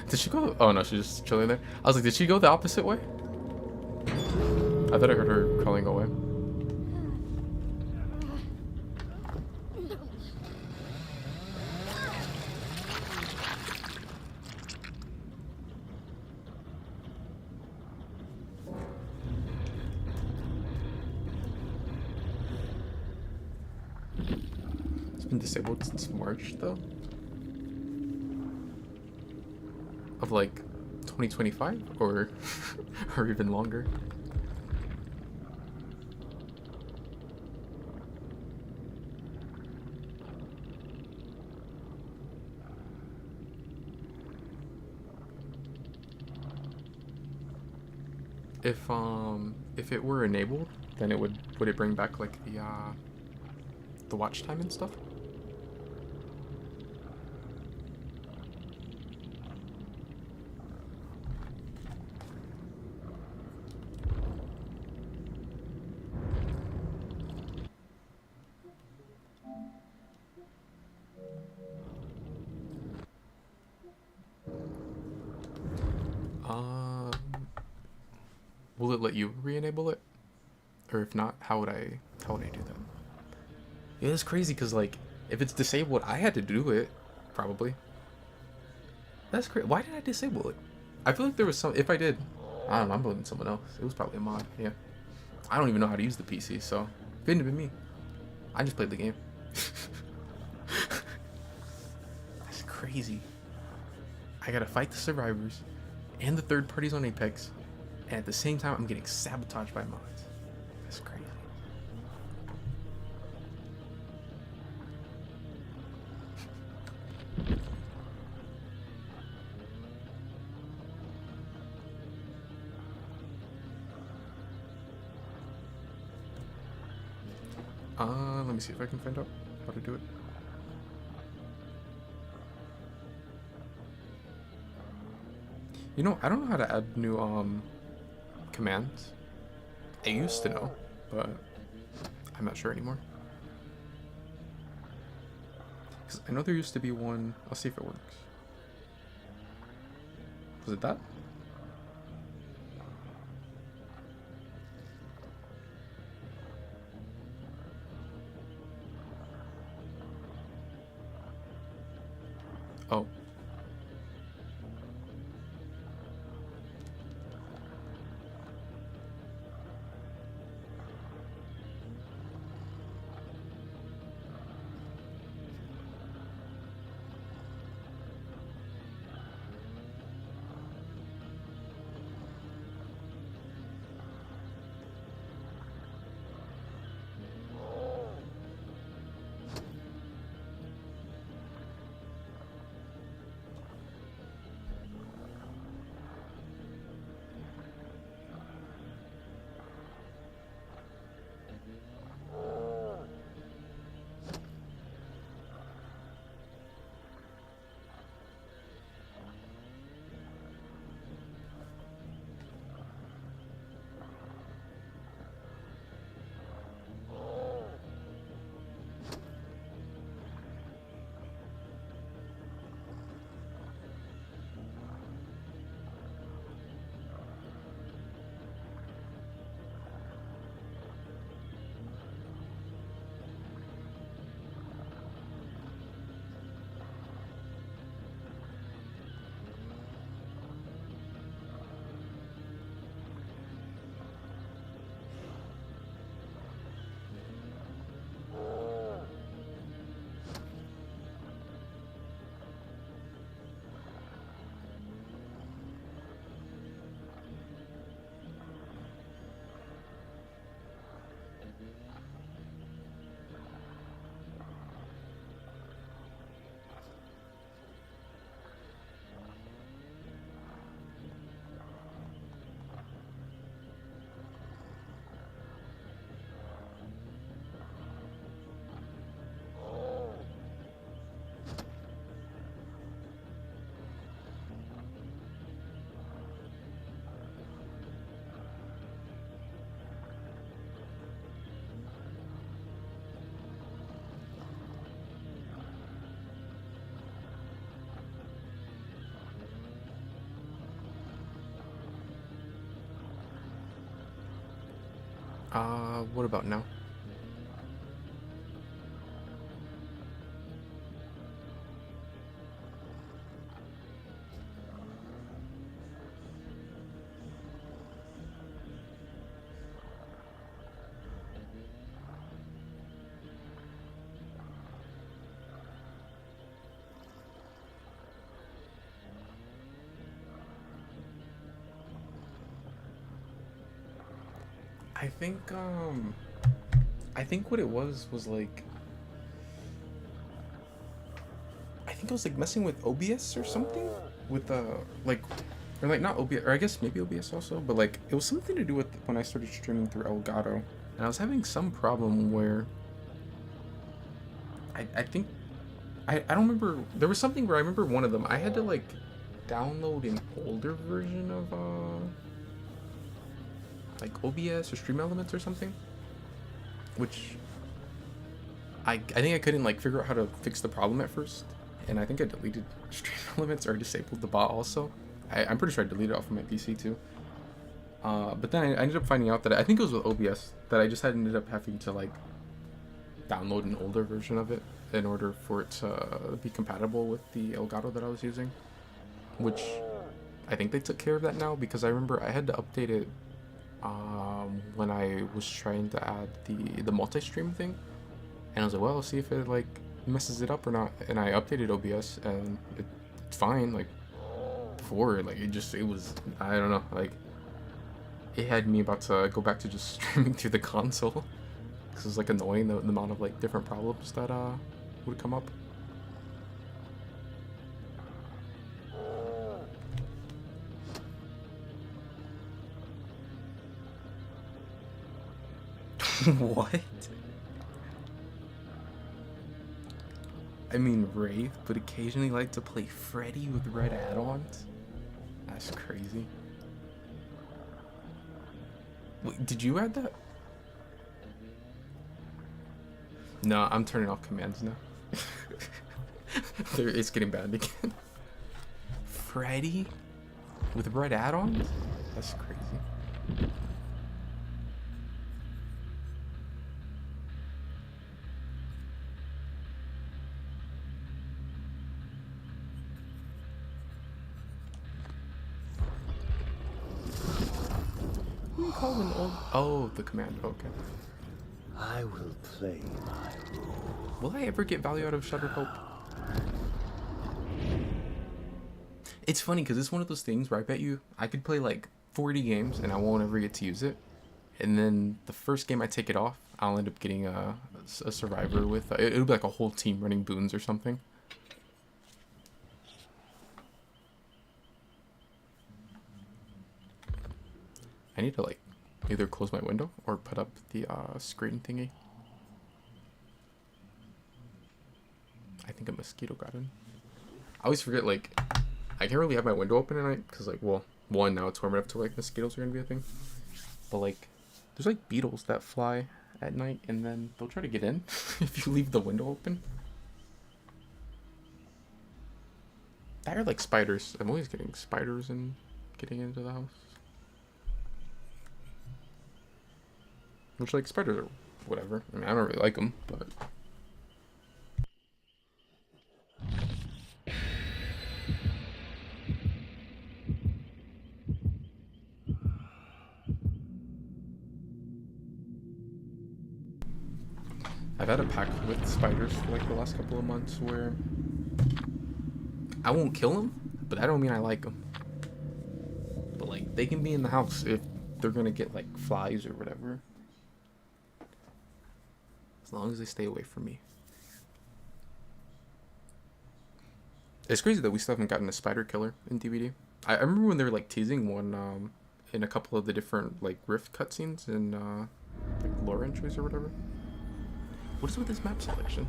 Did she go? Oh no, she's just chilling there. I was like, did she go the opposite way? I thought I heard her crawling away. It's been disabled since March, though. Of like 2025 or or even longer. If it were enabled, then it would it bring back like the watch time and stuff? Will it let you re-enable it? Or if not, how would I do that? Yeah, it's crazy because like if it's disabled, I had to do it, probably. That's crazy. Why did I disable it? I feel like there was some. If I did, I don't know. I'm blaming someone else. It was probably a mod. Yeah. I don't even know how to use the PC, so it couldn't have been me. I just played the game. That's crazy. I gotta fight the survivors and the third parties on Apex. And at the same time, I'm getting sabotaged by mods. That's crazy. Let me see if I can find out how to do it. You know, I don't know how to add new commands. I used to know, but I'm not sure anymore. Because I know there used to be one. I'll see if it works. Was it that? Oh. What about now? I think I think what it was like, I think I was like messing with OBS or something with like, or like not OBS, or I guess maybe OBS also, but like it was something to do with when I started streaming through Elgato, and I was having some problem where I think I don't remember, there was something where I remember one of them I had to like download an older version of like OBS or Stream Elements or something, which I think I couldn't like figure out how to fix the problem at first, and I think I deleted Stream Elements or disabled the bot also. I'm pretty sure I deleted it off of my PC too. But then I ended up finding out that I think it was with OBS that I just had ended up having to like download an older version of it in order for it to be compatible with the Elgato that I was using, which I think they took care of that now, because I remember I had to update it when I was trying to add the multi-stream thing, and I was like, well, I'll see if it like messes it up or not, and I updated OBS and it's fine. Like before, like it was, I don't know, like it had me about to go back to just streaming through the console because it was like annoying the amount of like different problems that would come up. What? I mean Wraith, but occasionally like to play Freddy with red add-ons? That's crazy. Wait, did you add that? No, I'm turning off commands now. It's getting bad again. Freddy with red add-ons? That's crazy. Call an old... Oh, the command. Okay. I will play my role. Will I ever get value out of Shuttered Hope? It's funny because it's one of those things where I bet you I could play like 40 games and I won't ever get to use it, and then the first game I take it off, I'll end up getting a survivor with it'll be like a whole team running boons or something. I need to like either close my window or put up the screen thingy. I think a mosquito got in. I always forget, like, I can't really have my window open at night because, like, well, one, now it's warm enough to like mosquitoes are gonna be a thing, but like there's like beetles that fly at night and then they'll try to get in if you leave the window open. That are like spiders. I'm always getting spiders and getting into the house. Which, like, spiders are whatever. I mean, I don't really like them, but... I've had a pack with spiders for, like, the last couple of months where... I won't kill them, but that don't mean I like them. But, like, they can be in the house if they're gonna get, like, flies or whatever. As long as they stay away from me. It's crazy that we still haven't gotten a spider killer in DVD. I remember when they were like teasing one in a couple of the different like Rift cutscenes in like lore entries or whatever. What is with this map selection?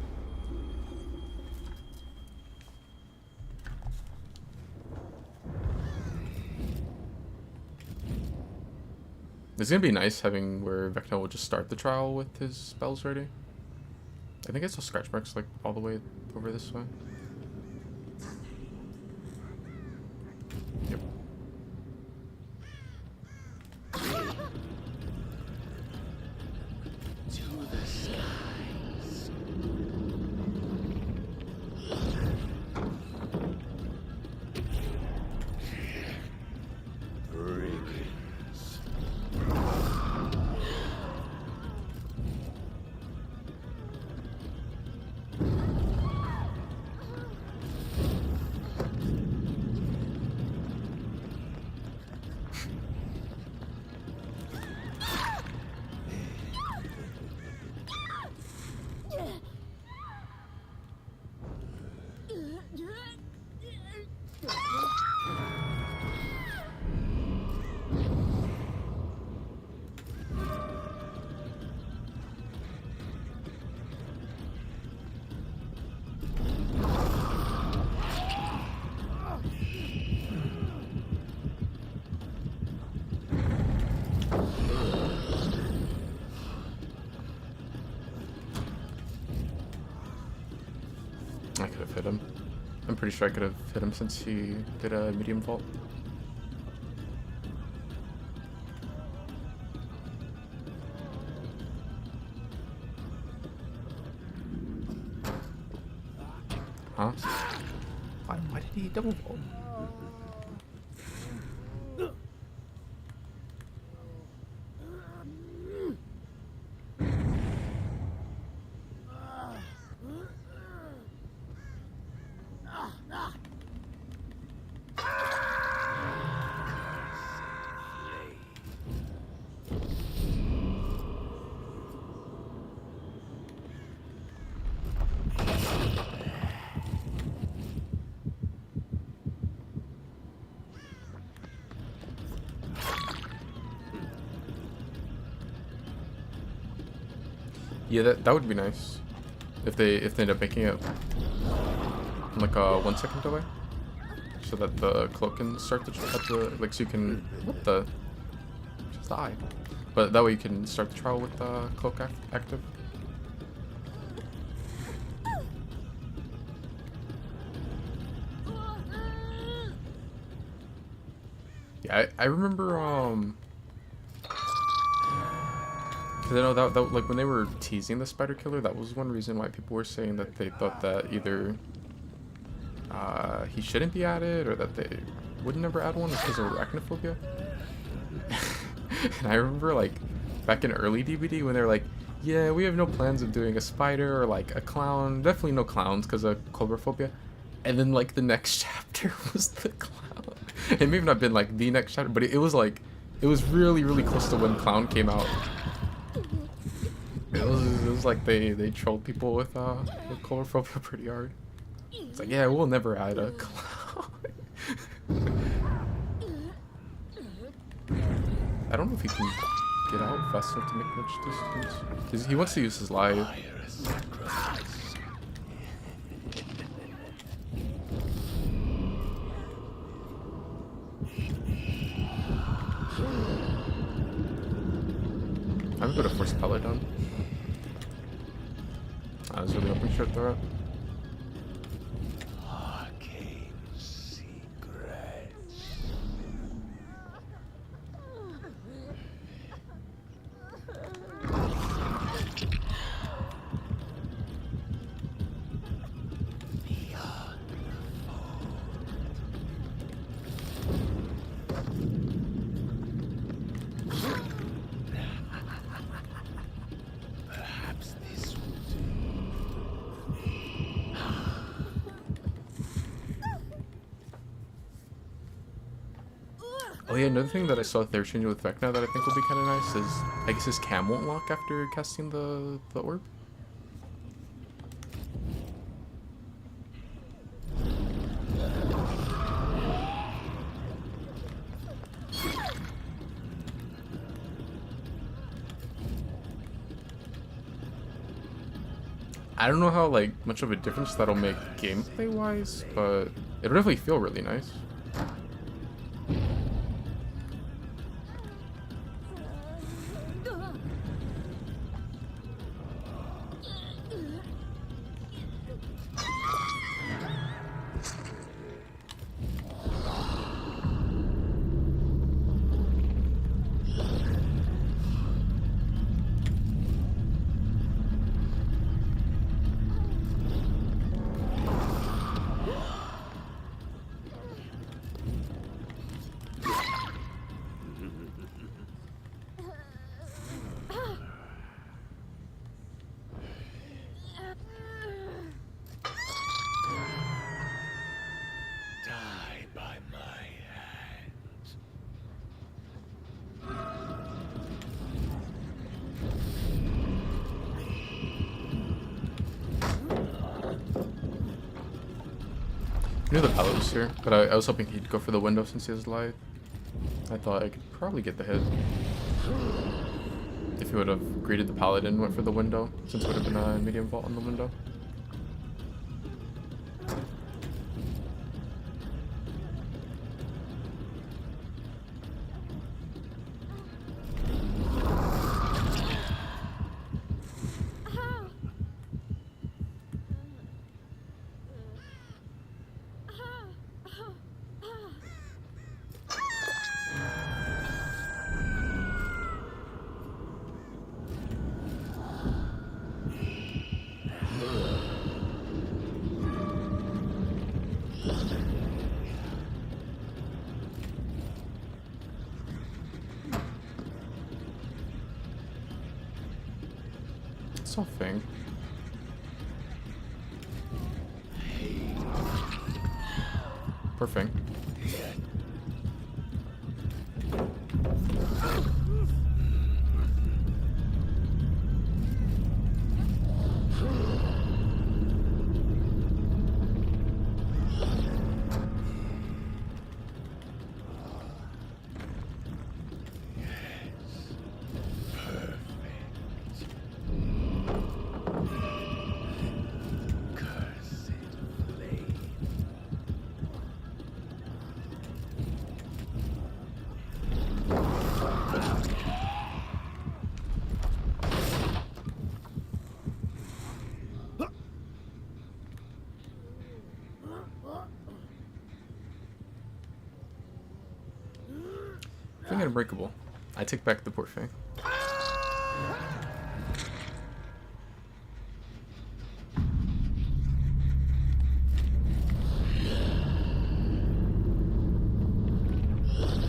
It's gonna be nice having where Vecna will just start the trial with his spells ready. I think I saw scratch marks like all the way over this way. Yep. I could have hit him. I'm pretty sure I could have hit him since he did a medium vault. Huh? Why did he double vault? Yeah, that would be nice if they end up making it like a 1 second delay, so that the cloak can start the like so you can just die, but that way you can start the trial with the cloak active. Yeah, I remember because I know that like when they were teasing the spider killer, that was one reason why people were saying that they thought that either he shouldn't be added or that they would never add one because of arachnophobia. And I remember like back in early DBD when they were like, yeah, we have no plans of doing a spider or like a clown, definitely no clowns because of cobraphobia. And then like the next chapter was the clown. It may have not been like the next chapter, but it was like it was really close to when clown came out. It was like they trolled people with cobraphobia pretty hard. It's like, yeah, we'll never add a clown. I don't know if he can get out fast enough to make much distance. He wants to use his live. I'm gonna force Peladon. I was really hoping she'd throw it. Arcane secrets. Perhaps this will Oh yeah, another thing that I saw they're changing with Vecna that I think will be kind of nice is, I guess his cam won't lock after casting the orb. I don't know how like much of a difference that'll make gameplay wise, but it'll definitely feel really nice. I knew the pallet was here, but I was hoping he'd go for the window since he has light. I thought I could probably get the hit. If he would have greeted the paladin and went for the window, since it would have been a medium vault on the window. Thing. Perfect. I think unbreakable. I take back the port fang.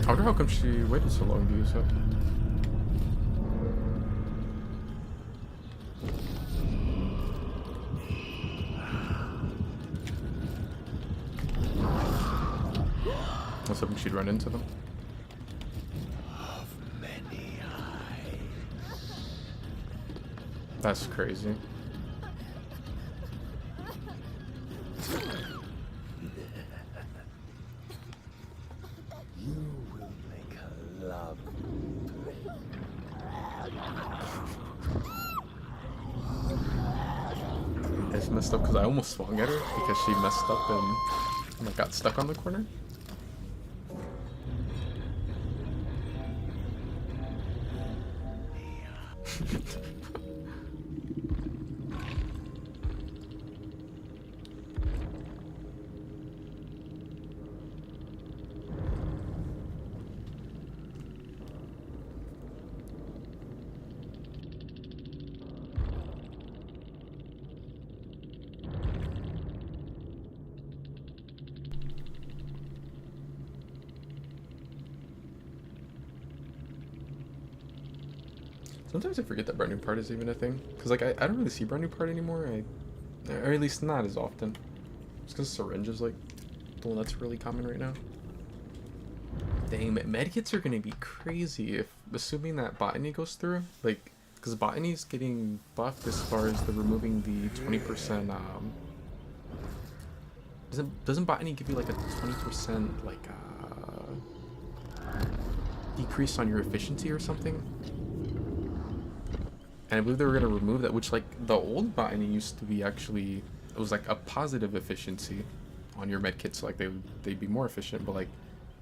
I wonder how come she waited so long to use it. I was hoping she'd run into them. That's crazy. You will make her love It's messed up because I almost swung at her because she messed up and like got stuck on the corner. Sometimes I forget that brand new part is even a thing. Because, like, I don't really see brand new part anymore. Or at least not as often. Just because syringe is, like, the one that's really common right now. Dang, medkits are going to be crazy if, assuming that botany goes through. Like, because botany's getting buffed as far as the removing the 20%, Doesn't botany give you, like, a 20%, like, decrease on your efficiency or something? And I believe they were going to remove that, which, like, the old botany used to be actually, it was, like, a positive efficiency on your medkits, so, like, they'd be more efficient, but, like,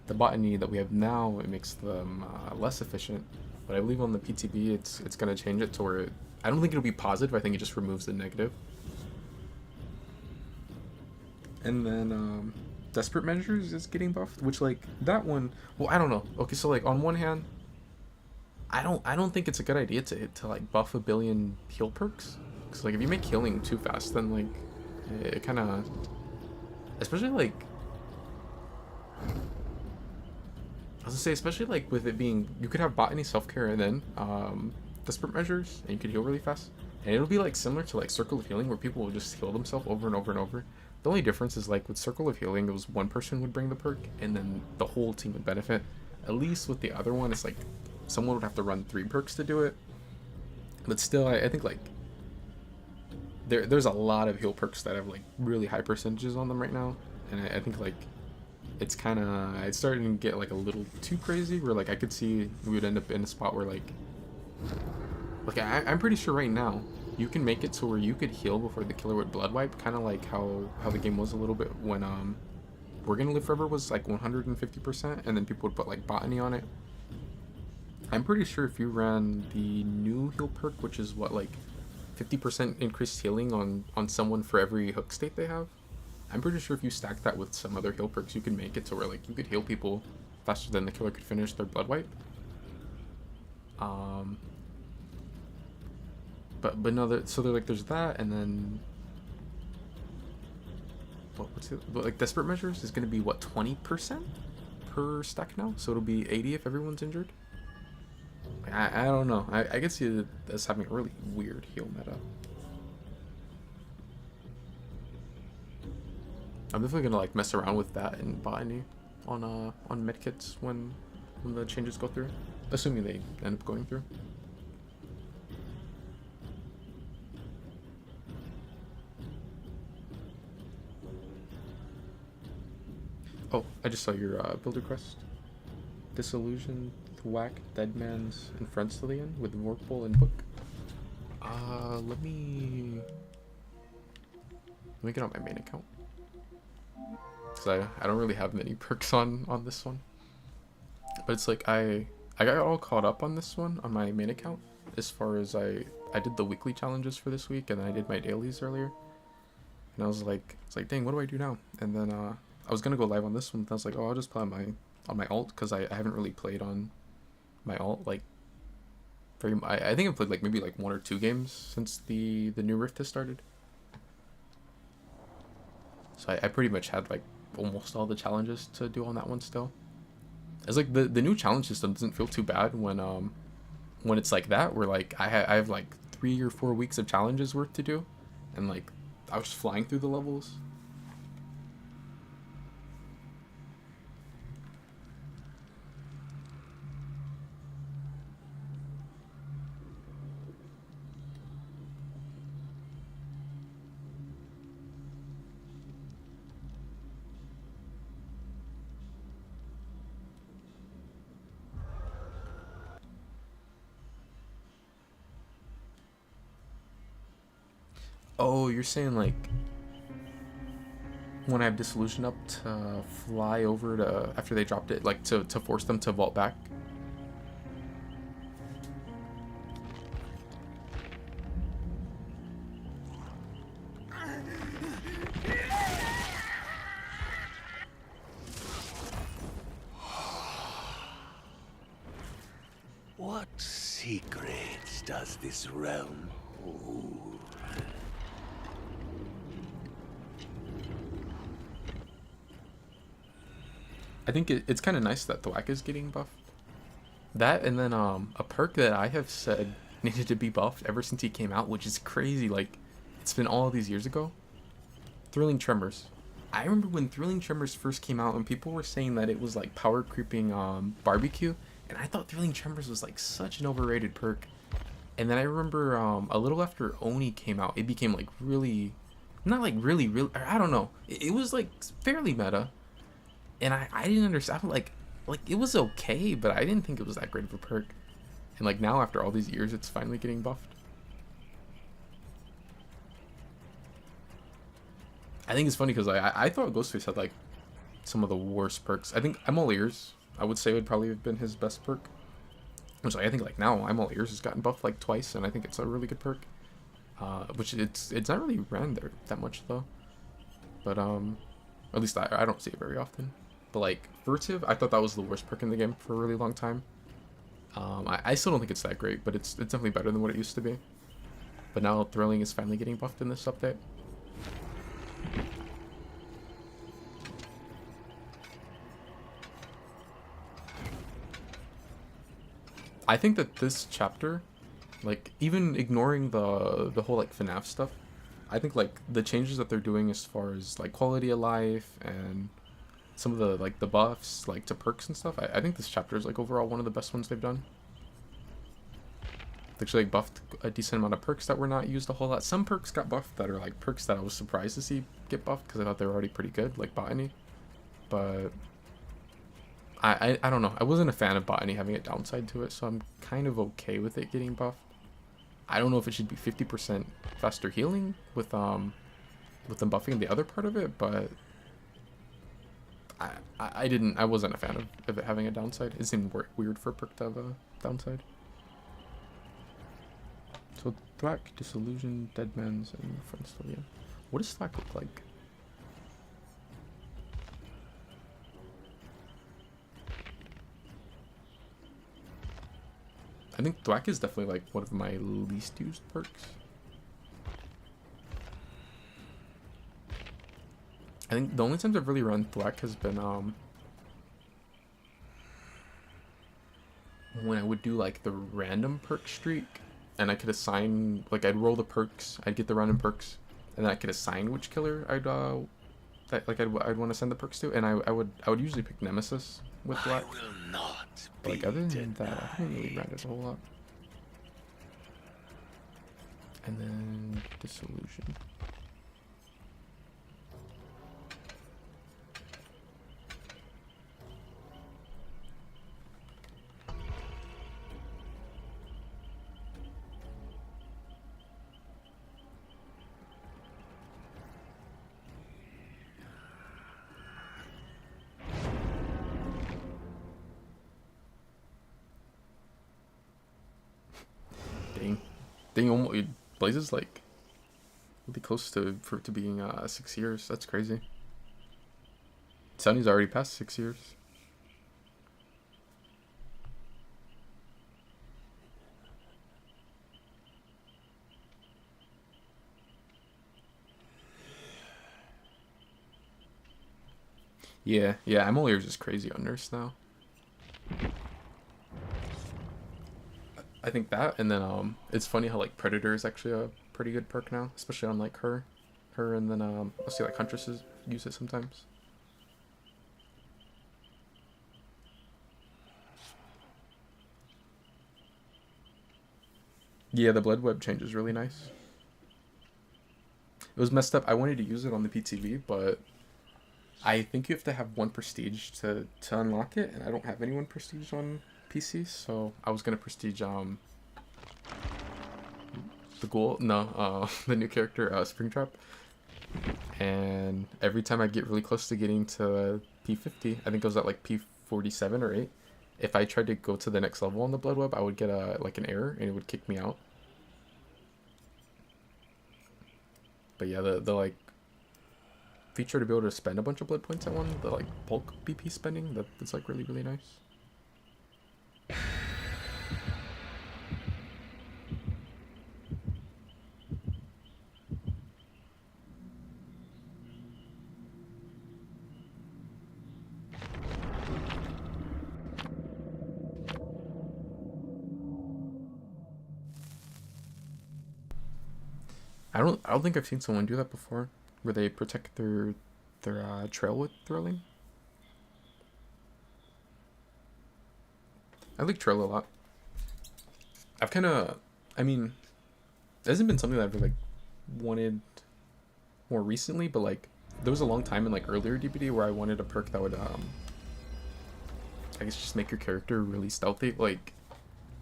the botany that we have now, it makes them less efficient. But I believe on the PTB, it's going to change it to where, I don't think it'll be positive, I think it just removes the negative. And then, Desperate Measures is getting buffed, which, like, that one, well, I don't know. Okay, so, like, on one hand, I don't think it's a good idea to like buff a billion heal perks, because like if you make healing too fast, then like it kind of, especially like, I was gonna say, especially like with it being, you could have botany, self-care, and then Desperate Measures, and you could heal really fast, and it'll be like similar to like Circle of Healing, where people will just heal themselves over and over and over. The only difference is like with Circle of Healing, it was one person would bring the perk and then the whole team would benefit. At least with the other one, it's like someone would have to run 3 perks to do it. But still, I think like there's a lot of heal perks that have like really high percentages on them right now. and I think like it's kind of, it's starting to get like a little too crazy, where like I could see we would end up in a spot where like I'm pretty sure right now you can make it so where you could heal before the killer would blood wipe, kind of like how the game was a little bit when We're Gonna Live Forever was like 150%, and then people would put like botany on it. I'm pretty sure if you ran the new heal perk, which is what, like 50% increased healing on someone for every hook state they have, I'm pretty sure if you stack that with some other heal perks, you can make it to where like you could heal people faster than the killer could finish their blood wipe. But no, so they're like, there's that, and then what's it? But like Desperate Measures is gonna be what, 20% per stack now, so it'll be 80 if everyone's injured. I don't know. I can see this having a really weird heal meta. I'm definitely gonna like mess around with that in botany on medkits when the changes go through, assuming they end up going through. Oh, I just saw your build request. Disillusion, Thwack, Deadman's, and Friends to the End with Vorpal and Book. Let me get on my main account, because I don't really have many perks on this one. But it's like I got all caught up on this one on my main account, as far as I did the weekly challenges for this week, and then I did my dailies earlier. And I was like, dang, what do I do now? And then I was gonna go live on this one, and I was like, oh, I'll just play on my alt, because I haven't really played on my alt like I think I've played like maybe like 1 or 2 games since the new Rift has started. So I pretty much had like almost all the challenges to do on that one still. It's like the new challenge system doesn't feel too bad when it's like that, where like I have like 3 or 4 weeks of challenges worth to do, and like I was flying through the levels. Oh, you're saying like when I have Dissolution up to fly over to, after they dropped it, like to force them to vault back? What secrets does this realm hold? I think it's kind of nice that Thwack is getting buffed. That, and then a perk that I have said needed to be buffed ever since he came out, which is crazy. Like, it's been all these years ago. Thrilling Tremors. I remember when Thrilling Tremors first came out and people were saying that it was like power creeping barbecue, and I thought Thrilling Tremors was like such an overrated perk. And then I remember a little after Oni came out, it became like really, not like really, I don't know. It was like fairly meta. And I didn't understand, like it was okay, but I didn't think it was that great of a perk. And like now, after all these years, it's finally getting buffed. I think it's funny because I thought Ghostface had like some of the worst perks. I think I'm All Ears, I would say, would probably have been his best perk. Which like, I think like now I'm All Ears has gotten buffed like twice, and I think it's a really good perk. Which it's not really ran there that much though. But at least I don't see it very often. But like Furtive, I thought that was the worst perk in the game for a really long time. I still don't think it's that great, but it's definitely better than what it used to be. But now Thrilling is finally getting buffed in this update. I think that this chapter, like even ignoring the whole like FNAF stuff, I think like the changes that they're doing as far as like quality of life and some of the like the buffs like to perks and stuff, I think this chapter is like overall one of the best ones they've done. actually like buffed a decent amount of perks that were not used a whole lot. Some perks got buffed that are like perks that I was surprised to see get buffed because I thought they were already pretty good, like Botany. But I don't know. I wasn't a fan of Botany having a downside to it, so I'm kind of okay with it getting buffed. I don't know if it should be 50% faster healing with them buffing the other part of it, but I wasn't a fan of it having a downside. It seemed weird for a perk to have a downside. So Thwack, Disillusion, Deadman's, and Friends Still, yeah. What does Thwack look like? I think Thwack is definitely like one of my least used perks. I think the only times I've really run Thwack has been when I would do like the random perk streak, and I could assign, like, I'd roll the perks, I'd get the random perks, and then I could assign which killer I'd want to send the perks to, and I would usually pick Nemesis with Thwack. I will not But like be other than that, I denied. haven't really ran it a whole lot. And then Disillusion. Dang, almost, Blaze is like really close to for it to being 6 years. That's crazy. Sunny's already past 6 years. Yeah, Amoliar's is crazy on Nurse now. I think that, and then it's funny how like Predator is actually a pretty good perk now, especially on like her, and then I'll see like Huntresses use it sometimes. Yeah, the Blood Web change is really nice. It was messed up. I wanted to use it on the PTV, but I think you have to have 1 prestige to unlock it, and I don't have any 1 prestige on PC, so I was gonna prestige the ghoul, no, the new character, Springtrap, and every time I get really close to getting to P50, I think it was at like P47 or 8, if I tried to go to the next level on the Blood Web, I would get like an error and it would kick me out. But yeah, the like feature to be able to spend a bunch of blood points at one, the like bulk BP spending, that's like really, really nice. I don't think I've seen someone do that before, where they protect their trail with thrilling. I like trail a lot. I've kind of, I mean, it hasn't been something that I've like wanted more recently, but like there was a long time in like earlier DBD where I wanted a perk that would I guess just make your character really stealthy. Like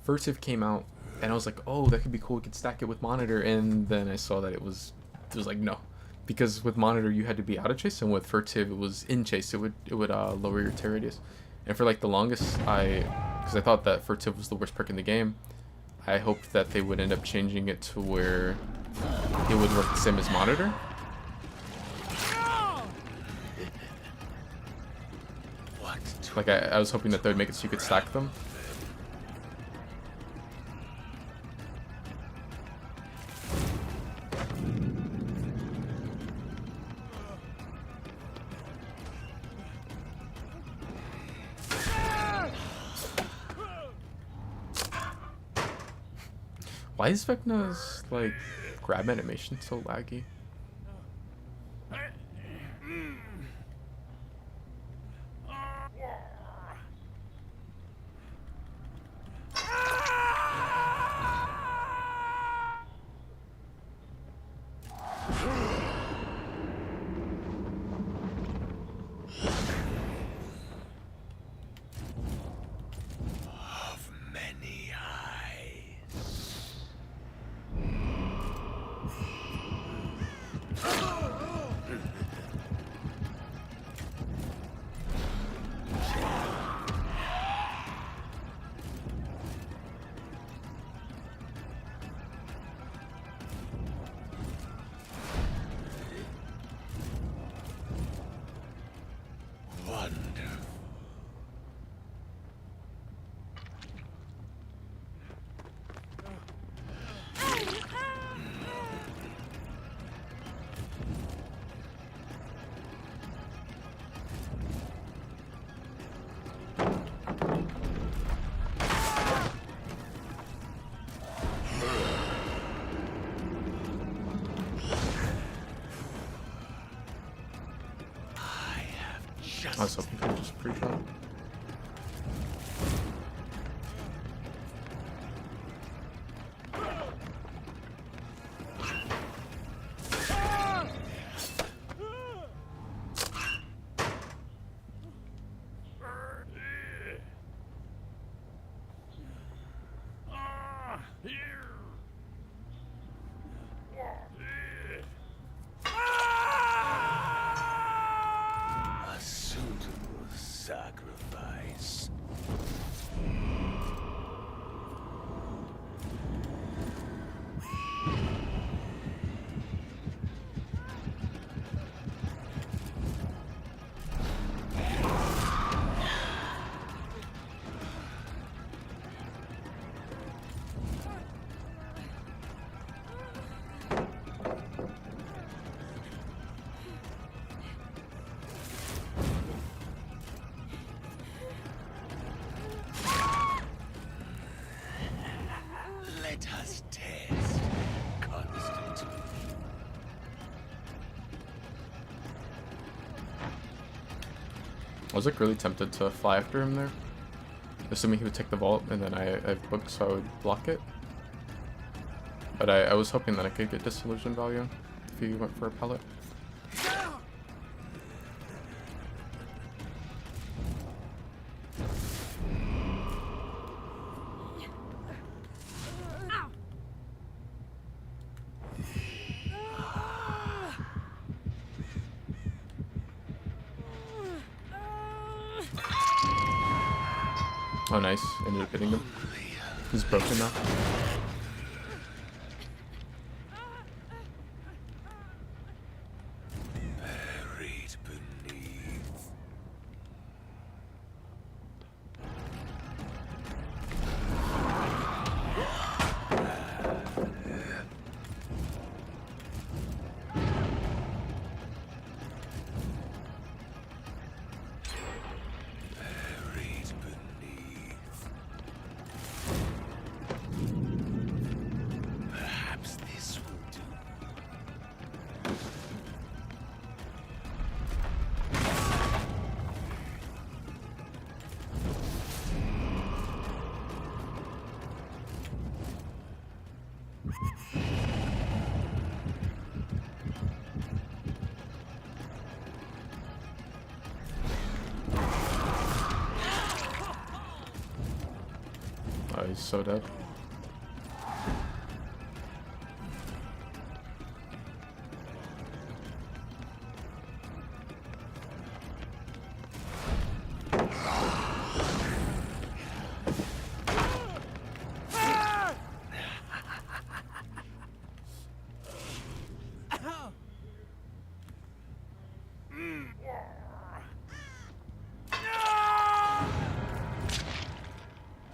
Furtive came out and I was like, oh, that could be cool, we could stack it with Monitor, and then I saw that it was like no, because with Monitor you had to be out of chase, and with Furtive it was in chase, it would lower your tear radius. And for like the longest, because I thought that Furtive was the worst perk in the game, I hoped that they would end up changing it to where it would work the same as Monitor. Like I was hoping that they would make it so you could stack them. Why is Vecna's like grab animation so laggy? Wonderful. I was hoping for just pre-drop. A suitable sacrifice. Let us test Constantine. I was like really tempted to fly after him there, assuming he would take the vault, and then I have books, so I would block it. But I was hoping that I could get disillusion value if he went for a pellet. Oh nice, ended up hitting him. He's broken now. Buried beneath. Buried beneath. Perhaps this will do. Oh, he's so dead.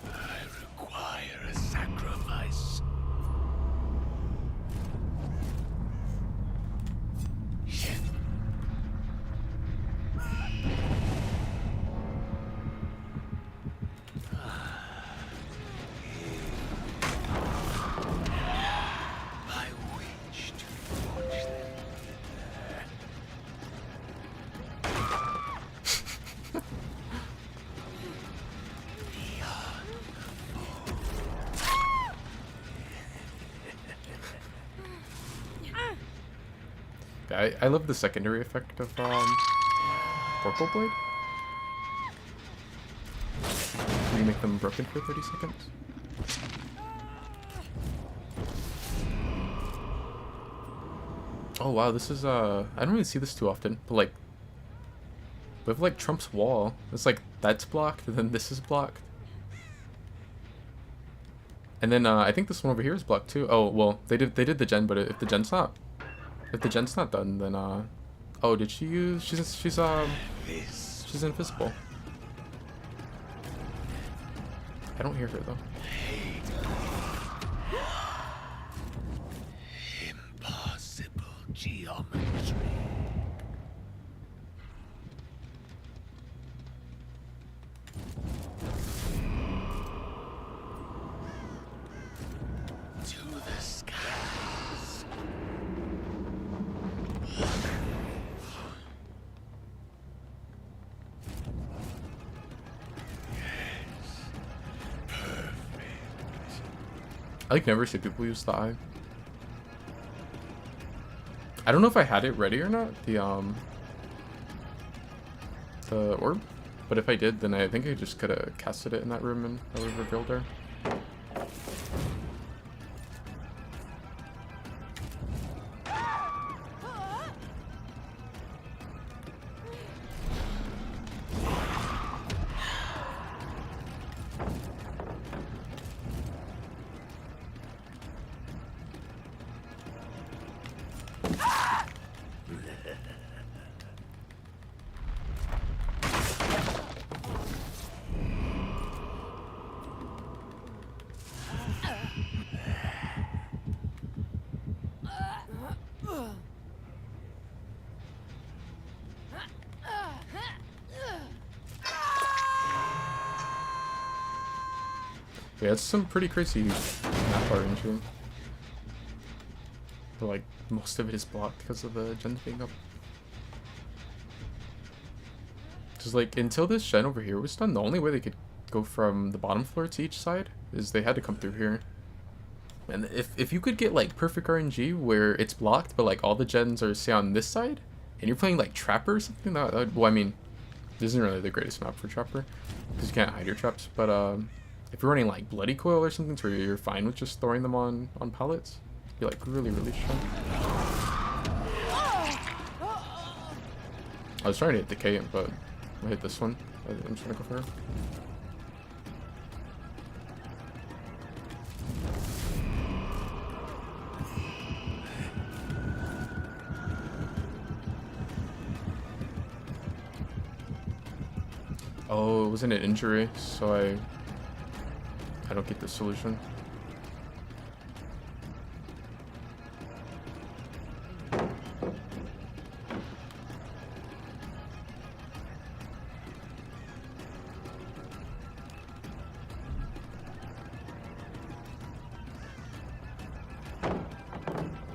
I require a sacrifice. By which to watch them. I love the secondary effect of Vorpal Blade. Can you make them broken for 30 seconds? Oh wow, this is I don't really see this too often, but like with like Trump's wall, it's like that's blocked and then this is blocked. And then I think this one over here is blocked too. Oh well, they did the gen, but if the gen's not done, then oh, did she use? She's This She's invisible. I don't hear her though. Impossible geometry. To the skies. I like never see people use the eye. I don't know if I had it ready or not, the orb, but if I did, then I think I just could have casted it in that room and I would have revealed her. Yeah, it's some pretty crazy map RNG. But like, most of it is blocked because of the gens being up. Just like, until this gen over here was done, the only way they could go from the bottom floor to each side is they had to come through here. And if you could get like perfect RNG where it's blocked, but like all the gens are say on this side, and you're playing like Trapper or something, that would, well, I mean, this isn't really the greatest map for Trapper because you can't hide your traps. But if you're running like Bloody Coil or something, to where you're fine with just throwing them on pallets, you're like really strong. I was trying to hit Decay, but I hit this one. I'm just gonna go for her. Oh, it wasn't an injury, so I don't get the solution.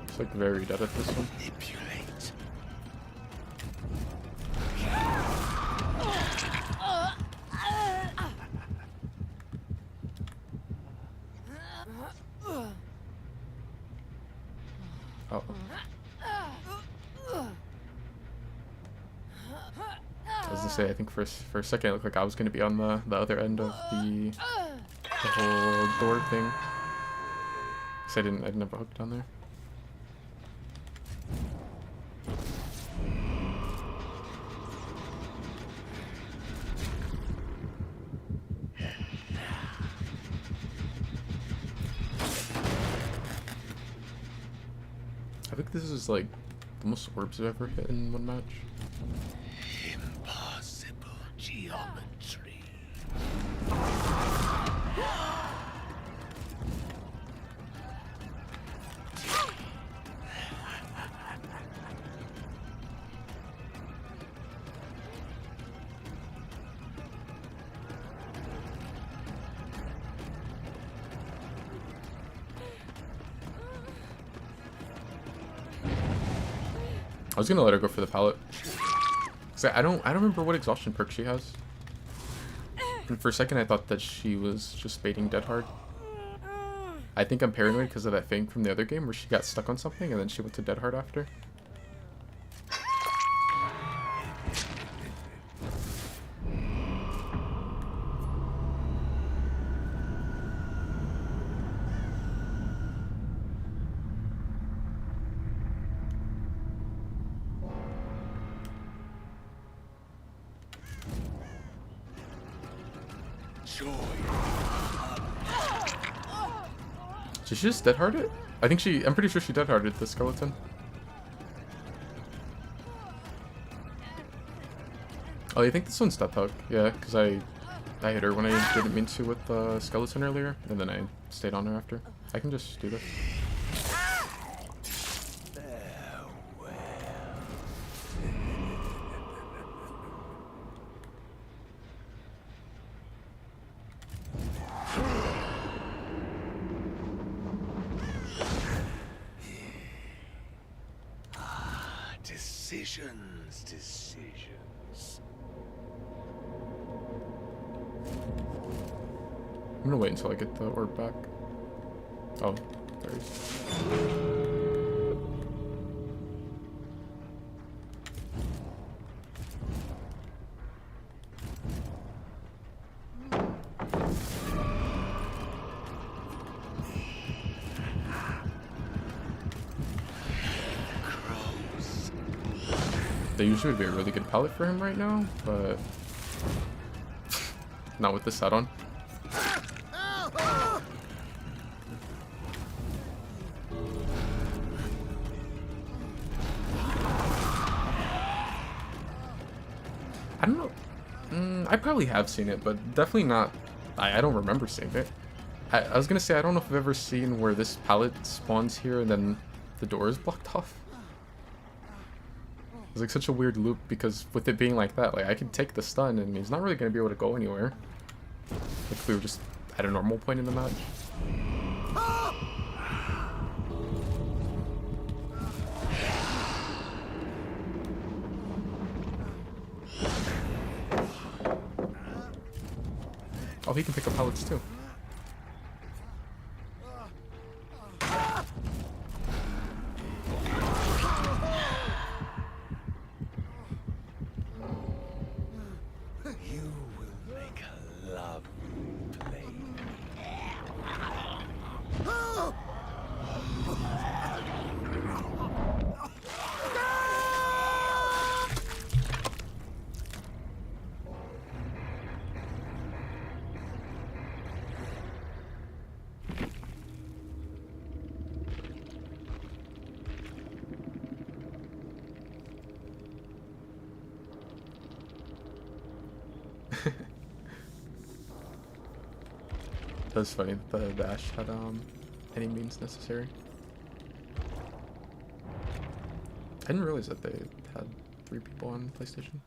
It's like very dead at this one. Manipulate. Oh. I was gonna say, I think for a second it looked like I was gonna be on the other end of the whole door thing. Cause I didn't have a hook down there. I think this is like the most orbs I've ever hit in one match. Impossible geometry. I was gonna let her go for the pallet. Cause I don't remember what exhaustion perk she has. And for a second I thought that she was just baiting Dead Hard. I think I'm paranoid because of that thing from the other game where she got stuck on something and then she went to Dead Hard after. Did she just dead-hard it? I'm pretty sure she dead-harded the skeleton. Oh, I think this one's Death Hook. Yeah, because I hit her when I didn't mean to with the skeleton earlier, and then I stayed on her after. I can just do this. Decisions. I'm gonna wait until I get the orb back. Oh, there he is. Crows. They usually would be a really good palette for him right now, but not with this add-on. I don't know. I probably have seen it, but definitely not. I don't remember seeing it. I was gonna say I don't know if I've ever seen where this pallet spawns here and then the door is blocked off. It's like such a weird loop because with it being like that, like I could take the stun and he's not really gonna be able to go anywhere. Like if we were just at a normal point in the match. Oh, he can pick up pallets too. You will make a love play. That's funny. The Ash had any means necessary. I didn't realize that they had 3 people on PlayStation.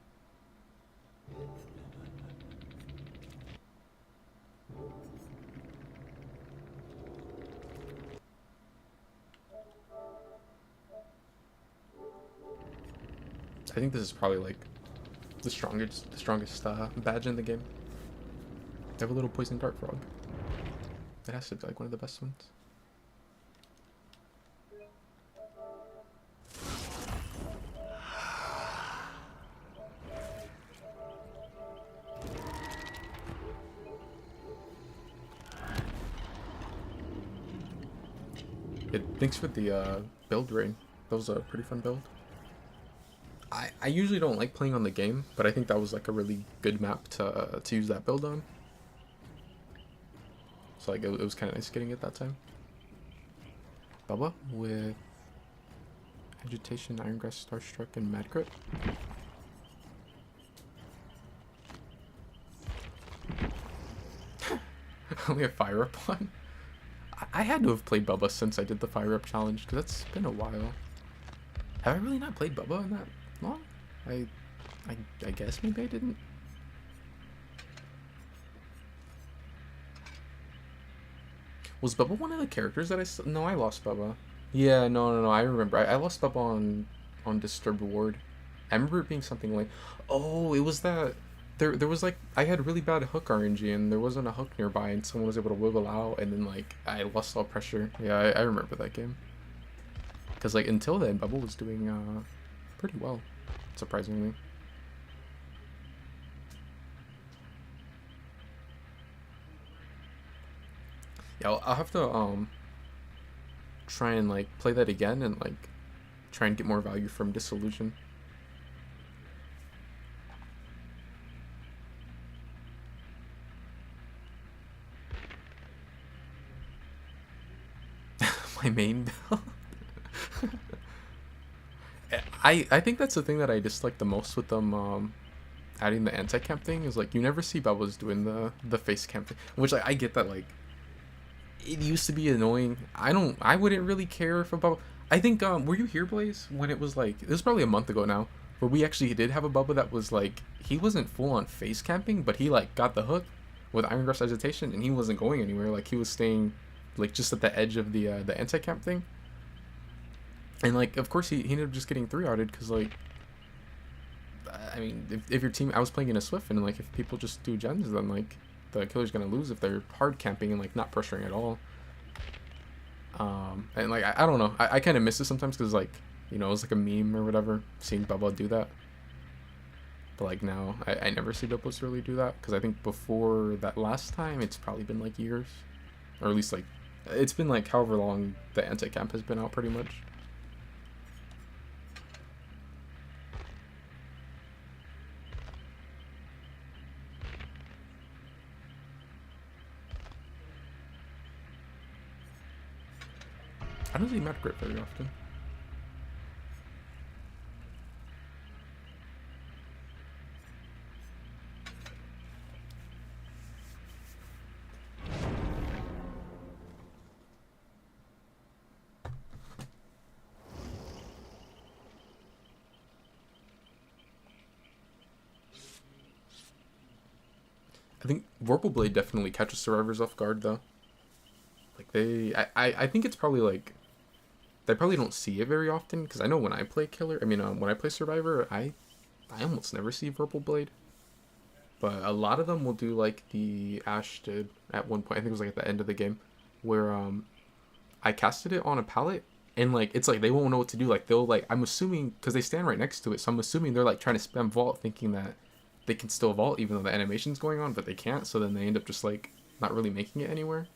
I think this is probably like the strongest badge in the game. They have a little poison dart frog. It has to be like one of the best ones. Thanks for the build rain. That was a pretty fun build. I usually don't like playing on the game, but I think that was like a really good map to use that build on. So like it was kind of nice getting it that time. Bubba with Agitation, Irongrass, Starstruck, and Mad Crit. Only a fire up one. I had to have played Bubba since I did the fire up challenge because that's been a while. Have I really not played Bubba in that long? I guess maybe I didn't. Was Bubba one of the characters that no, I lost Bubba. Yeah, no, I remember. I lost Bubba on Disturbed Ward. I remember it being something like, oh, it was that there was like I had really bad hook RNG and there wasn't a hook nearby and someone was able to wiggle out and then like I lost all pressure. Yeah, I remember that game. Cause like until then, Bubba was doing pretty well, surprisingly. Yeah, I'll have to try and like play that again and like try and get more value from Disillusion. My main build. I think that's the thing that I dislike the most with them adding the anti-camp thing is like you never see Bubbles doing the face camp thing, which like I get that like it used to be annoying. I wouldn't really care if a Bubba. I think were you here, Blaze, when it was like this was probably a month ago now, where we actually did have a Bubba that was like he wasn't full on face camping, but he like got the hook with Iron Grasp Agitation and he wasn't going anywhere. Like he was staying like just at the edge of the anti-camp thing. And like of course he ended up just getting 3-outed because like I mean if your team, I was playing in a Swift and like if people just do gens, then like the killer's gonna lose if they're hard camping and like not pressuring at all. And like I don't know, I kind of miss it sometimes because like you know it was like a meme or whatever seeing Bubba do that. But like now I never see Bubbles really do that because I think before that last time it's probably been like years, or at least like it's been like however long the anti-camp has been out pretty much. I don't see Mad Grip very often. I think Vorpal Blade definitely catches survivors off guard though. Like I think it's probably like they probably don't see it very often because I know when I play killer, I mean when I play survivor, I almost never see Vorpal Blade. But a lot of them will do like the Ash did at one point. I think it was like at the end of the game, where I casted it on a pallet and like it's like they won't know what to do. Like they'll like I'm assuming because they stand right next to it, so I'm assuming they're like trying to spam vault, thinking that they can still vault even though the animation's going on, but they can't. So then they end up just like not really making it anywhere.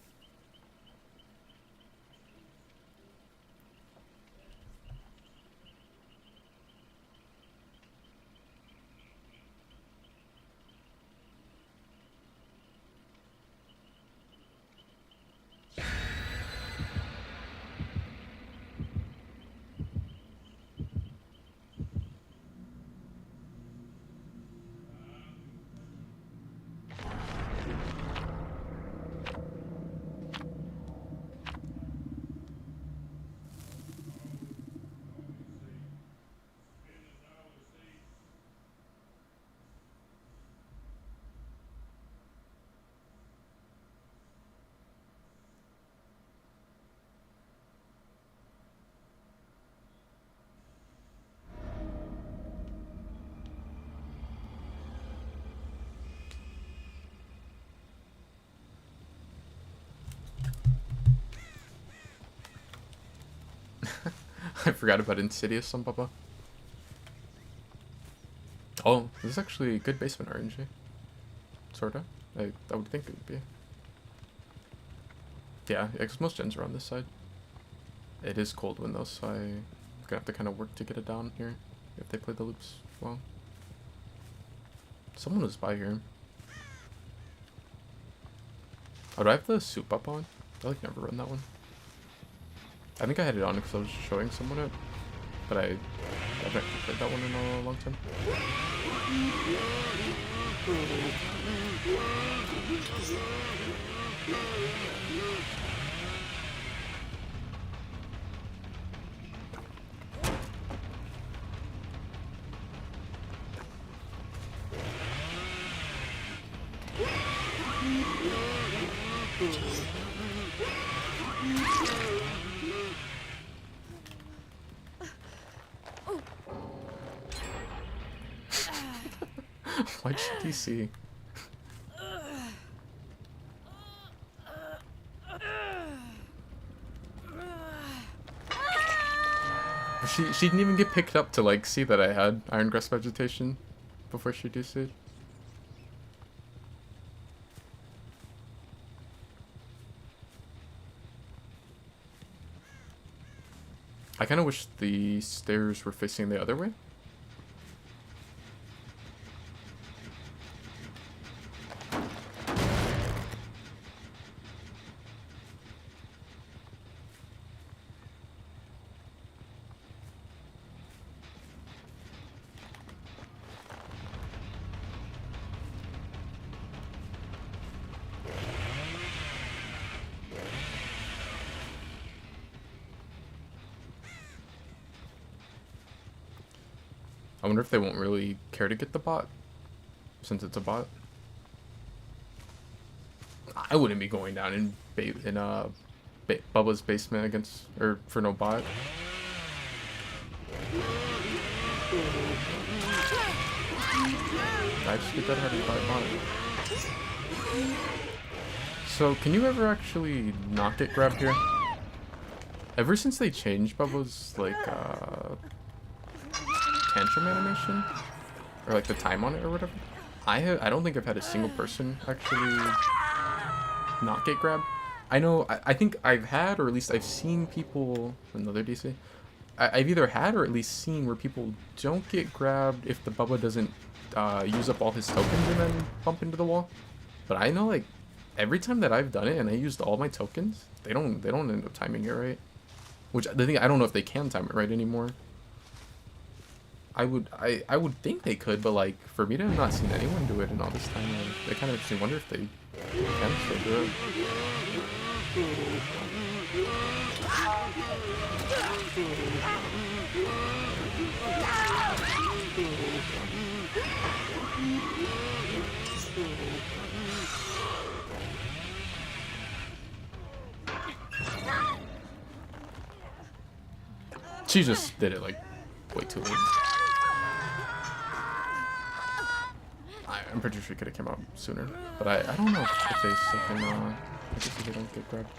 I forgot about Insidious on Bubba. Oh, this is actually good basement RNG. Sorta. I would think it would be. Yeah, because most gens are on this side. It is cold wind though, so I'm gonna have to kind of work to get it down here if they play the loops well. Someone was by here. Oh, do I have the soup up on? I like never run that one. I think I had it on because I was showing someone it, but I've actually played that one in a long time. Why'd she DC? She didn't even get picked up to like see that I had Iron Grasp Vegetation before she DC'd. I kind of wish the stairs were facing the other way. I wonder if they won't really care to get the bot, since it's a bot. I wouldn't be going down in Bubba's basement against, or for no bot. I just get that hard to buy bot. So, can you ever actually not get grabbed here? Ever since they changed Bubba's, like, tantrum animation, or like the time on it or whatever, I don't think I've had a single person actually not get grabbed. I know, I think I've had, or at least I've seen people, another DC, I've either had or at least seen where people don't get grabbed if the Bubba doesn't use up all his tokens and then bump into the wall. But I know, like, every time that I've done it and I used all my tokens, they don't end up timing it right. Which the thing, I don't know if they can time it right anymore. I would think they could, but like for me to have not seen anyone do it in all this time, I kind of actually wonder if they can still do it. She just did it like way too late. I'm pretty sure she could have come out sooner, but I don't know if they still can. I guess they don't get grabbed.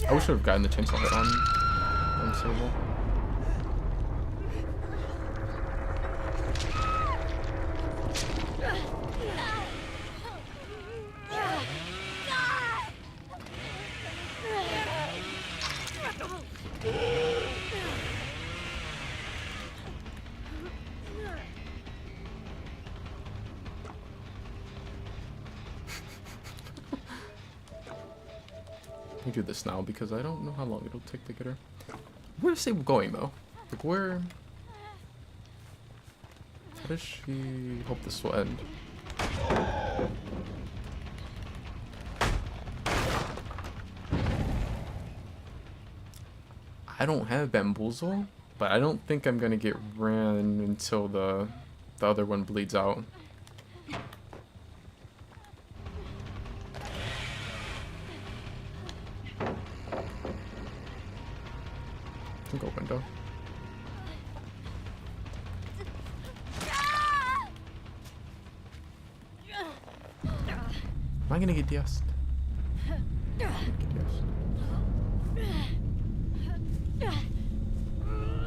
I wish I would have gotten the chainsaw hit on Sable. We do this now because I don't know how long it'll take to get her. Where's Sable going though? Like where? How does she hope this will end? I don't have Bamboozle, but I don't think I'm gonna get ran until the other one bleeds out. Can go window. Am I gonna get DS'd?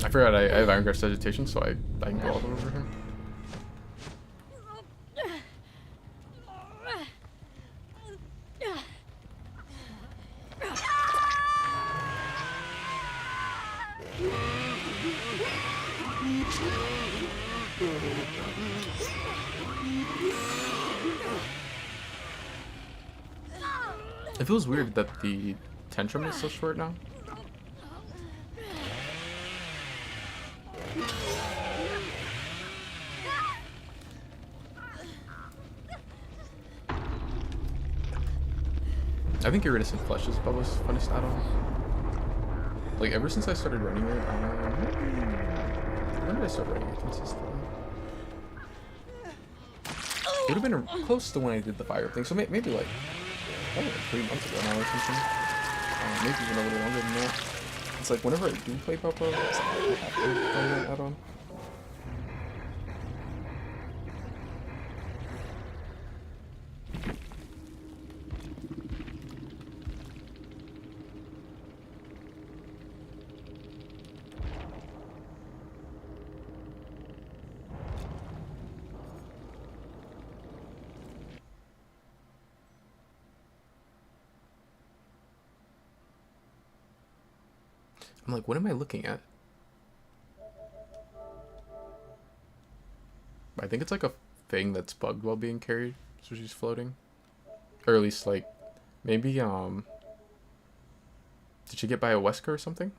I forgot I have Iron Grasp Agitation, so I can go all the way over here. It feels weird that the tantrum is so short now. I think Iridescent Flesh is Bubba's funnest add-on. Like, ever since I started running it, when did I start running it consistently? It would have been close to when I did the fire thing, so maybe like, probably like 3 months ago now or something. Maybe even a little longer than that. It's like, whenever I do play Bubba, it's like, I have to play that add-on. I'm like, what am I looking at? I think it's like a thing that's bugged while being carried, so she's floating. Or at least like, maybe, did she get by a Wesker or something?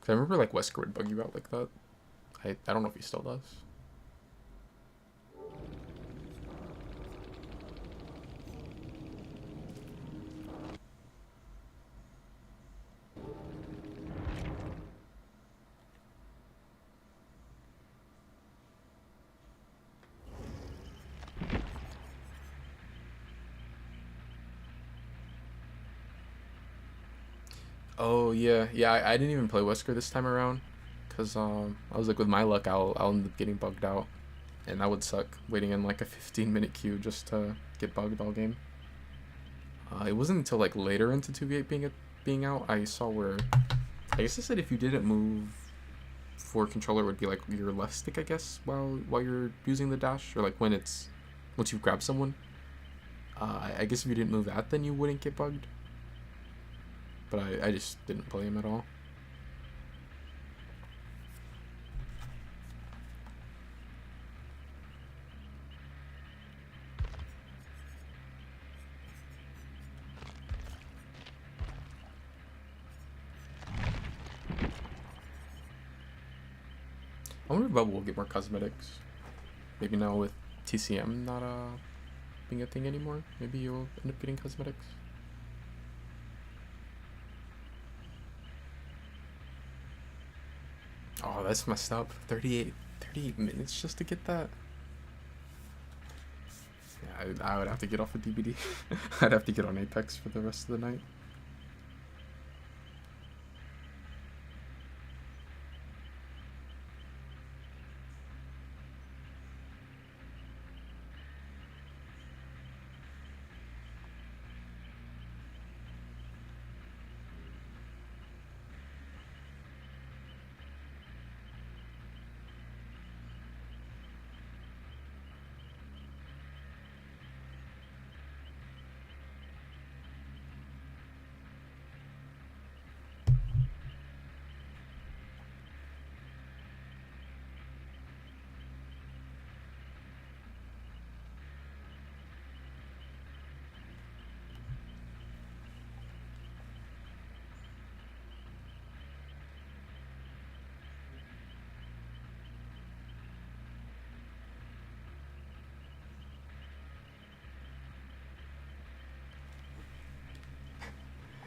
Cause I remember like Wesker would bug you out like that. I don't know if he still does. Oh yeah, yeah. I didn't even play Wesker this time around, cause I was like, with my luck, I'll end up getting bugged out, and that would suck. Waiting in like a 15-minute queue just to get bugged all game. It wasn't until like later into 2v8 being out I saw where, I guess it said if you didn't move, for controller would be like your left stick, I guess, while you're using the dash, or like once you grab someone. I guess if you didn't move that, then you wouldn't get bugged. But I just didn't play him at all. I wonder if Bubble will get more cosmetics. Maybe now with TCM not being a thing anymore. Maybe you'll end up getting cosmetics. Oh, that's messed up. 38 minutes just to get that. Yeah, I would have to get off of DBD. I'd have to get on Apex for the rest of the night.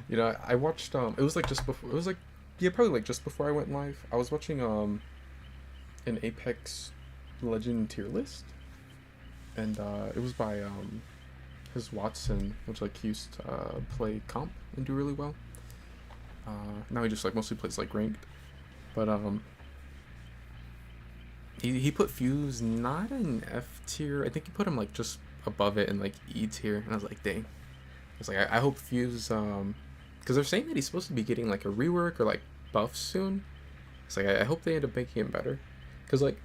You know, I watched it was like just before, it was like, yeah, probably like just before I went live. I was watching an Apex Legend tier list, and it was by his Watson, which like he used to play comp and do really well. Now he just like mostly plays like ranked, but he put Fuse not in F tier. I think he put him like just above it in like E tier, and I was like, dang. I was like, I hope Fuse because they're saying that he's supposed to be getting like a rework or like buff soon. It's like I hope they end up making him better, because like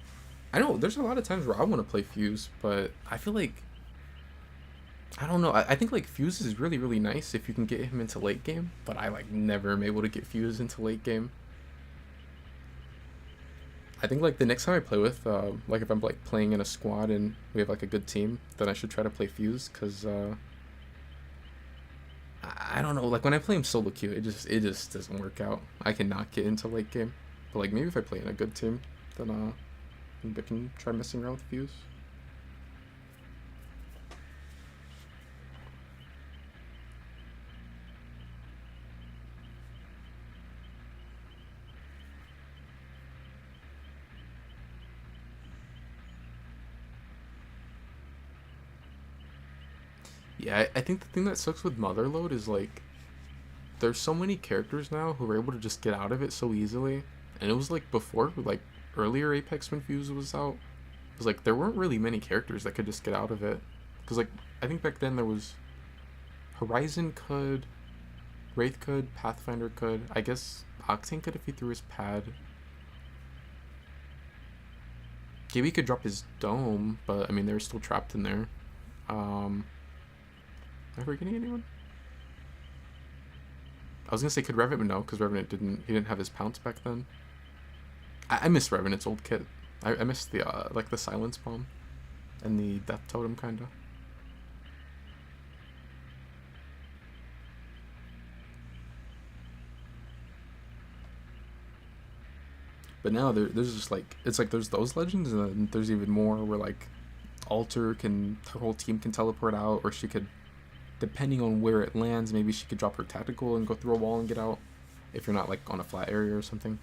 I know there's a lot of times where I want to play Fuse, but I feel like I don't know. I think like Fuse is really really nice if you can get him into late game, but I like never am able to get Fuse into late game. I think like the next time I play with like if I'm like playing in a squad and we have like a good team, then I should try to play Fuse, because I don't know, like when I play him solo queue, it just doesn't work out. I cannot get into late game. But like maybe if I play in a good team, then maybe I can try messing around with Fuse. Yeah, I think the thing that sucks with Motherload is like there's so many characters now who are able to just get out of it so easily. And it was like before, like earlier Apex when Fuse was out, it was like there weren't really many characters that could just get out of it. Because like I think back then there was Horizon could, Wraith could, Pathfinder could, I guess Octane could if he threw his pad. Gibby could drop his dome, but I mean they were still trapped in there. Am I forgetting anyone? I was gonna say could Revenant, but no, because Revenant didn't have his pounce back then. I miss Revenant's old kit. I miss the like the silence bomb and the death totem kinda. But now there's just like it's like there's those legends, and then there's even more where like Alter her whole team can teleport out, or she could, depending on where it lands, maybe she could drop her tactical and go through a wall and get out if you're not like on a flat area or something.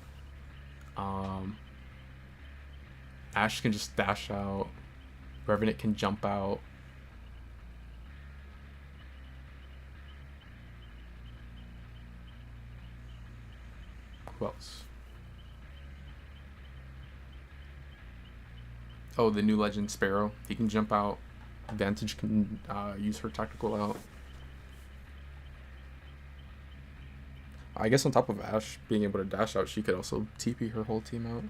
Ashe can just dash out. Revenant can jump out. Who else? Oh, the new legend Sparrow. He can jump out. Vantage can use her tactical out. I guess on top of Ash being able to dash out, she could also TP her whole team out.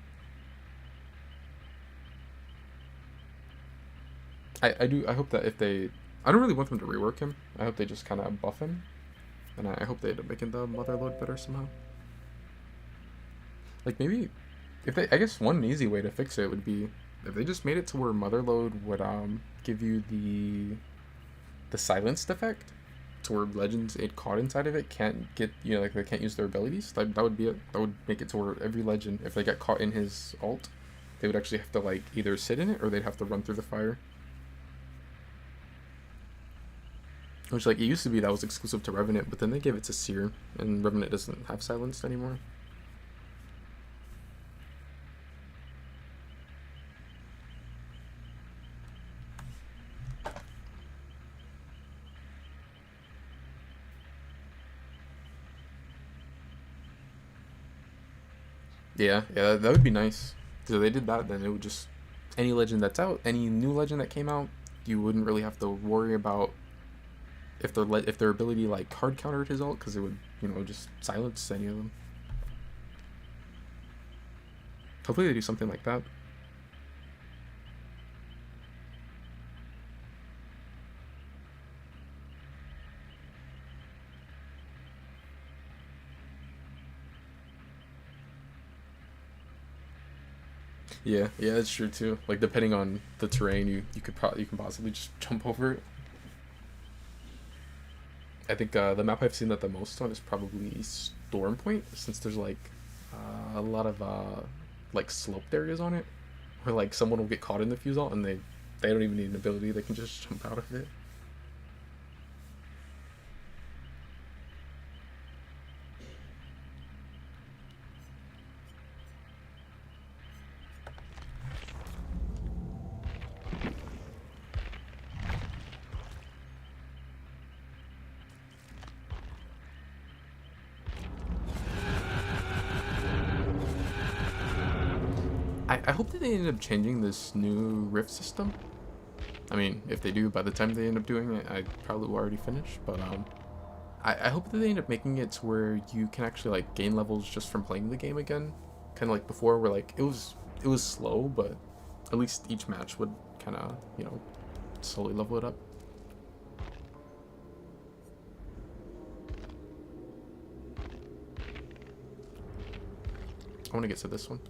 I hope that if they... I don't really want them to rework him. I hope they just kind of buff him. And I hope they end up making the Motherlode better somehow. Like, maybe... if they... I guess one easy way to fix it would be... if they just made it to where Motherlode would give you the silenced effect, to where legends it caught inside of it can't get, you know, like they can't use their abilities. That would be it. That would make it to where every legend, if they got caught in his ult, they would actually have to like either sit in it or they'd have to run through the fire. Which, like, it used to be that was exclusive to Revenant, but then they gave it to Seer, and Revenant doesn't have silenced anymore. Yeah, that would be nice. So if they did that, then it would just... any legend that's out, any new legend that came out, you wouldn't really have to worry about if their ability like hard countered his ult, because it would, you know, just silence any of them. Hopefully they do something like that. Yeah, that's true too. Like, depending on the terrain, you can possibly just jump over it. I think the map I've seen that the most on is probably Stormpoint, since there's like a lot of like sloped areas on it, where like someone will get caught in the fuse ult and they don't even need an ability; they can just jump out of it. I hope that they end up changing this new rift system. I mean, if they do, by the time they end up doing it, I probably will already finish. But I hope that they end up making it to where you can actually like gain levels just from playing the game again, kind of like before, where like it was slow, but at least each match would kind of, you know, slowly level it up. I want to get to this one.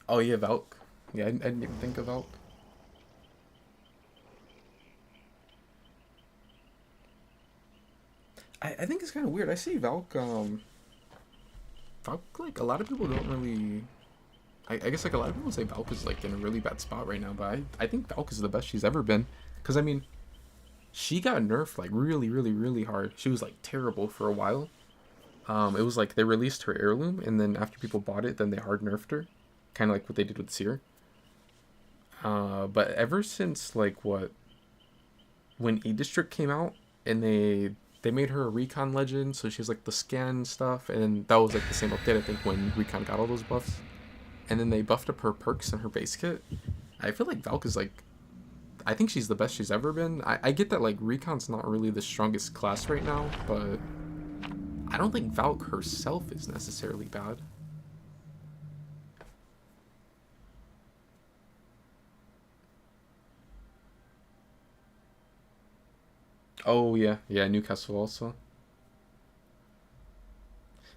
Oh yeah, Valk. Yeah, I didn't even think of Valk. I think it's kind of weird. I see Valk, Valk, like, a lot of people don't really... I guess, like, a lot of people say Valk is, like, in a really bad spot right now, but I think Valk is the best she's ever been. Because, I mean, she got nerfed, like, really, really, really hard. She was, like, terrible for a while. It was, like, they released her heirloom, and then after people bought it, then they hard nerfed her. Kind of like what they did with Seer. But ever since, like, when E-District came out, and they made her a Recon legend, so she has, like, the scan stuff, and that was, like, the same update, I think, when Recon got all those buffs. And then they buffed up her perks and her base kit. I feel like Valk is, like, I think she's the best she's ever been. I get that, like, Recon's not really the strongest class right now, but I don't think Valk herself is necessarily bad. Oh yeah, Newcastle also.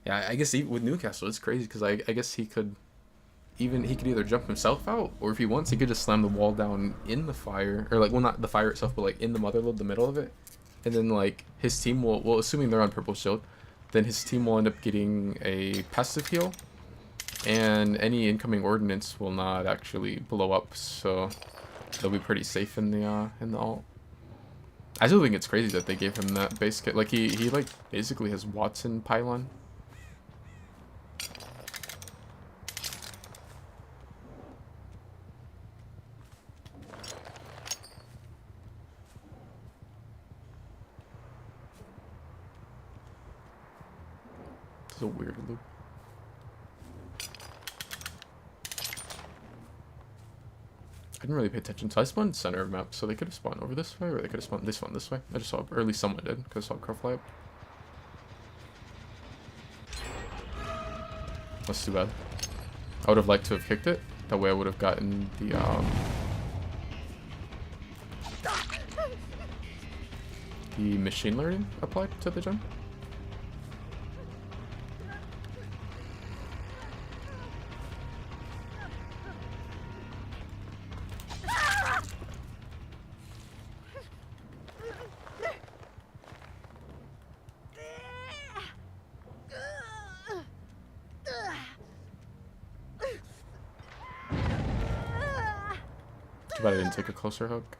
Yeah, I guess even with Newcastle, it's crazy because I guess he could either jump himself out, or if he wants, he could just slam the wall down in the fire, or like, well, not the fire itself, but like in the Motherlode, the middle of it, and then like his team will, well, assuming they're on purple shield, then his team will end up getting a passive heal, and any incoming ordnance will not actually blow up. So they'll be pretty safe in the alt. I still think it's crazy that they gave him that base kit. Like he like basically has Watson pylon. This is a weird loop. I didn't really pay attention, so I spawned center of map, so they could have spawned over this way, or they could have spawned this way. I just saw, or at least someone did, because I saw a crow fly up. That's too bad. I would have liked to have kicked it. That way I would have gotten the machine learning applied to the gem. Too bad I didn't take a closer hook.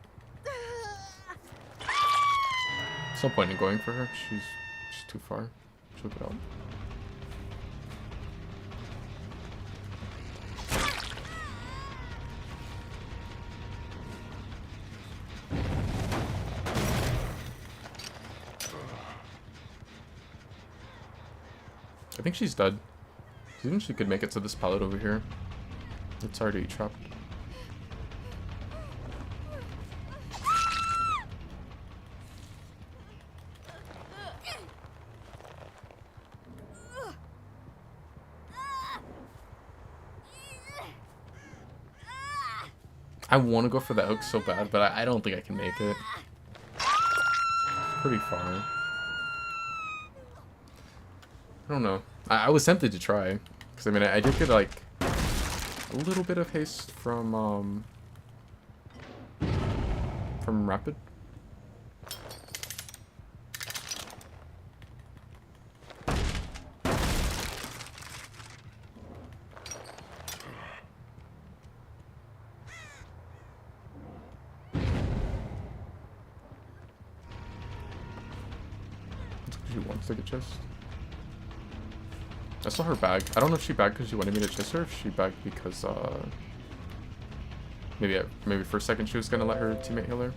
There's no point in going for her. She's too far. She'll get out. I think she's dead. I think she could make it to this pallet over here. It's already trapped. I want to go for that hook so bad, but I don't think I can make it. Pretty far. I don't know. I was tempted to try. Because, I mean, I did get, like, a little bit of haste from Rapid. She wants to get chest. I saw her bag. I don't know if she bagged because she wanted me to chase her, or if she bagged because maybe for a second she was gonna let her teammate heal her.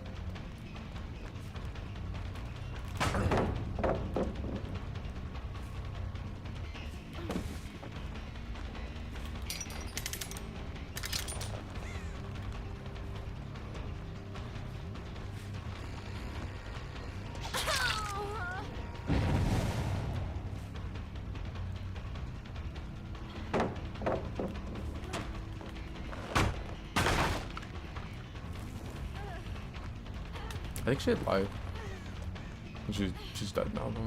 I think she had live. She's dead now though.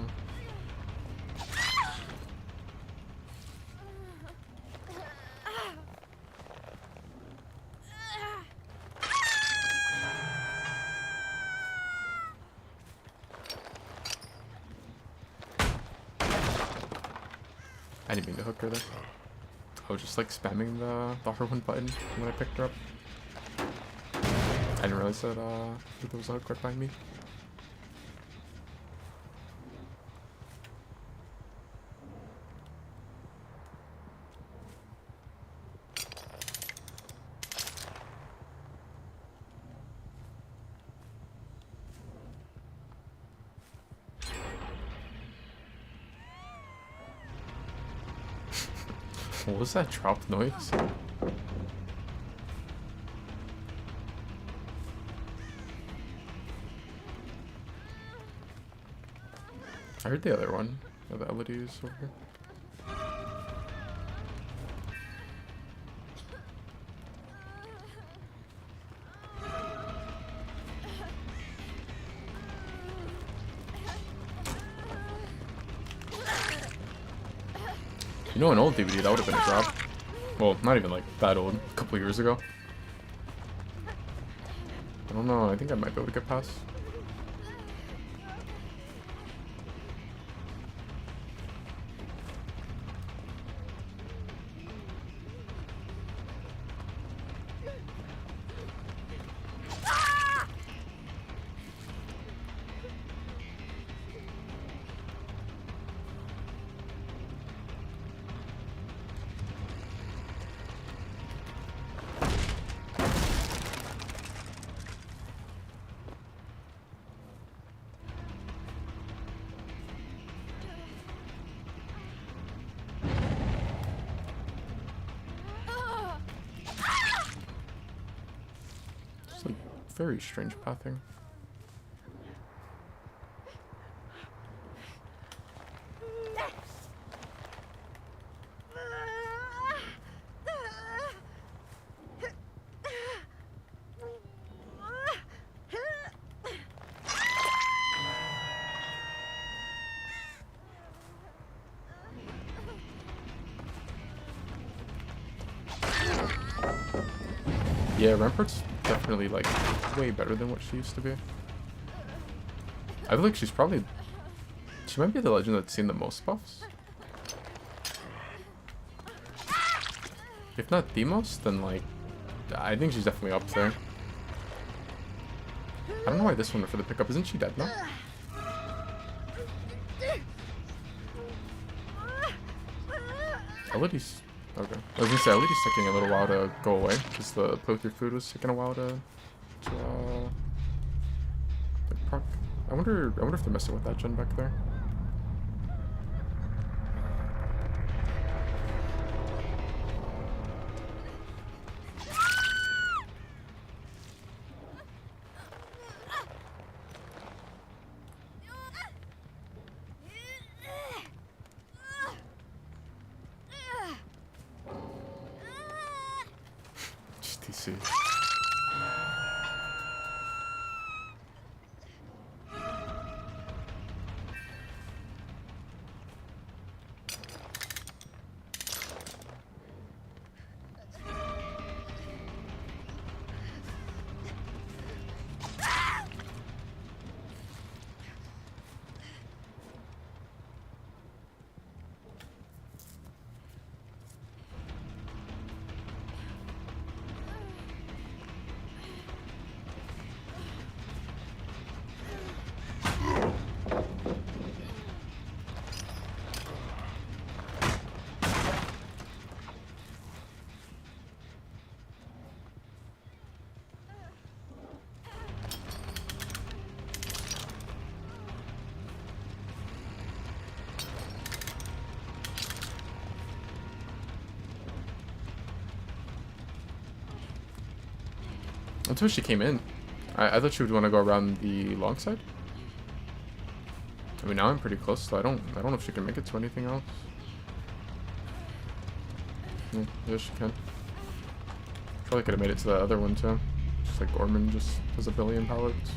I didn't mean to hook her there. I was just like spamming the R1 button when I picked her up. I didn't realize that there was a hook right behind me. What was that drop noise? I heard the other one. The LED is over here. You know, an old DVD, that would have been a drop. Well, not even like that old, a couple years ago. I don't know, I think I might be able to get past. very strange pathing. Yeah, Rampart's definitely like way better than what she used to be. I feel like she might be the legend that's seen the most buffs. If not the most, then like, I think she's definitely up there. I don't know why this one for the pickup. Isn't she dead now? Elodie's... Okay. I was gonna say, Elodie's taking a little while to go away, because the play with your food was taking a while to like, proc. I wonder if they're messing with that gen back there. Just DC. That's where she came in. I thought she would want to go around the long side. I mean, now I'm pretty close, so I don't know if she can make it to anything else. Yeah, she can. Probably could have made it to the other one too. Just like Gorman just has a billion pallets.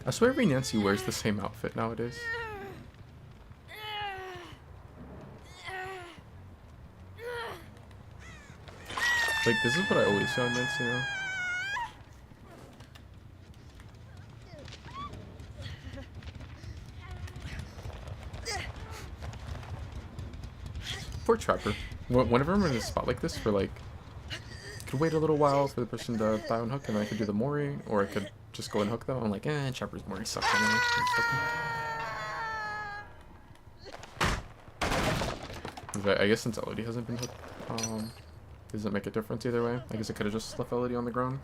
I swear every Nancy wears the same outfit nowadays. Like, this is what I always saw on Nancy now. Poor Trapper. Whenever I'm in a spot like this for like, could wait a little while for the person to die on hook and then I could do the Mori, or I could just go and hook them. I'm like, Trapper's Mori sucks anyway. I guess since Elodie hasn't been hooked, doesn't make a difference either way. I guess I could have just left Elodie on the ground.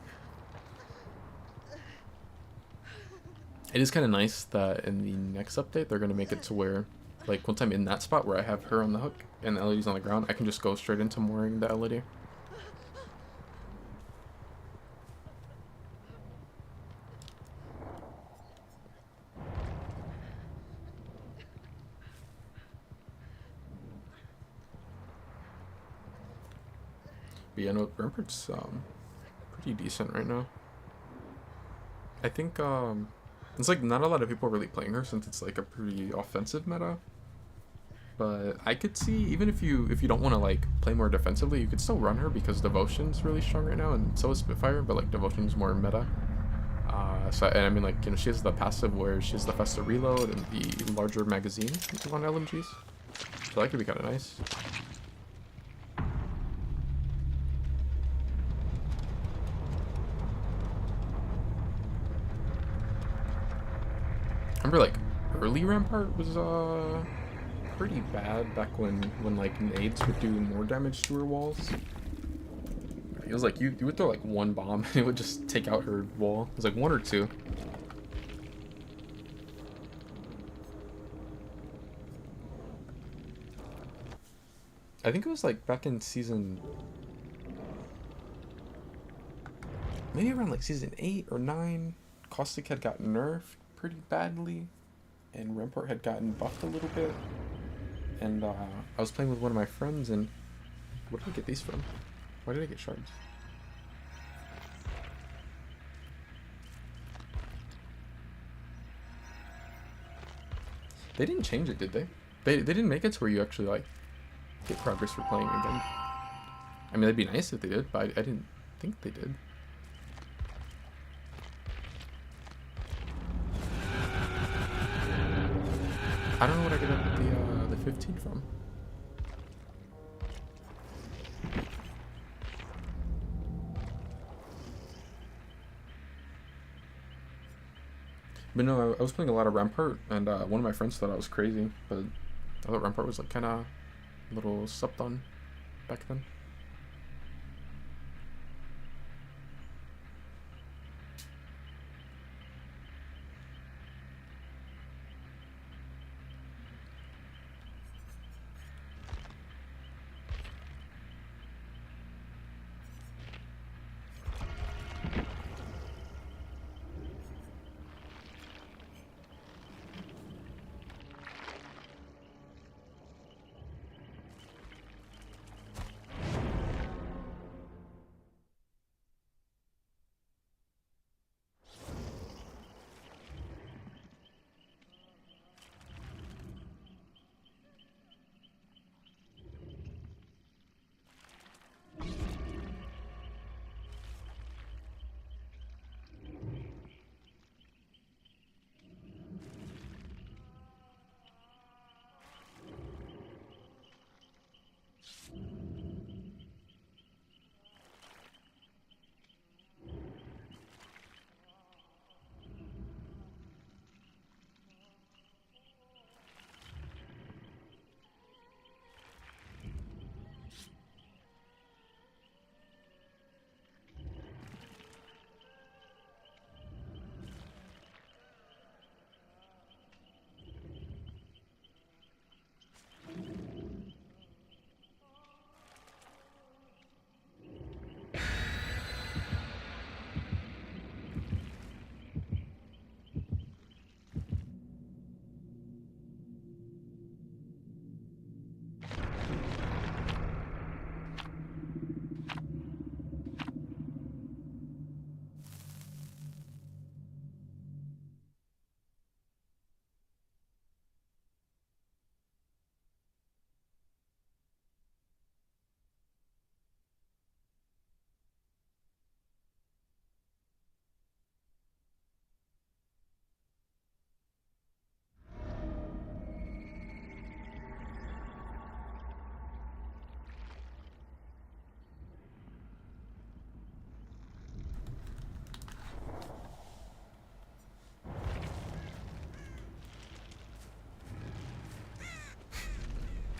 It is kind of nice that in the next update they're going to make it to where, like, once I'm in that spot where I have her on the hook and Elodie's on the ground, I can just go straight into mooring the Elodie. But yeah, no, Rampart's pretty decent right now. I think it's like not a lot of people are really playing her since it's like a pretty offensive meta. But I could see, even if you don't want to like play more defensively, you could still run her because Devotion's really strong right now, and so is Spitfire, but like Devotion's more meta. So, and I mean, like, you know, she has the passive where she has the faster reload and the larger magazine on LMGs. So that could be kind of nice. Remember, like, early Rampart was pretty bad back when like nades would do more damage to her walls. It was like you would throw like one bomb and it would just take out her wall. It was like one or two. I think it was like back in season, maybe around like season 8 or 9, Caustic had gotten nerfed pretty badly and Rampart had gotten buffed a little bit. And I was playing with one of my friends and where did I get these from? Why did I get shards? They didn't change it, did they? They didn't make it to where you actually like get progress for playing again. I mean, that'd be nice if they did, but I didn't think they did. I don't know what I get the 15 from. But no, I was playing a lot of Rampart, and one of my friends thought I was crazy, but I thought Rampart was like kind of a little slept on back then.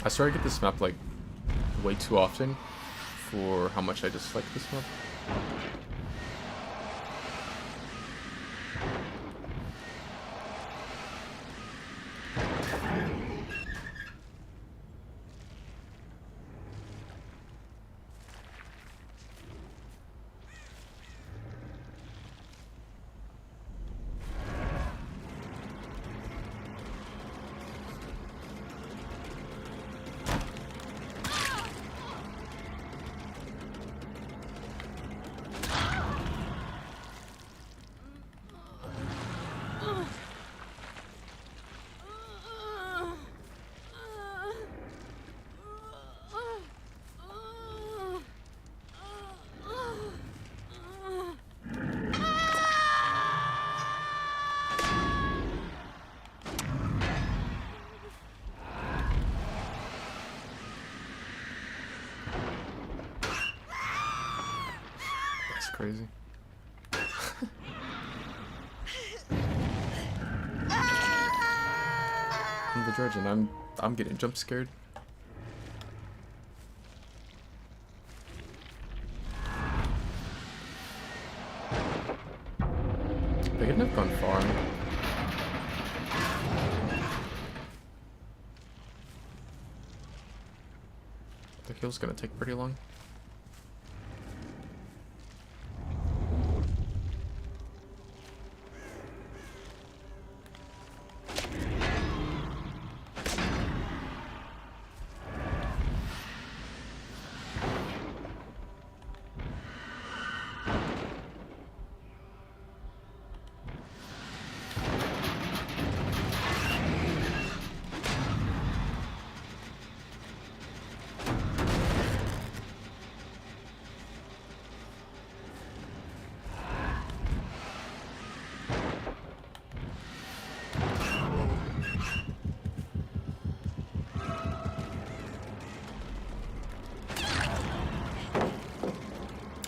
I swear I get this map like way too often for how much I dislike this map. crazy. I'm the judge and I'm getting jump scared. They couldn't have gone far. The kill's gonna take pretty long.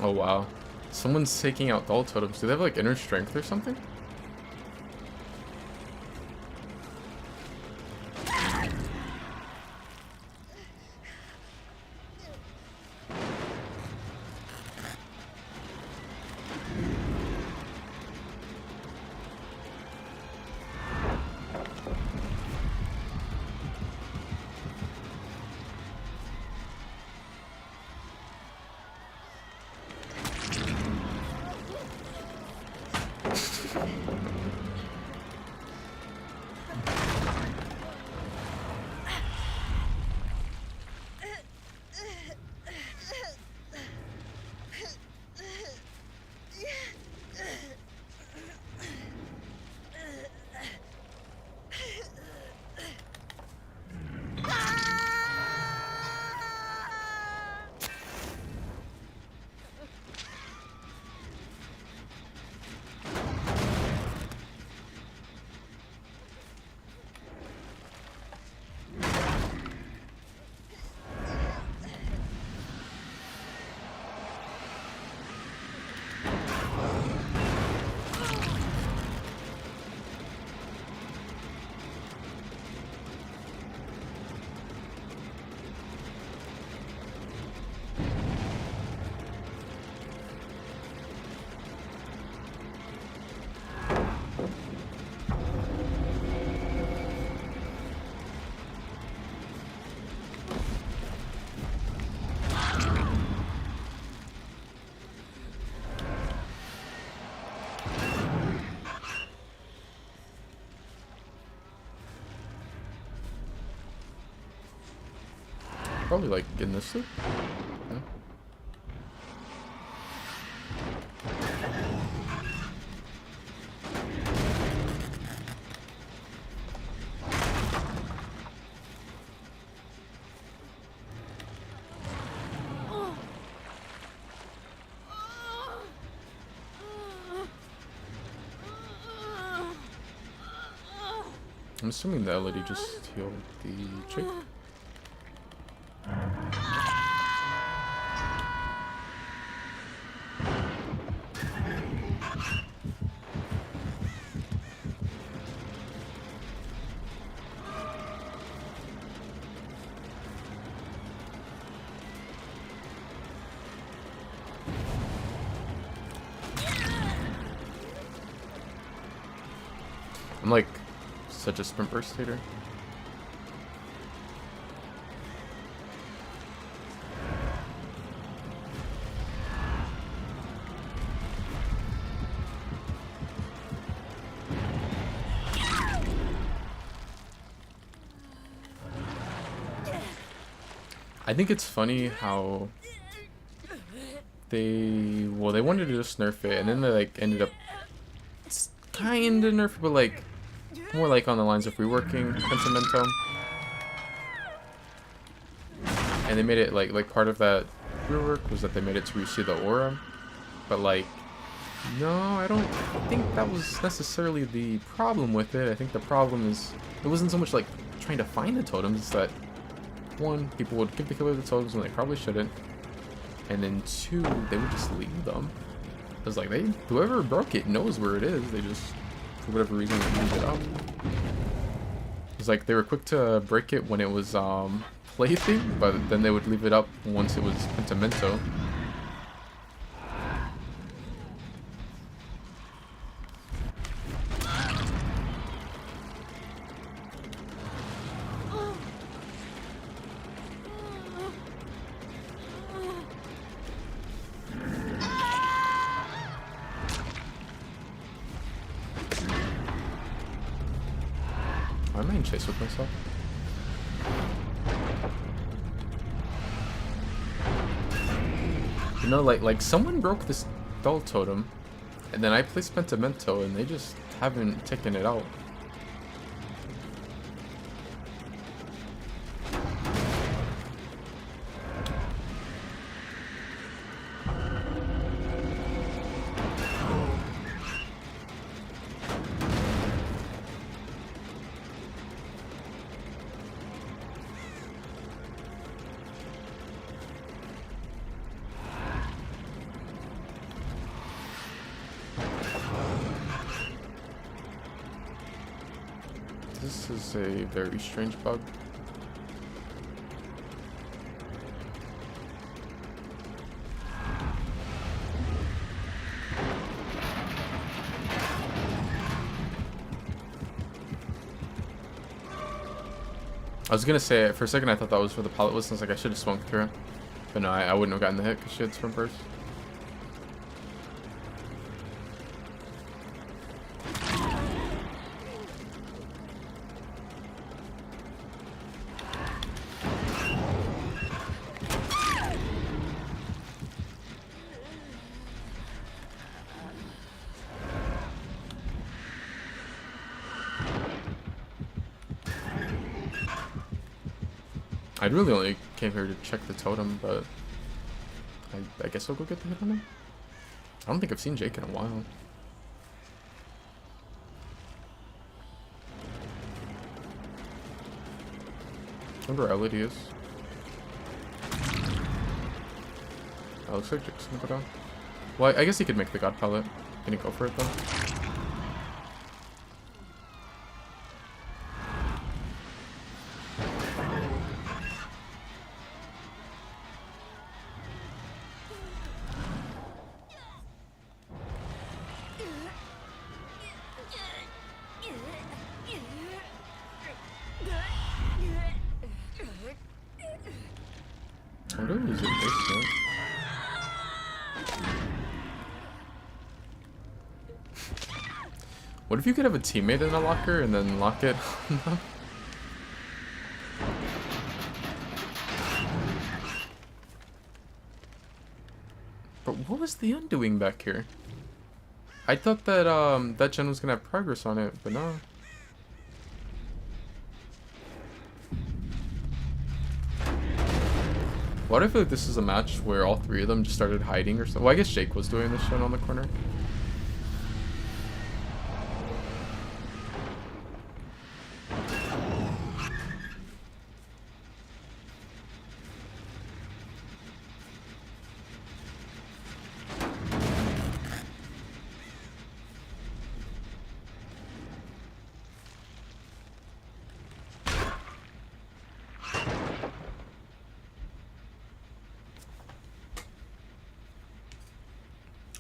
Oh wow. Someone's taking out doll totems. Do they have like inner strength or something? Probably like in this loop. Yeah. I'm assuming the LED just healed the chick. I'm like such a sprint burst hater. I think it's funny how they wanted to just nerf it and then they like ended up kind of nerf it, but like more like on the lines of reworking Pensamento. And they made it like part of that rework was that they made it to receive the aura. But like, no, I don't think that was necessarily the problem with it. I think the problem is it wasn't so much like trying to find the totems, it's that one, people would give the killer the totems when they probably shouldn't. And then two, they would just leave them. Cause like whoever broke it knows where it is. They just, for whatever reason, they leave it up. It's like they were quick to break it when it was plaything, but then they would leave it up once it was Pentimento. I might chase with myself. You know, like someone broke this Dull Totem, and then I placed Pentimento, and they just haven't taken it out. This is a very strange bug. I was gonna say, for a second I thought that was for the pallet list, and I was like, I should have swung through it. But no, I wouldn't have gotten the hit because she had sprint burst. I really only came here to check the totem, but I guess I'll go get the hit on him. I don't think I've seen Jake in a while. I wonder where Elodie is. Oh, looks like Jake's gonna go down. Well, I guess he could make the God Pallet. Can he go for it though? I wonder who's in basement. What if you could have a teammate in a locker and then lock it on them? But what was the undoing back here? I thought that that gen was gonna have progress on it, but no. Why do I feel like this is a match where all three of them just started hiding or something? Well, I guess Jake was doing this gen on the corner.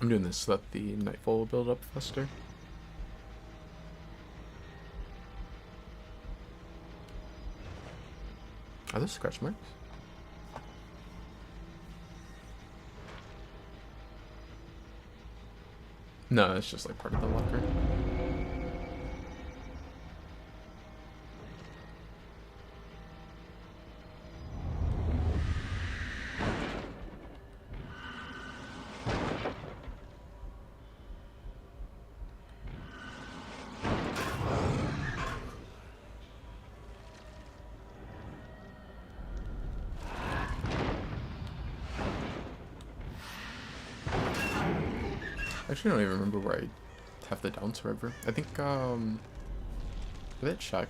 I'm doing this so that the Nightfall will build up faster. Are those scratch marks? No, it's just like part of the locker. Actually, I don't even remember where I have the down forever. I think, did it check?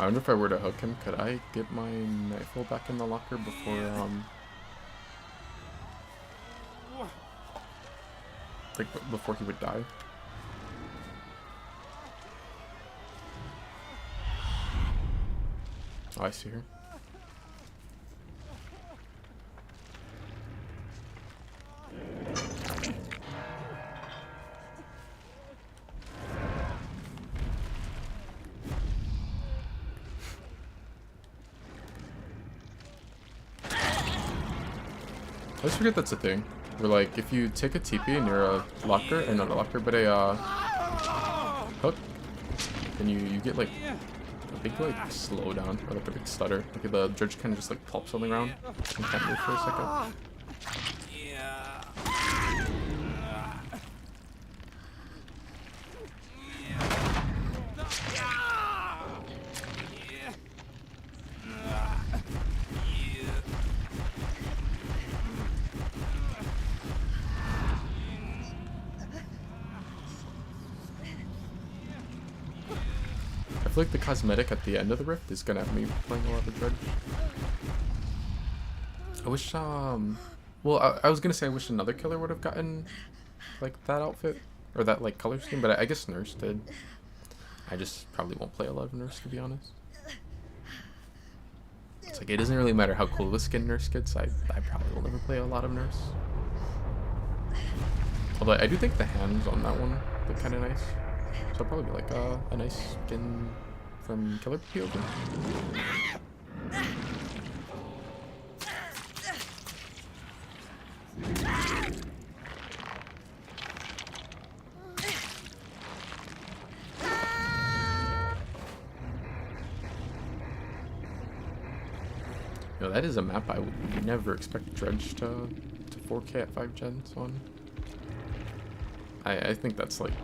wonder if I were to hook him, could I get my Nightfall back in the locker before, like, before he would die? Oh, I see her. I always forget that's a thing. Where, like, if you take a TP and you're a locker, or not a locker, but a hook, then you get like a big like slowdown or like a big stutter. Like the judge kind of just like plops on the ground and can't move for a second. I feel like the cosmetic at the end of the rift is gonna have me playing a lot of Dredge. I wish, well, I was gonna say I wish another killer would have gotten, like, that outfit, or that, like, color scheme, but I guess Nurse did. I just probably won't play a lot of Nurse, to be honest. It's like, it doesn't really matter how cool the skin Nurse gets, I probably will never play a lot of Nurse. Although I do think the hands on that one look kind of nice. So probably be like a nice skin from Killer POV. Yo, that is a map I would never expect Dredge to 4K at 5 gens on. I think that's like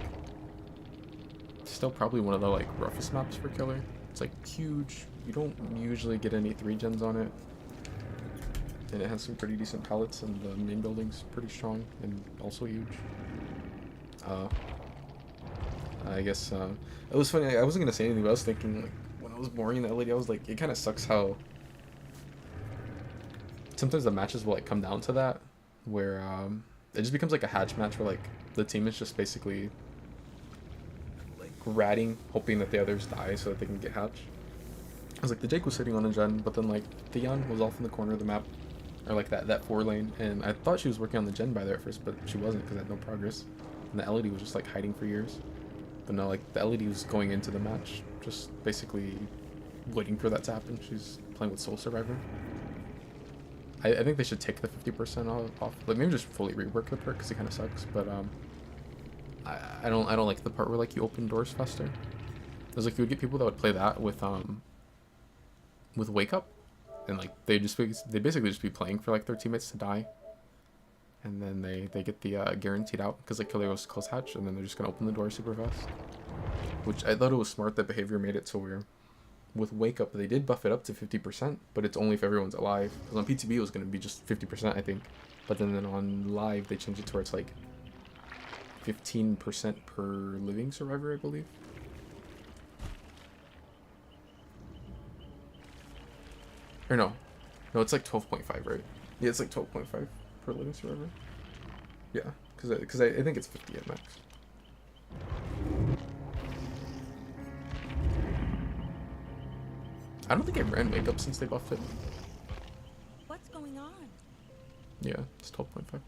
still probably one of the like roughest maps for Killer. It's like huge. You don't usually get any 3 gens on it. And it has some pretty decent pallets, and the main building's pretty strong and also huge. I guess it was funny. I wasn't gonna say anything, but I was thinking like when I was boring that lady, I was like, it kind of sucks how sometimes the matches will like come down to that, where it just becomes like a hatch match where like the team is just basically like ratting, hoping that the others die so that they can get hatch. I was like, the Jake was sitting on a gen, but then like Theon was off in the corner of the map, or like that 4 lane, and I thought she was working on the gen by there at first, but she wasn't because I had no progress. And the LED was just like hiding for years. But no, like the LED was going into the match, just basically waiting for that to happen. She's playing with Soul Survivor. I think they should take the 50% off. Like maybe just fully rework the perk because it kind of sucks. But I don't like the part where like you open doors faster. There's like you would get people that would play that with Wake Up, and like they basically just be playing for like their teammates to die, and then they get the guaranteed out because like Killer goes to close hatch, and then they're just gonna open the door super fast. Which I thought it was smart that behavior made it so weird. With Wake Up, they did buff it up to 50%, but it's only if everyone's alive. Because on PTB, it was going to be just 50%, I think. But then on live, they changed it to where it's like 15% per living survivor, I believe. Or no, it's like 12.5, right? Yeah, it's like 12.5 per living survivor. Yeah, because I think it's 50 at max. I don't think I ran Wake Up since they buffed it. What's going on? Yeah, it's 12.5.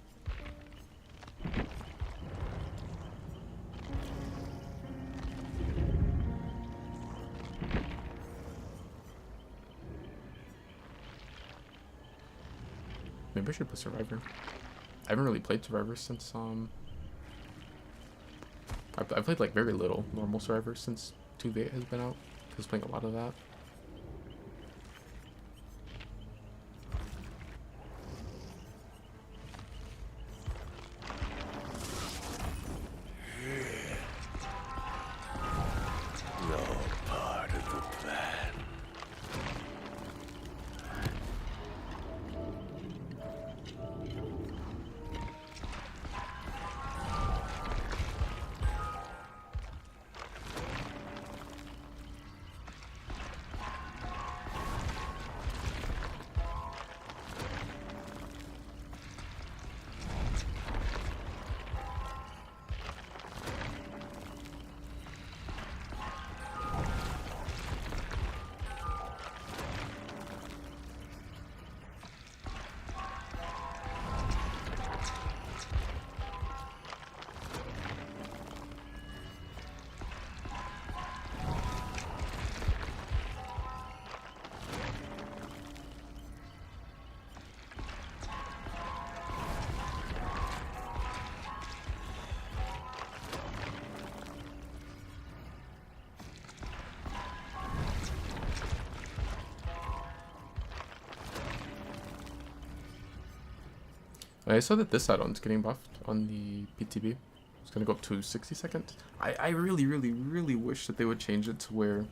Maybe I should play Survivor. I haven't really played Survivor since I've played like very little normal Survivor since 2v8 has been out. I was playing a lot of that. I saw that this add-on's getting buffed on the PTB. It's gonna go up to 60 seconds. I really, really, really wish that they would change it to where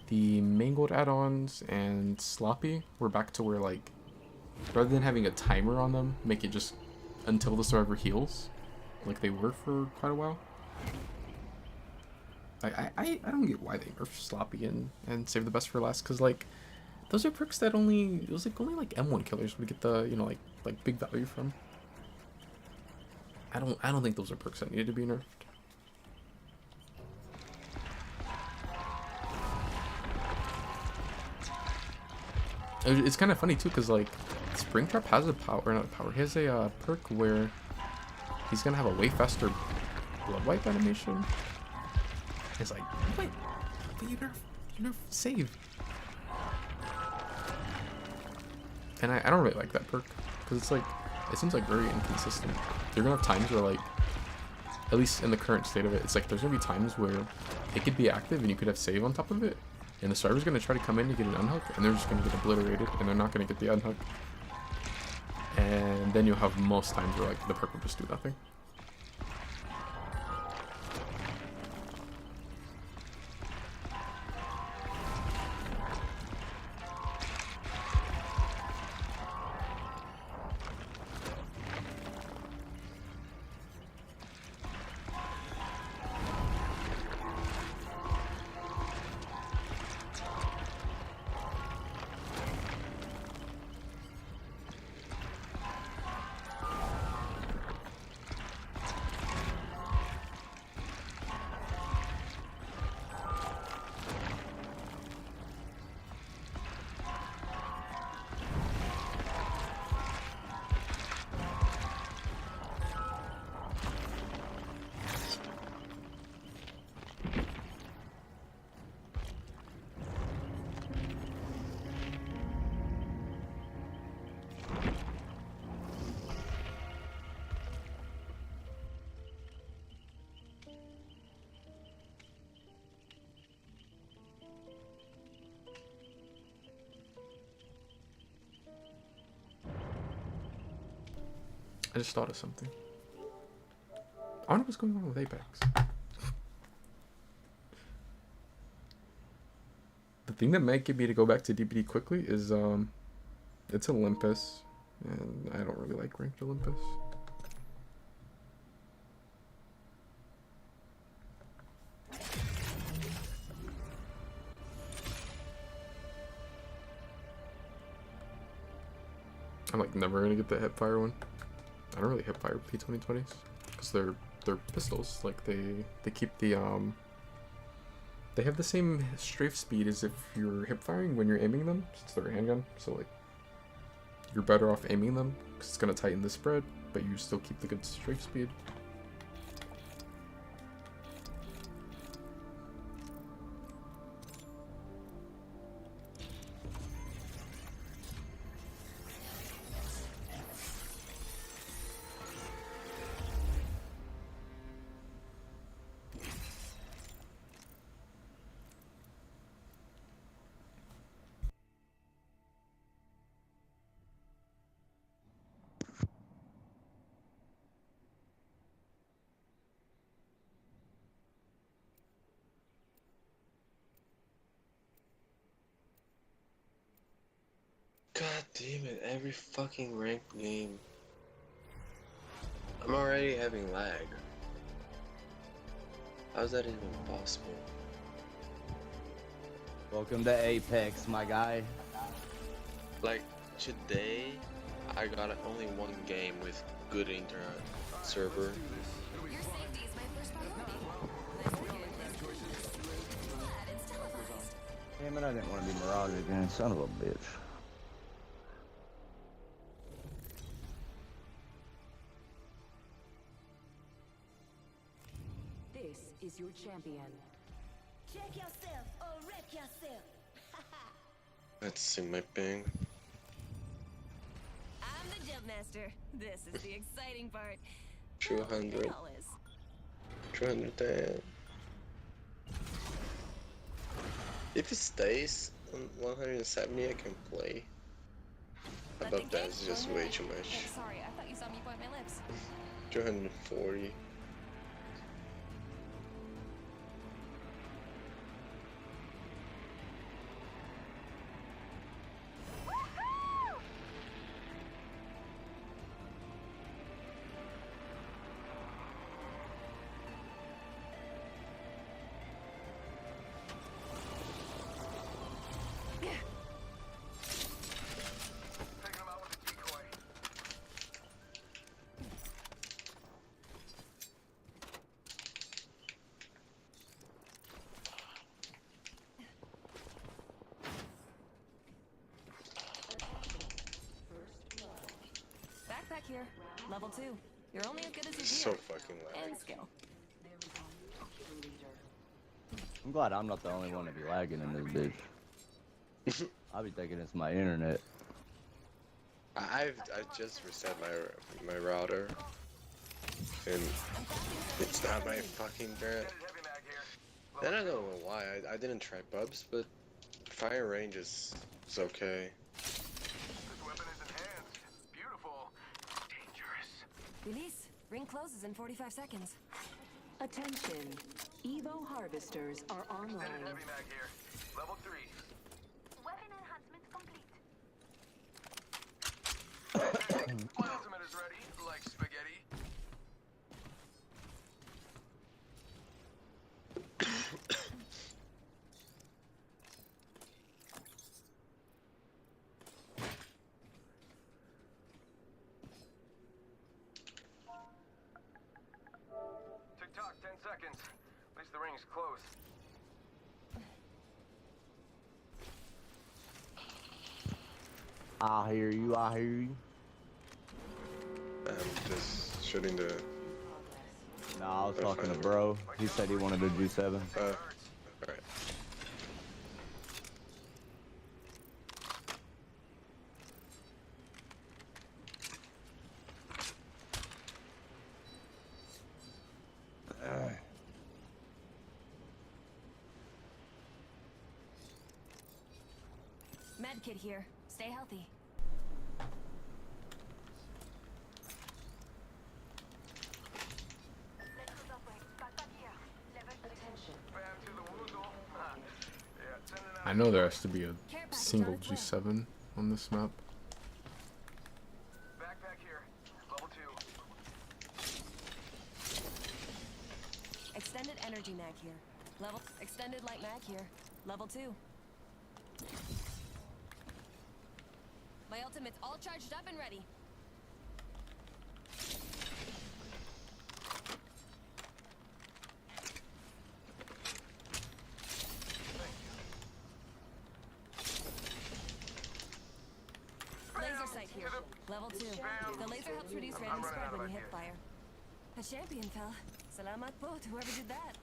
the Mangled add-ons and Sloppy were back to where, like, rather than having a timer on them, make it just until the survivor heals, like they were for quite a while. I don't get why they nerfed Sloppy and Save the Best for last, because, like, those are perks that only like M1 killers would get the, you know, like big value from. I don't think those are perks that needed to be nerfed. It's kind of funny too, because, like, Springtrap has a power, not a power, he has a perk where he's gonna have a way faster blood wipe animation. It's like, wait, but you nerf save. And I don't really like that perk, because it's like, it seems like very inconsistent. You're gonna have times where, like, at least in the current state of it, it's like there's gonna be times where it could be active and you could have save on top of it, and the server's gonna try to come in to get an unhook, and they're just gonna get obliterated, and they're not gonna get the unhook. And then you'll have most times where, like, the perk will just do nothing. I just thought of something. I wonder what's going on with Apex. The thing that might get me to go back to DPD quickly is, it's Olympus, and I don't really like ranked Olympus. I'm, like, never gonna get the Hipfire one. I don't really hipfire P2020s because they're pistols. Like, they keep the they have the same strafe speed as if you're hipfiring when you're aiming them. It's their handgun, so, like, you're better off aiming them because it's gonna tighten the spread, but you still keep the good strafe speed. God damn it, every fucking ranked game. I'm already having lag. How's that even possible? Welcome to Apex, my guy. Like, today, I got only one game with good internet server. Your safety is my first priority. This weekend, glad it's televised. Damn it, I didn't want to be Mirage again, son of a bitch. This is your champion. Check yourself or wreck yourself. Let's see my ping. I'm the jump master. This is the exciting part. 200. It all is. 210. If it stays on 170, I can play. Above that is just way too much. Sorry, I thought you saw me point my lips. 240. Backpack here. Level 2. You're only as good as your So gear. fucking And lag. skill. I'm glad I'm not the only one to be lagging in this bitch. I'll be thinking it's my internet. I just reset my router, and it's not my fucking internet. Then I don't know why. I didn't try pubs, but fire range is okay. Release. Ring closes in 45 seconds. Attention. Evo harvesters are online. Weapon enhancements complete. Tick-tock, 10 seconds. At least the ring's close. I hear you, I hear you. I'm just shooting the. Nah, I was talking to bro. He said he wanted a G7. Alright. Medkit here. Stay healthy. Let's go that way. Backpack here. Level 3. Attention. Bam to the woozle. Yeah, sending out. I know there has to be a Care package single on its way. G7 on this map. Backpack here. Level 2. Extended energy mag here. Level. Extended light mag here. Level 2. My ultimate's all charged up and ready. Laser sight here. Level 2. The laser helps reduce random running spread out of when you hit ideas. fire. A champion fell. Salamat po to whoever did that.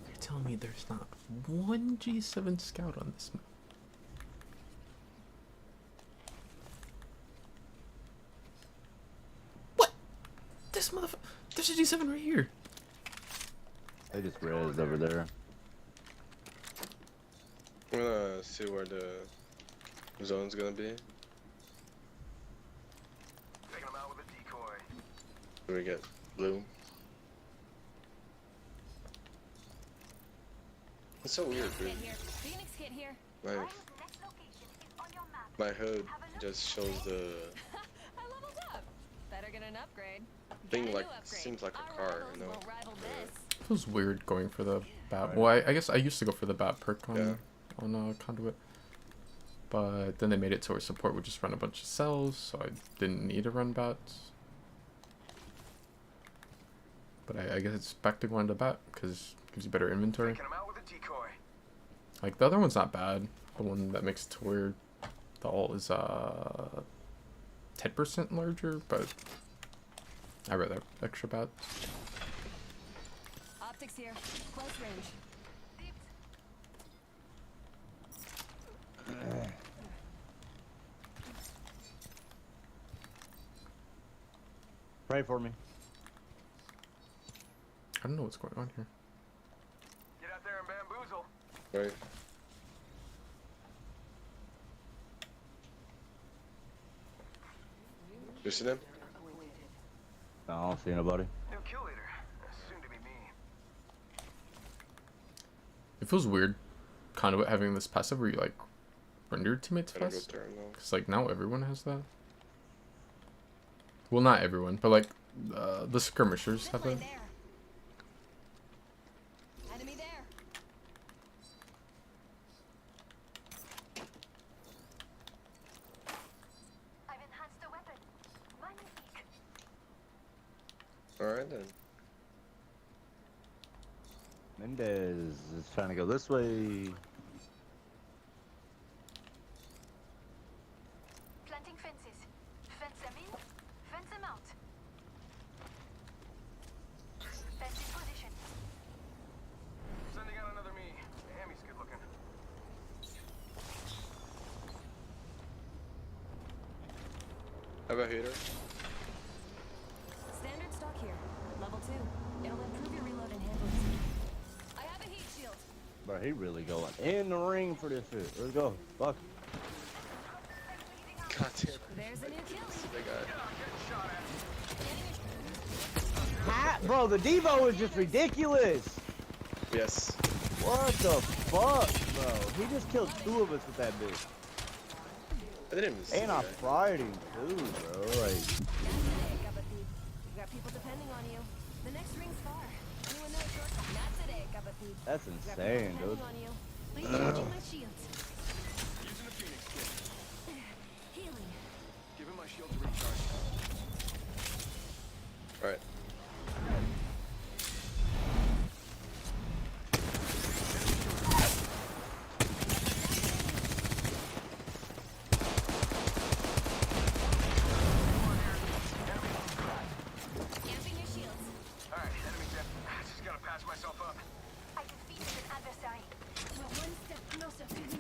You're telling me there's not one G7 scout on this map? What? This motherfucker. There's a G7 right here. They just rezzed over there. I'm gonna see where the zone's gonna be. Taking him out with a decoy. Do we get blue? It's so weird, dude. Kit here. Phoenix kit here. My Brian's next location is on your map. my hood just shows the I leveled up. Better get an upgrade. thing Get a like new upgrade. seems like a Our car, rivals you know? won't rival this. Feels weird going for the bat. Well, I guess I used to go for the bat perk on Conduit, but then they made it so our support would just run a bunch of cells, so I didn't need to run bats. But I guess it's back to going to bat because it gives you better inventory. Taking him out with a decoy. Like the other one's not bad. The one that makes it to weird. The ult is 10% larger, but I rather have extra bats. Optics here. Close range. Pray for me. I don't know what's going on here. Get out there and bamboozle. right. You see them? No, I don't see nobody. New kill leader. Soon to be me. It feels weird, kind of having this passive where you like render your teammates Gotta go fast. turn though. Cause like now everyone has that. Well, not everyone, but like the skirmishers have it. Zipline there. Enemy there. I've enhanced the weapon. Magnifique. Alright then. Mendez is trying to go this way. Planting fences. Fence them in. Fence them out. Fence in position. Sending out another me. Damn, he's good looking. How about heater? Standard stock here. Level 2. It'll improve your reload and handling speed. I have a heat shield. Bro, he really going in the ring for this shit. Let's go. Fuck. God damn. There's a new kill. They got Bro, the Devo is just ridiculous. yes. What the fuck, bro? He just killed 2 of us with that bitch. I didn't even see And I that. fried him too, bro. Like, That's today, Kapatid. You got people depending on you. The next ring's far. Anyone know a shortcut? Not today, Kapatid. that's You got people insane, depending dude. on you. Recharging my shields. Using the Phoenix kit. Healing. Giving my shield to recharge. Alright. Camping your shields. Alright, enemy dead. Just gotta patch myself up. I defeated an adversary. We're one step closer to you.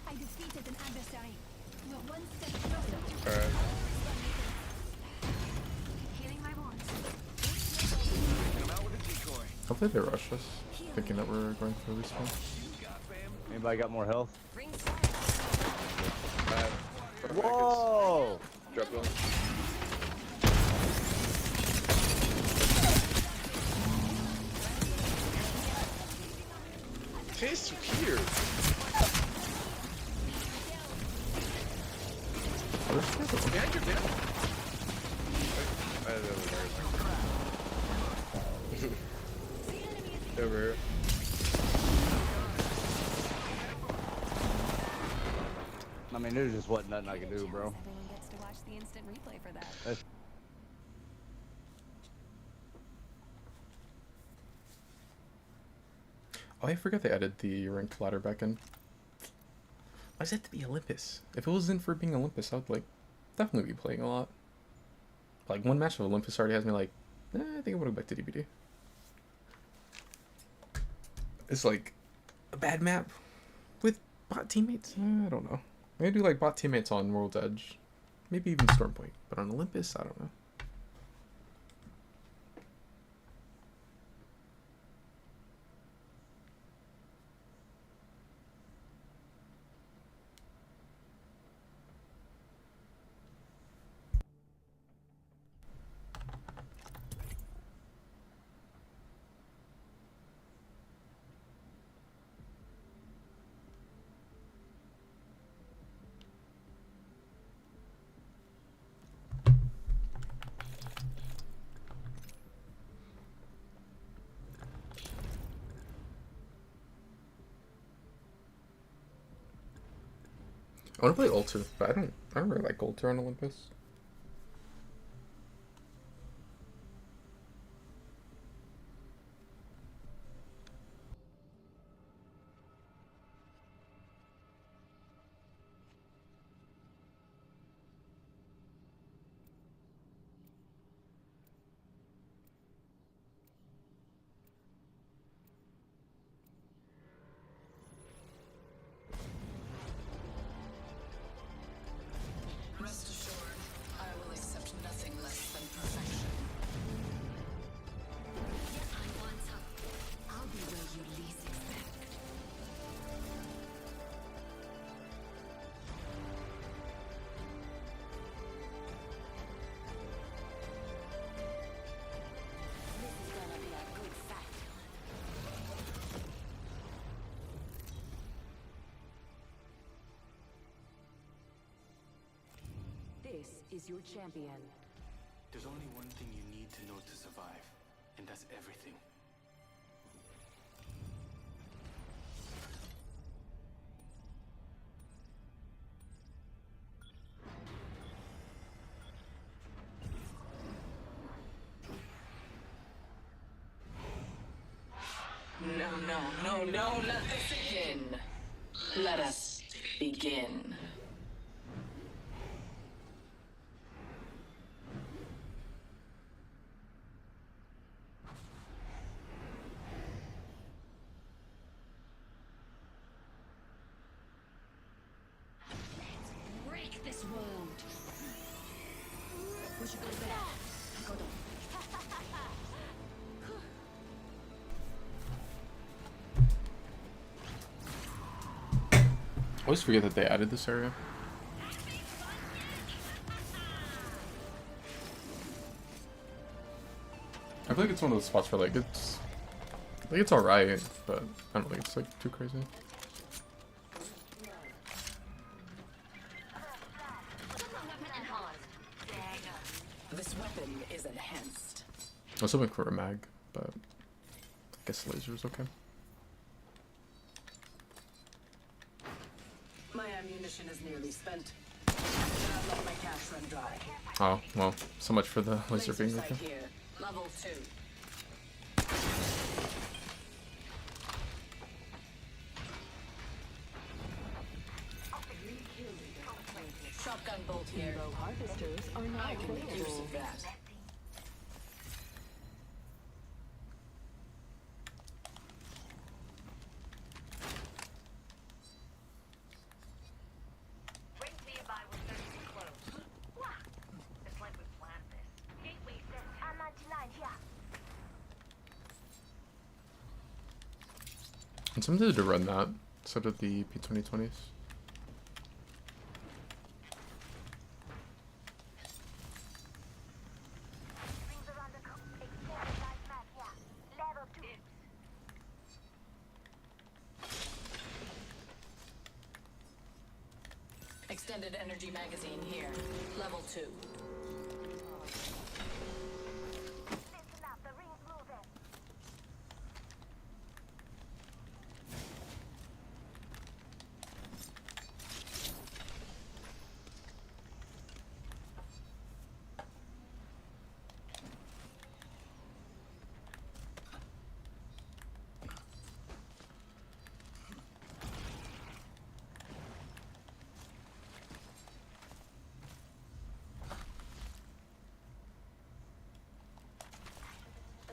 I defeated an adversary. We're one step closer to Alright. healing my wounds. Taking him out with a decoy. Hopefully they rush us, thinking that we're going for this one. Anybody got more health? Ring started. Whoa! Drop one. Taste here. Oh, there's another one. Behind you, man. I don't know. Over here. I mean, there's just wasn't nothing I could do, bro. Everyone gets to watch the instant replay for that. That's Oh, I forgot they added the ranked ladder back in. Why does it have to be Olympus? If it wasn't for being Olympus, I would like definitely be playing a lot. Like one match of Olympus already has me like, I think I want to go back to DBD. It's like a bad map with bot teammates. I don't know. Maybe do like bot teammates on World's Edge, maybe even Stormpoint, but on Olympus, I don't know. I want to play Alter, but I don't really like Alter on Olympus. Rest assured, This is your champion. There's only one thing you need to know to survive, and that's everything. No, let this begin. Let us begin. Break this world. We should go there. Go down. I always forget that they added this area. I feel like it's one of those spots where like it's alright, but I don't think it's like too crazy. This weapon is enhanced. I was hoping for a mag, but I guess laser's okay. My ammunition is nearly spent. I'll let my cash run dry. Oh, well, so much for the laser being sight okay. here. Level 2. Shotgun bolt here. Evo harvesters are now I can make use available. of that. I'm tempted to run that instead of the P2020s. Extended energy magazine here. Level 2.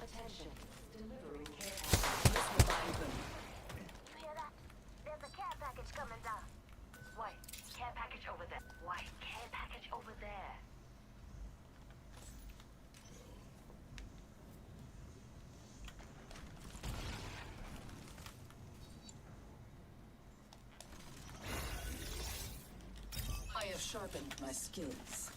Attention. Delivering care. This will bind them. You hear that? There's a care package coming down. White, care package over there. White, care package over there. I have sharpened my skills.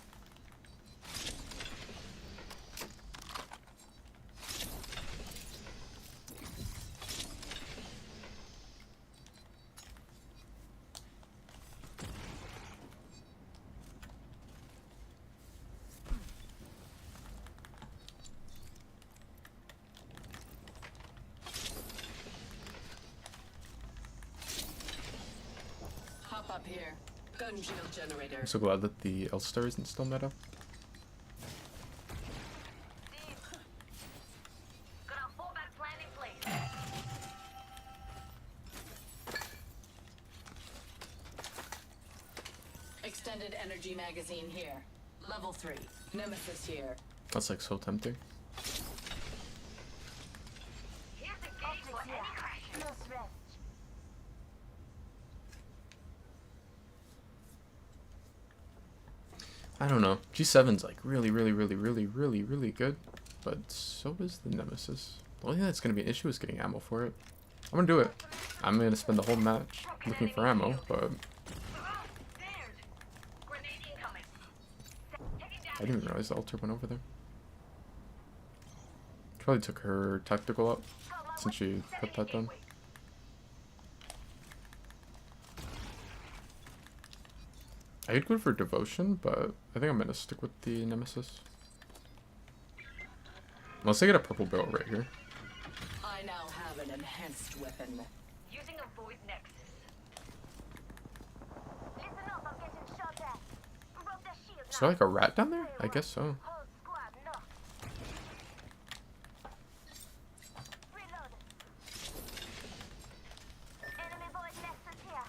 Hop up here. Gun shield generator. I'm so glad that the L-Star isn't still meta. Got a fallback plan in place. Extended energy magazine here. Level 3. Nemesis here. That's like so tempting. Here's the gauge for any crash. No stress. I don't know. G7's like really good, but so is the Nemesis. The only thing that's gonna be an issue is getting ammo for it. I'm gonna do it. I'm gonna spend the whole match looking for ammo, but I didn't even realize the altar went over there. Probably took her tactical up since she put that down. I could go for devotion, but I think I'm gonna stick with the nemesis. Unless I get a purple barrel right here. I now have an enhanced weapon. Using a void nexus. Listen up, I'm getting shot at. Broke their shield Is there like a rat down there? I guess so. Whole squad knocked. Reload. Enemy void nexus here.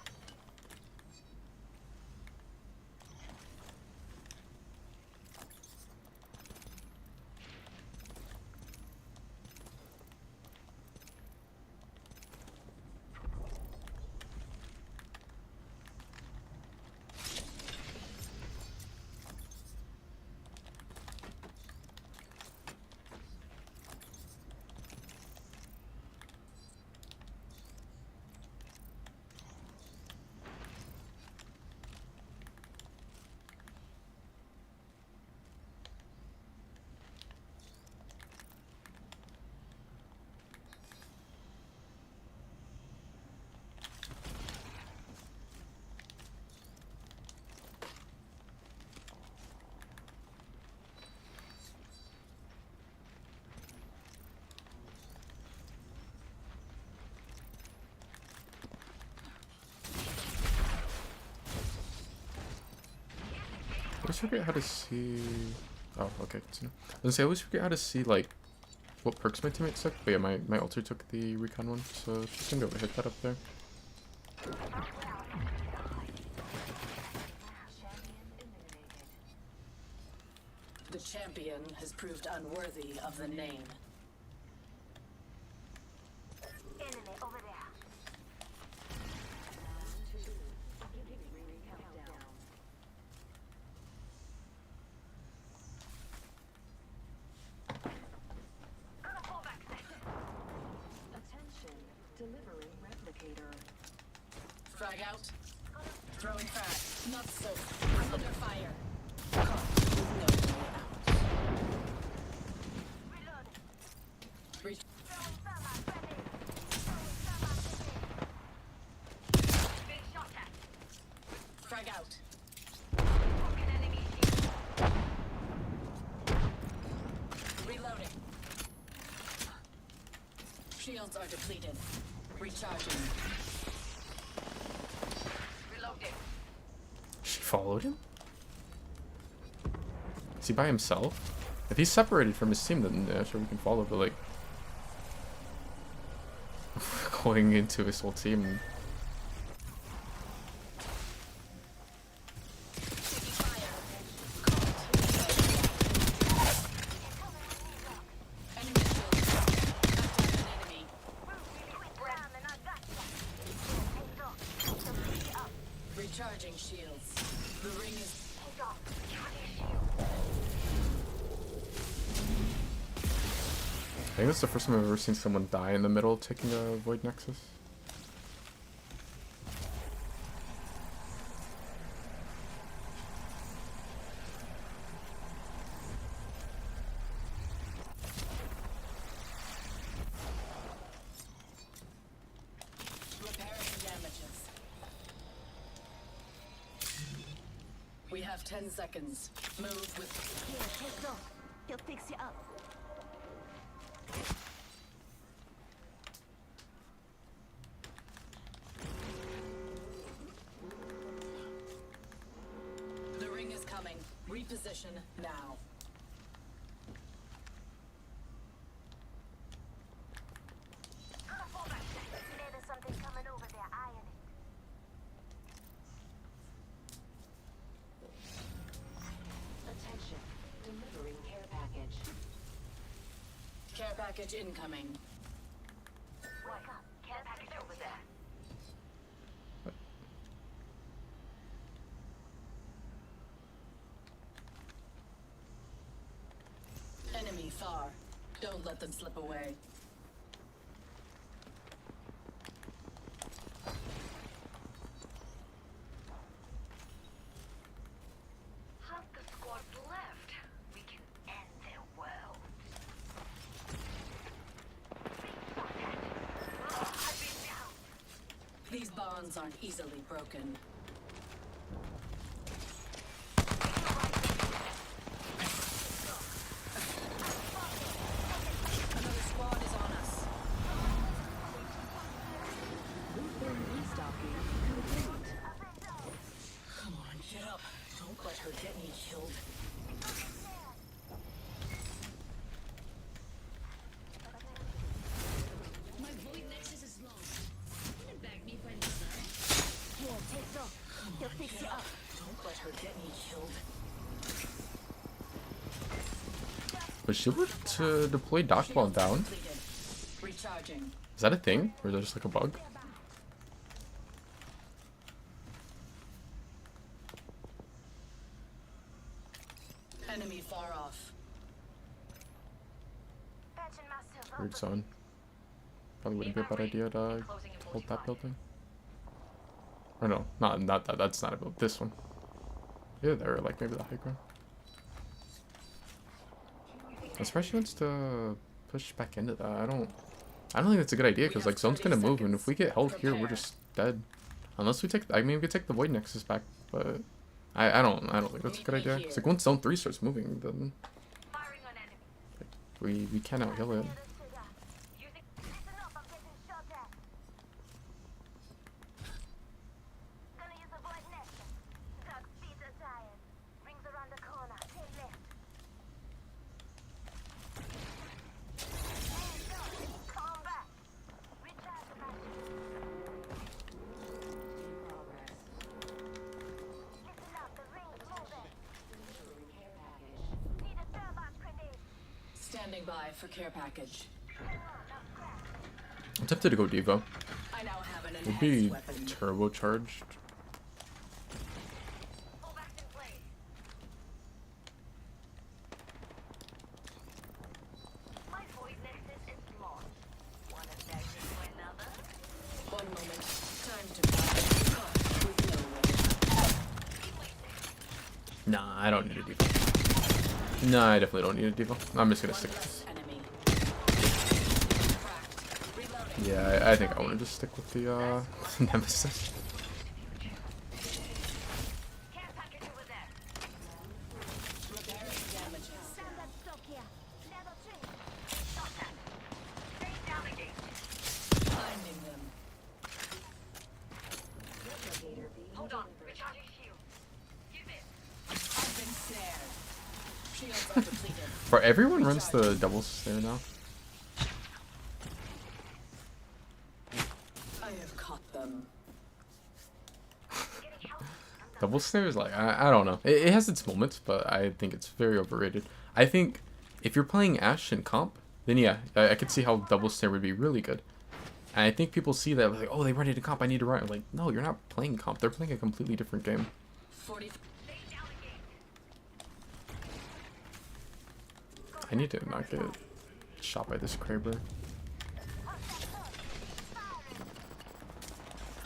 I always forget how to see. Oh, okay. I was gonna say I always forget how to see like what perks my teammates took. But yeah, my alter took the recon one, so she's gonna go hit that up there. The champion has proved unworthy of the name. Enemy over there. Gonna fall back there. Attention, delivering replicator. Frag out. Throwing frag. Not so. Under fire. Caught. No way out. Reload. Reach. Throwing thermite ready. Throwing thermite ready. Being shot at. Frag out. Broken enemy shield. Reloading. Shields are depleted. Recharging. Reloading. She followed him? Is he by himself? If he's separated from his team, then yeah, sure we can follow, but like going into his whole team. Recharging shields. The ring is I think that's the first time I've ever seen someone die in the middle taking a Void Nexus. repairing damages. We have 10 seconds. Move with. Here, take Doc. He'll fix you up. The ring is coming. Reposition now. Maybe something coming over there, eyeing it. Attention, delivering care package. Care package incoming. Wake up. Care package over there. Enemy far. Don't let them slip away. Half the squad left. We can end their world. I've been down. These bonds aren't easily broken. her get me killed. My void nexus is lost. Can it bag me if I know that? Here, take some. He'll fix you up. Don't let her get me killed. Was she able to deploy Doc while down? Recharging. Is that a thing? Or is that just like a bug? Enemy far off. Patching myself up. Weird zone. Probably wouldn't be a bad idea to hold that building. Or no, not that. That's not a build. This one. Yeah, there, like maybe the high ground. I'm surprised she wants to push back into that. I don't think that's a good idea because like zone's gonna move, and if we get held here, we're just dead. Unless we take, I mean, we could take the Void Nexus back, but I don't think that's a good idea. Because like once zone 3 starts moving, then Firing on enemy. we cannot heal it. Listen up, I'm getting shot at. Gonna use the void nexus. Dark feet are tired. Rings around the corner. Take left. Hands up. Come back. Recharge the battery. Listen up, the ring's moving. Need a thermite grenade. Standing by for care package. I'm tempted to go Devo. I now have an Would be enhanced weapon. turbocharged. Pull back in place. My void nexus is lost. Wanna beg me for another? 1 moment. Time to buy with no way. Nah, I don't need a Devo. Nah, I definitely don't need a Devo. I'm just gonna stick. Enemy. Yeah, I think I want to just stick with the Nemesis. Care package over there. Repairing damages. Standard stock here. Level 3. Stop that. Stay down again. Finding them. Replicator being Hold on. delivered. Recharging shield. Give it. I've been snared. Shields are depleted. For everyone runs the double snare now. I have caught them. Getting help. Double snare is like I don't know. It has its moments, but I think it's very overrated. I think if you're playing Ashe in comp, then yeah, I could see how double snare would be really good. And I think people see that like, oh, they run it in comp, I need to run. I'm like, no, you're not playing comp. They're playing a completely different game. 40. Stay down again. I need to not get shot by this Kraber.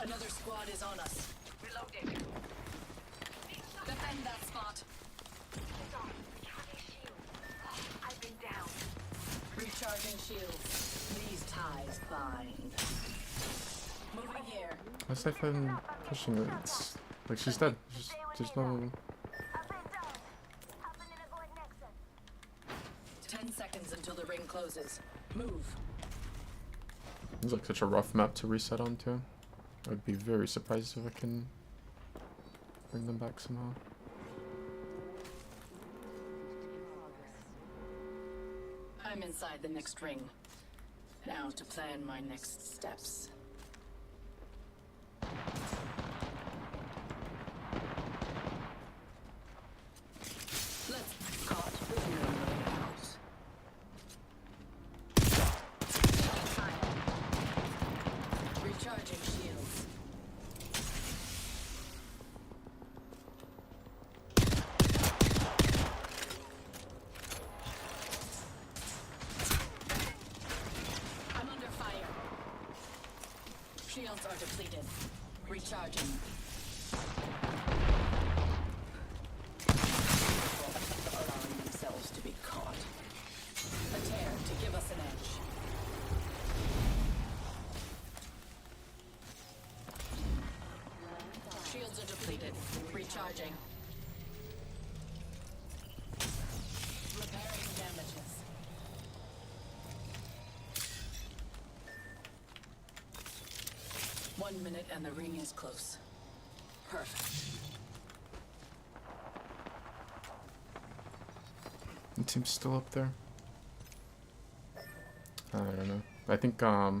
Another squad is on us. Reloading. Defend that spot. Recharging shield. I've been down. Recharging shields. These ties bind. Moving here. Unless I've been pushing her, it's like she's dead. There's no. I've been down. Hopping in a void nexus. 10 seconds until the ring closes. Move. It's like such a rough map to reset onto. I'd be very surprised if I can bring them back somehow. I'm inside the next ring. Now to plan my next steps. Let's caught with no way out. Fire. Recharging shields. I'm under fire. Shields are depleted. Recharging. Allowing themselves to be caught. A tear to give us an edge. Shields are depleted. Recharging. Repairing damages. One minute and the ring is close. Perfect. team's still up there. I don't know. I think I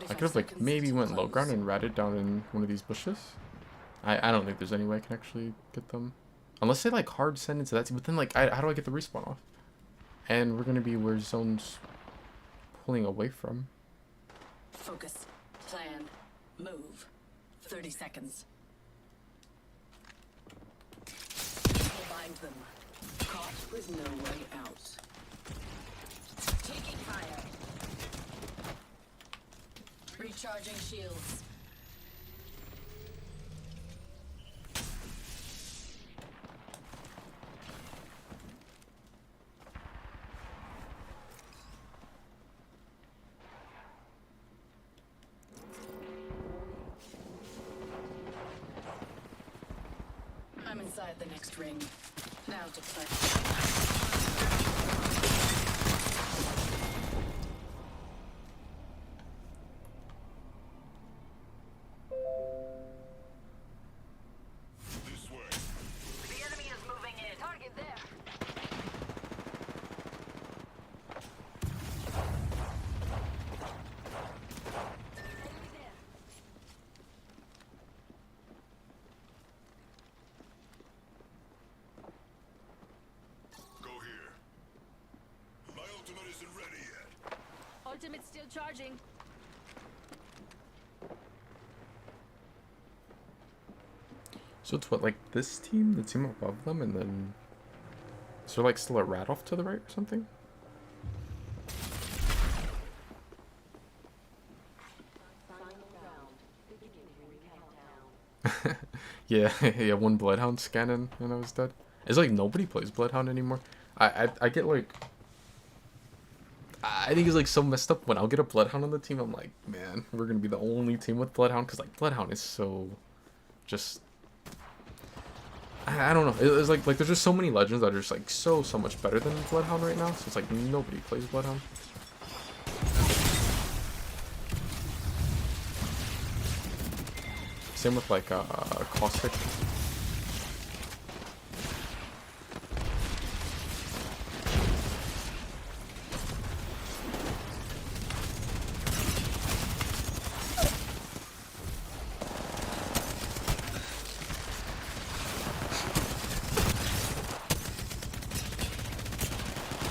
could have like maybe went low ground and ratted down in one of these bushes. I don't think there's any way I can actually get them. Unless they like hard send into that team, but then like how do I get the respawn off? And we're gonna be where zone's pulling away from. Focus. Plan. Move. 30 seconds. Revive them. Caught with no way out. Taking fire. Recharging shields. I'm inside the next ring. Now to play. This way. The enemy is moving in. Target there. Go here. My ultimate isn't ready yet. Ultimate's still charging. So it's what, like this team, the team above them, and then is there like still a rat off to the right or something? Yeah, yeah, one Bloodhound scanning and I was dead. It's like nobody plays Bloodhound anymore. I get like, I think it's like so messed up when I'll get a Bloodhound on the team. I'm like, man, we're gonna be the only team with Bloodhound because like Bloodhound is so just. I don't know. It's like there's just so many legends that are just like so much better than Bloodhound right now. So it's like nobody plays Bloodhound. Same with like Caustic.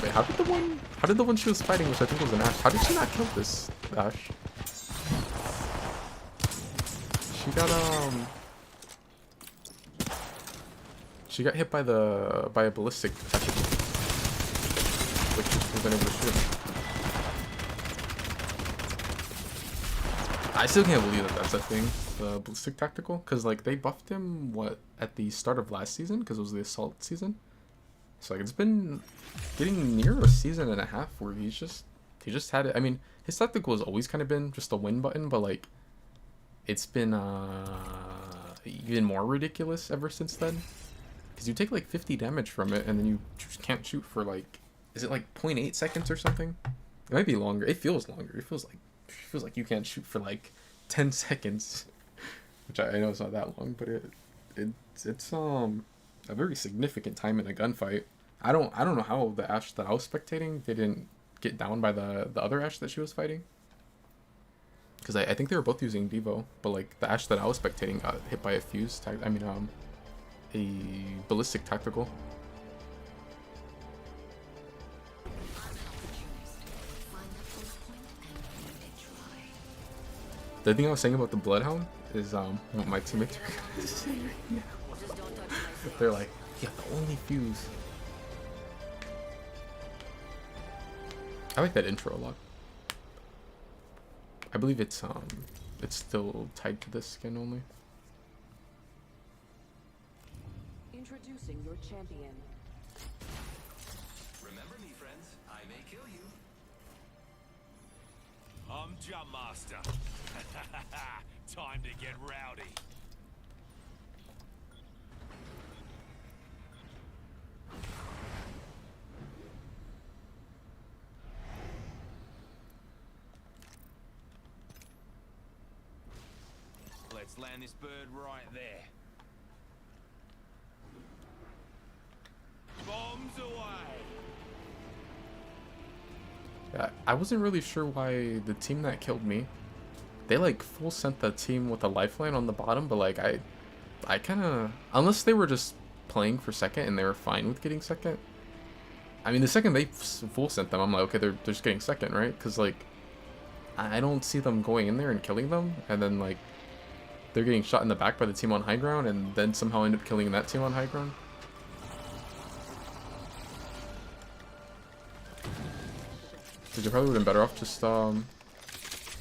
Wait, how did the one she was fighting, which I think was an Ashe, how did she not kill this Ashe? She got hit by a ballistic tactical, which was unable to shoot. I still can't believe that that's a thing, the ballistic tactical, because like they buffed him at the start of last season because it was the assault season. So like it's been getting near a season and a half where he just had it. I mean, his tactical has always kind of been just a win button, but like it's been even more ridiculous ever since then. Because you take like 50 damage from it and then you just can't shoot for like, is it like 0.8 seconds or something? It might be longer. It feels longer. It feels like you can't shoot for like 10 seconds, which I know it's not that long, but it's a very significant time in a gunfight. I don't know how the Ashe that I was spectating, they didn't get down by the other Ashe that she was fighting. Because I think they were both using Devo, but like the Ashe that I was spectating got hit by a fuse. A ballistic tactical. The thing I was saying about the Bloodhound is what my teammates are gonna say right now. They're like, yeah, the only fuse. I like that intro a lot. I believe it's still tied to this skin only. Introducing your champion. Remember me, friends. I may kill you. I'm Jump Master. Time to get rowdy. Let's land this bird right there. I wasn't really sure why the team that killed me, they like full sent the team with a lifeline on the bottom, but like I kind of, unless they were just playing for second and they were fine with getting second. I mean, the second they full sent them, I'm like, okay, they're just getting second, right? Because like I don't see them going in there and killing them, and then like they're getting shot in the back by the team on high ground, and then somehow end up killing that team on high ground. Because you probably would have been better off just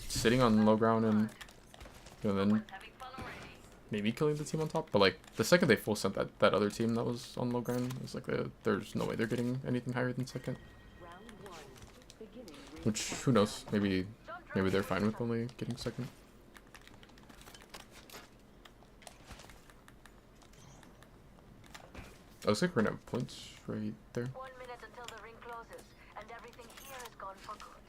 sitting on low ground and, you know, then maybe killing the team on top. But like the second they full sent that other team that was on low ground, it's like there's no way they're getting anything higher than second. Which, who knows? Maybe they're fine with only getting second. I looks like we're gonna have points right there. 1 minute until the ring closes, and everything here is gone for good.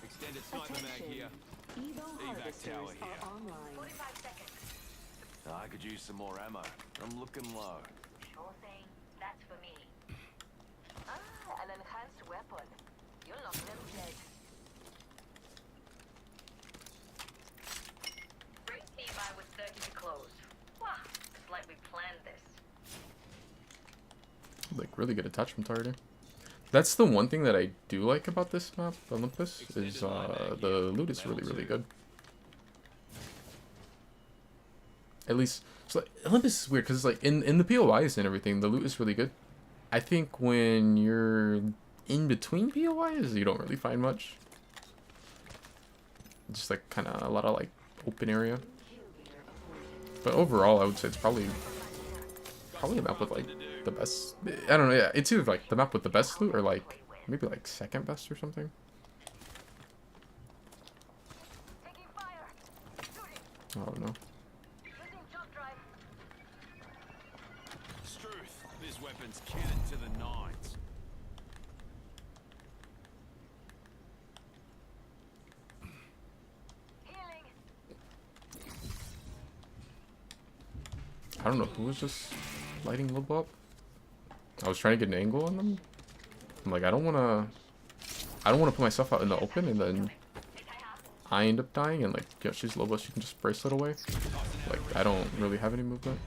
Extended sniper mag here. Evo Evac harvesters tower here. Oh, are online. 45 seconds. I could use some more ammo. I'm looking low. Sure thing. That's for me. Ah, an enhanced weapon. You'll knock them dead. Bring me by with 30 to close. Wow, it's like we planned this. Like really good attachment targeting. That's the one thing that I do like about this map, Olympus, is the loot is really good. At least, so Olympus is weird because like in the POIs and everything, the loot is really good. I think when you're in between POIs, you don't really find much. Just like kind of a lot of like open area. But overall, I would say it's probably a map with like the best. I don't know. Yeah, it's either like the map with the best loot or like maybe like second best or something. Taking fire. Shooting. I don't know. Using jump drive. Struth, this weapon's kitted to the nines. Healing. I don't know who was just lighting Lobo up. I was trying to get an angle on them. I'm like, I don't wanna put myself out in the open and then I end up dying and like, yeah, she's Lobo, she can just bracelet away. Like, I don't really have any movement.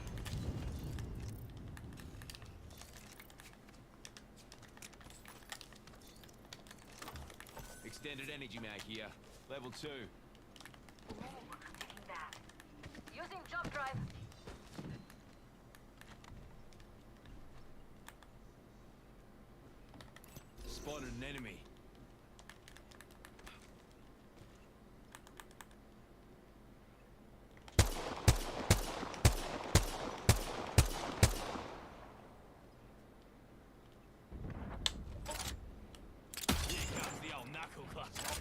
Extended energy mag here. Level 2. Ooh, taking that. Using jump drive. Spotted an enemy. Here comes the old knuckle cluster.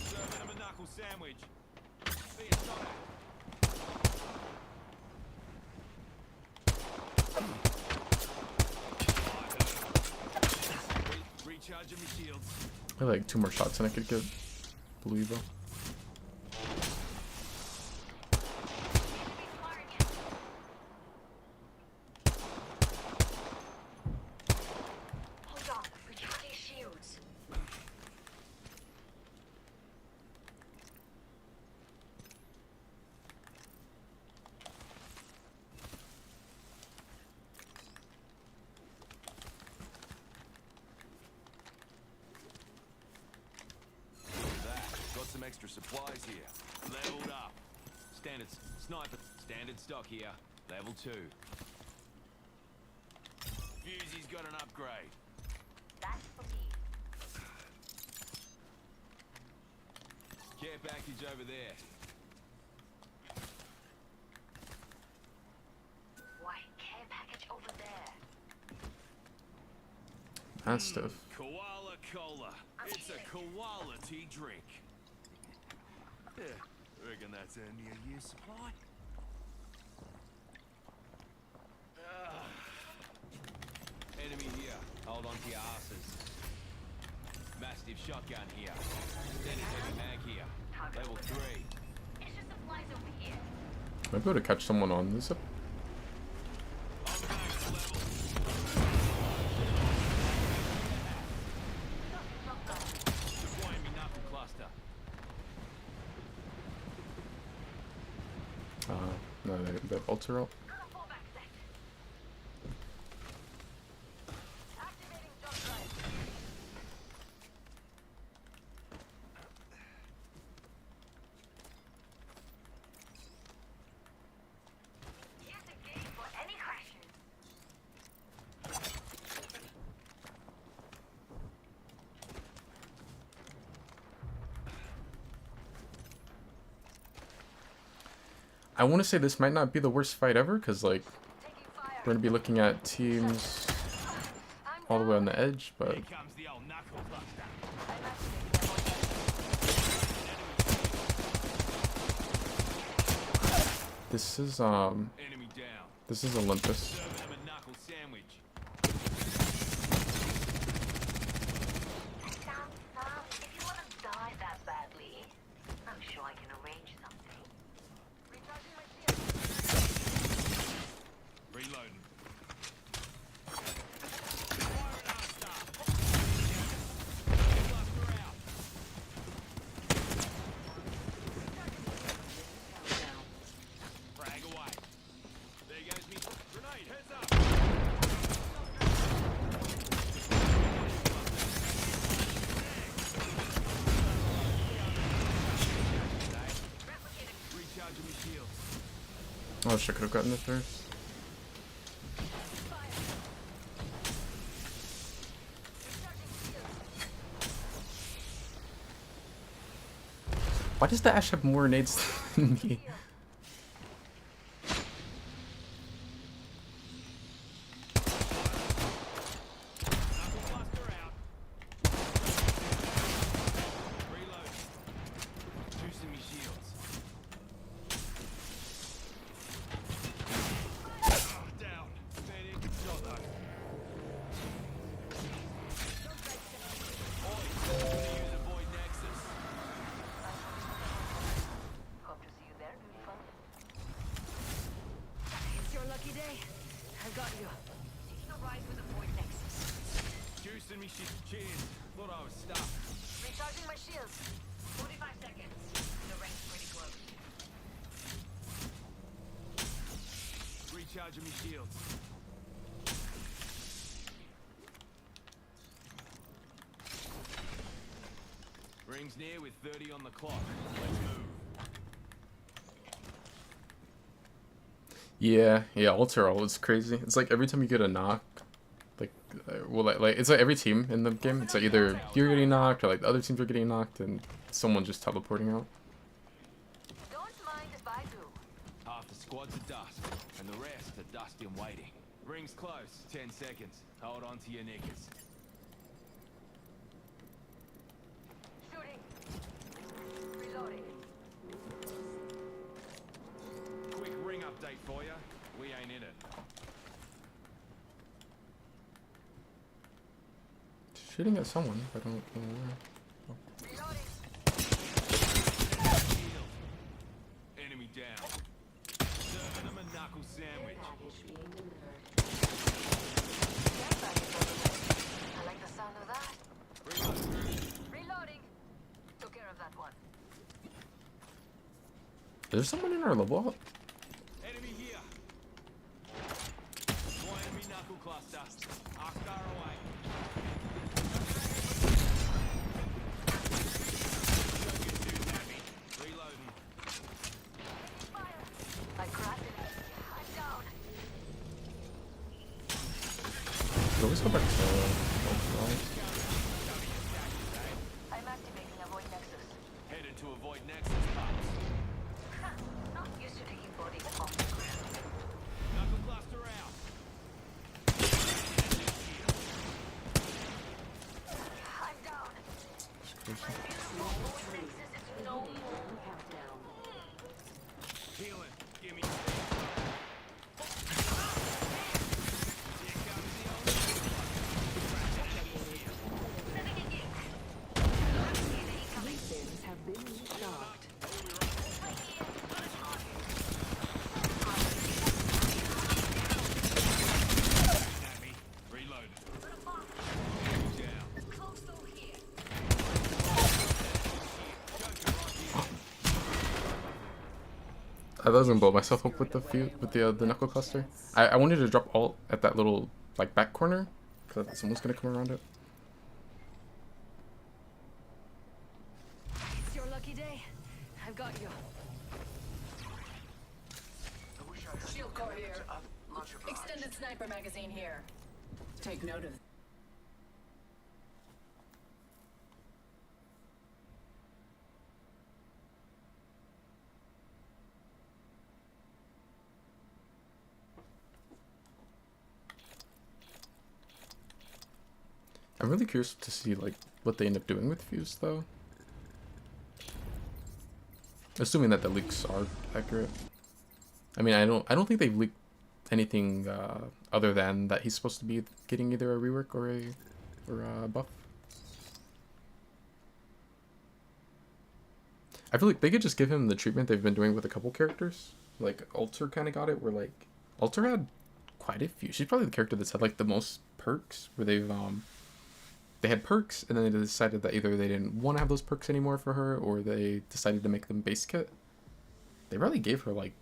Serving him a knuckle sandwich. Be a shot at. Recharging my shields. I have like 2 more shots and I could get Blue Evo. Hold on. Recharging shields. Got some extra supplies here. Leveled up. Standard sniper. Standard stock here. Level 2. Fusey's got an upgrade. That's for me. Care package over there. White care package over there. That stuff. Koala cola. It's a koala tea drink. Yeah, reckon that's only a year's supply. Enemy here. Hold on to your asses. Mastiff shotgun here. Extended heavy mag here. Level 3. Extra supplies over here. Might be able to catch someone on this. Oh, No, the ultra ult. I want to say this might not be the worst fight ever, because, like, we're going to be looking at teams all the way on the edge, but... This is Olympus. Oh, I could have gotten it first. Why does the Ashe have more nades than me? Recharging me shields. Rings near with 30 on the clock. Let's move. Yeah, ultra ult is crazy. It's like every time you get a knock, like, like it's like every team in the game. It's like either you're getting knocked or like the other teams are getting knocked and someone just teleporting out. Half the squad's are dust, and the rest are dust in waiting. Rings close. 10 seconds. Hold on to your knickers. Shooting. Reloading. Quick ring update for you. We ain't in it. Shooting at someone, I don't know where. Enemy down. Serving them a knuckle sandwich. I like the sound of that. Reloading. Took care of that one. Is there someone in our level up? Enemy here. One enemy knuckle cluster. Arkstar away. Reloading. I cracked it. I'm down. Can always go back to ultra. I'm activating a void nexus. Headed to avoid nexus pops. Not used to taking bodies off the ground. Knuckle cluster out. I'm down. Void nexus is no more. Healing. Gimme. Here comes the old I was gonna blow myself up with the knuckle cluster. I wanted to drop ult at that little like back corner because someone's gonna come around it. It's your lucky day. I've got you. Shield core here. Extended sniper magazine here. Take note of. I'm really curious to see like what they end up doing with Fuse though. Assuming that the leaks are accurate. I mean, I don't think they've leaked anything other than that he's supposed to be getting either a rework or a buff. I feel like they could just give him the treatment they've been doing with a couple characters. Like Alter kind of got it, where like Alter had quite a few. She's probably the character that's had like the most perks, where they had perks and then they decided that either they didn't want to have those perks anymore for her, or they decided to make them base kit. They really gave her like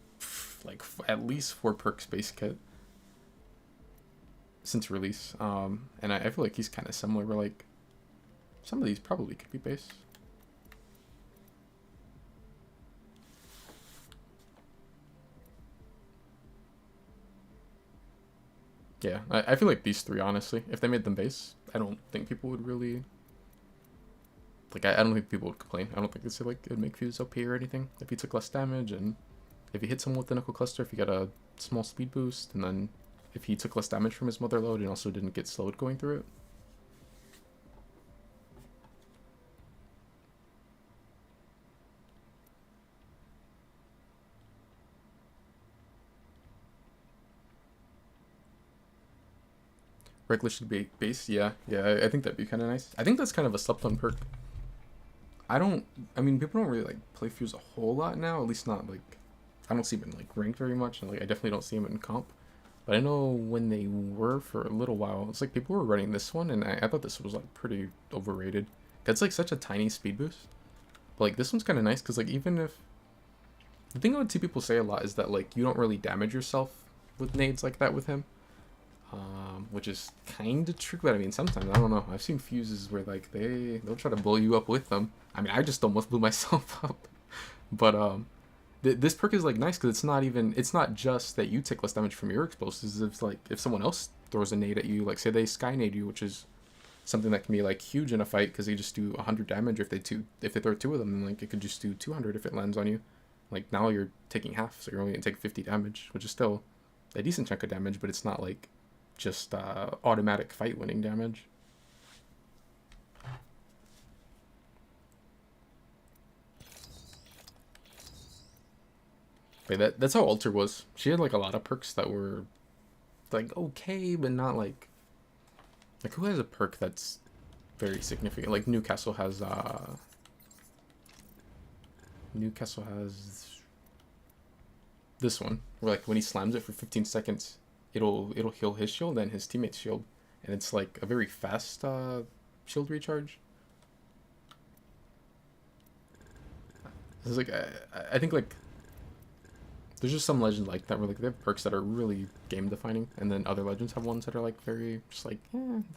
at least 4 perks base kit since release. And I feel like he's kind of similar, where like some of these probably could be base. Yeah, I feel like these 3, honestly, if they made them base, I don't think people would really... Like, I don't think people would complain. I don't think they'd say, like, it would make Fuse OP or anything. If he took less damage, and if he hit someone with the Knuckle Cluster, if he got a small speed boost, and then if he took less damage from his Mother Load and also didn't get slowed going through it. Reckless should be base, yeah, I think that'd be kind of nice. I think that's kind of a slept on perk. I mean, people don't really, like, play Fuse a whole lot now, at least not, like, I don't see him in, like, ranked very much, and, like, I definitely don't see him in comp. But I know when they were for a little while, it's like people were running this one, and I thought this was, like, pretty overrated. It's, like, such a tiny speed boost. But, like, this one's kind of nice, because, like, even if... The thing I would see people say a lot is that, like, you don't really damage yourself with nades like that with him. Which is kind of true, but I mean, sometimes, I don't know, I've seen Fuses where, like, they'll try to blow you up with them. I mean, I just almost blew myself up. But, this perk is, like, nice, because it's not just that you take less damage from your explosives. It's, like, if someone else throws a nade at you, like, say they sky nade you, which is something that can be, like, huge in a fight, because they just do 100 damage, or if they throw 2 of them, then, like, it could just do 200 if it lands on you. Like, now you're taking half, so you're only gonna take 50 damage, which is still a decent chunk of damage, but it's not, like, just automatic fight winning damage. But that's how Alter was. She had like a lot of perks that were like okay, but not like who has a perk that's very significant? Like Newcastle has this one, where like when he slams it for 15 seconds, it'll heal his shield and his teammate's shield, and it's like a very fast shield recharge. It's like I think like there's just some legends like that where like they have perks that are really game defining, and then other legends have ones that are like very just like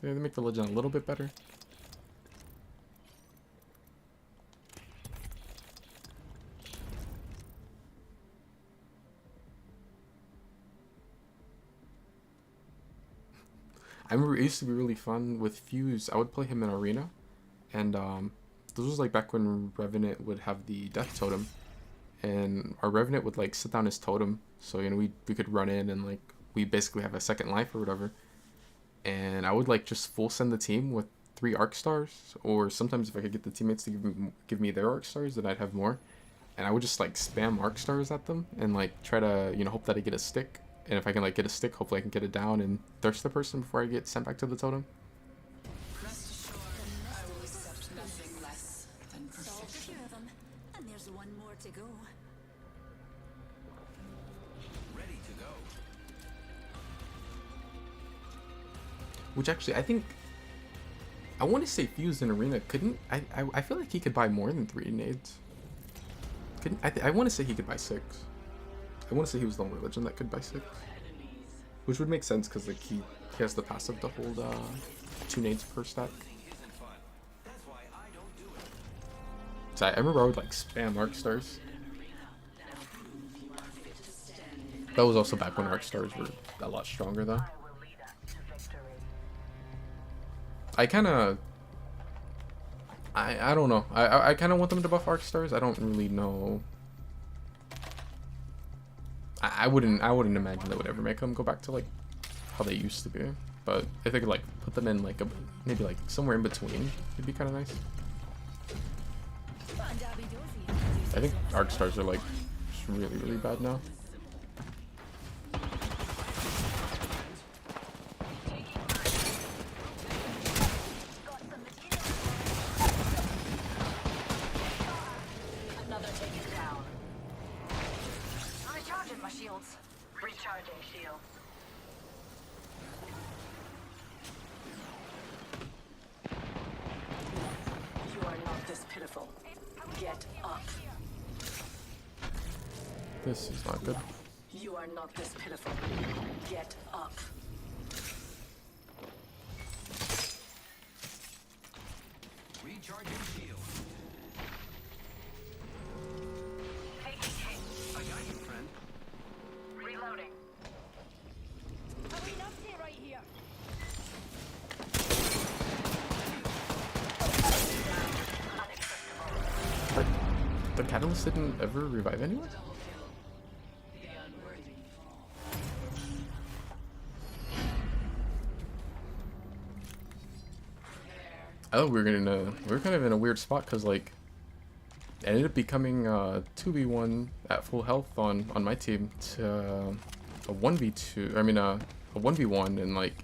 they make the legend a little bit better. I remember it used to be really fun with Fuse. I would play him in Arena, and this was like back when Revenant would have the Death Totem, and our Revenant would like sit down his totem, so you know we could run in and like we basically have a second life or whatever. And I would like just full send the team with 3 Arc Stars, or sometimes if I could get the teammates to give me their Arc Stars, then I'd have more. And I would just like spam Arc Stars at them and like try to hope that I get a stick. And if I can like get a stick, hopefully I can get it down and thirst the person before I get sent back to the totem. Rest assured, I will accept nothing less than Solved a perfection. few of them, and there's one more to go. Ready to go. Which actually, I think, I want to say Fuse in Arena couldn't, I feel like he could buy more than 3 nades. I want to say he could buy 6. I want to say he was the only legend that could buy 6. Which would make sense because like he has the passive to hold 2 nades per stack. So I remember I would like spam arc stars. That was also back when arc stars were a lot stronger though. I kind of I don't know. I kind of want them to buff arc stars. I don't really know. I wouldn't imagine they would ever make them go back to like how they used to be. But if they could like put them in like maybe like somewhere in between, it'd be kind of nice. I think arc stars are like just really bad now. Another taken down. Recharging my shields. Recharging shields. You are not this pitiful. Get up. This is not good. You are not this pitiful. Get up. Recharging shield. Taking hit. I got you, friend. Reloading. The catalyst didn't ever revive anyone? I thought we were kind of in a weird spot because like it ended up becoming a 2v1 at full health on my team to a 1v2. I mean a 1v1, and like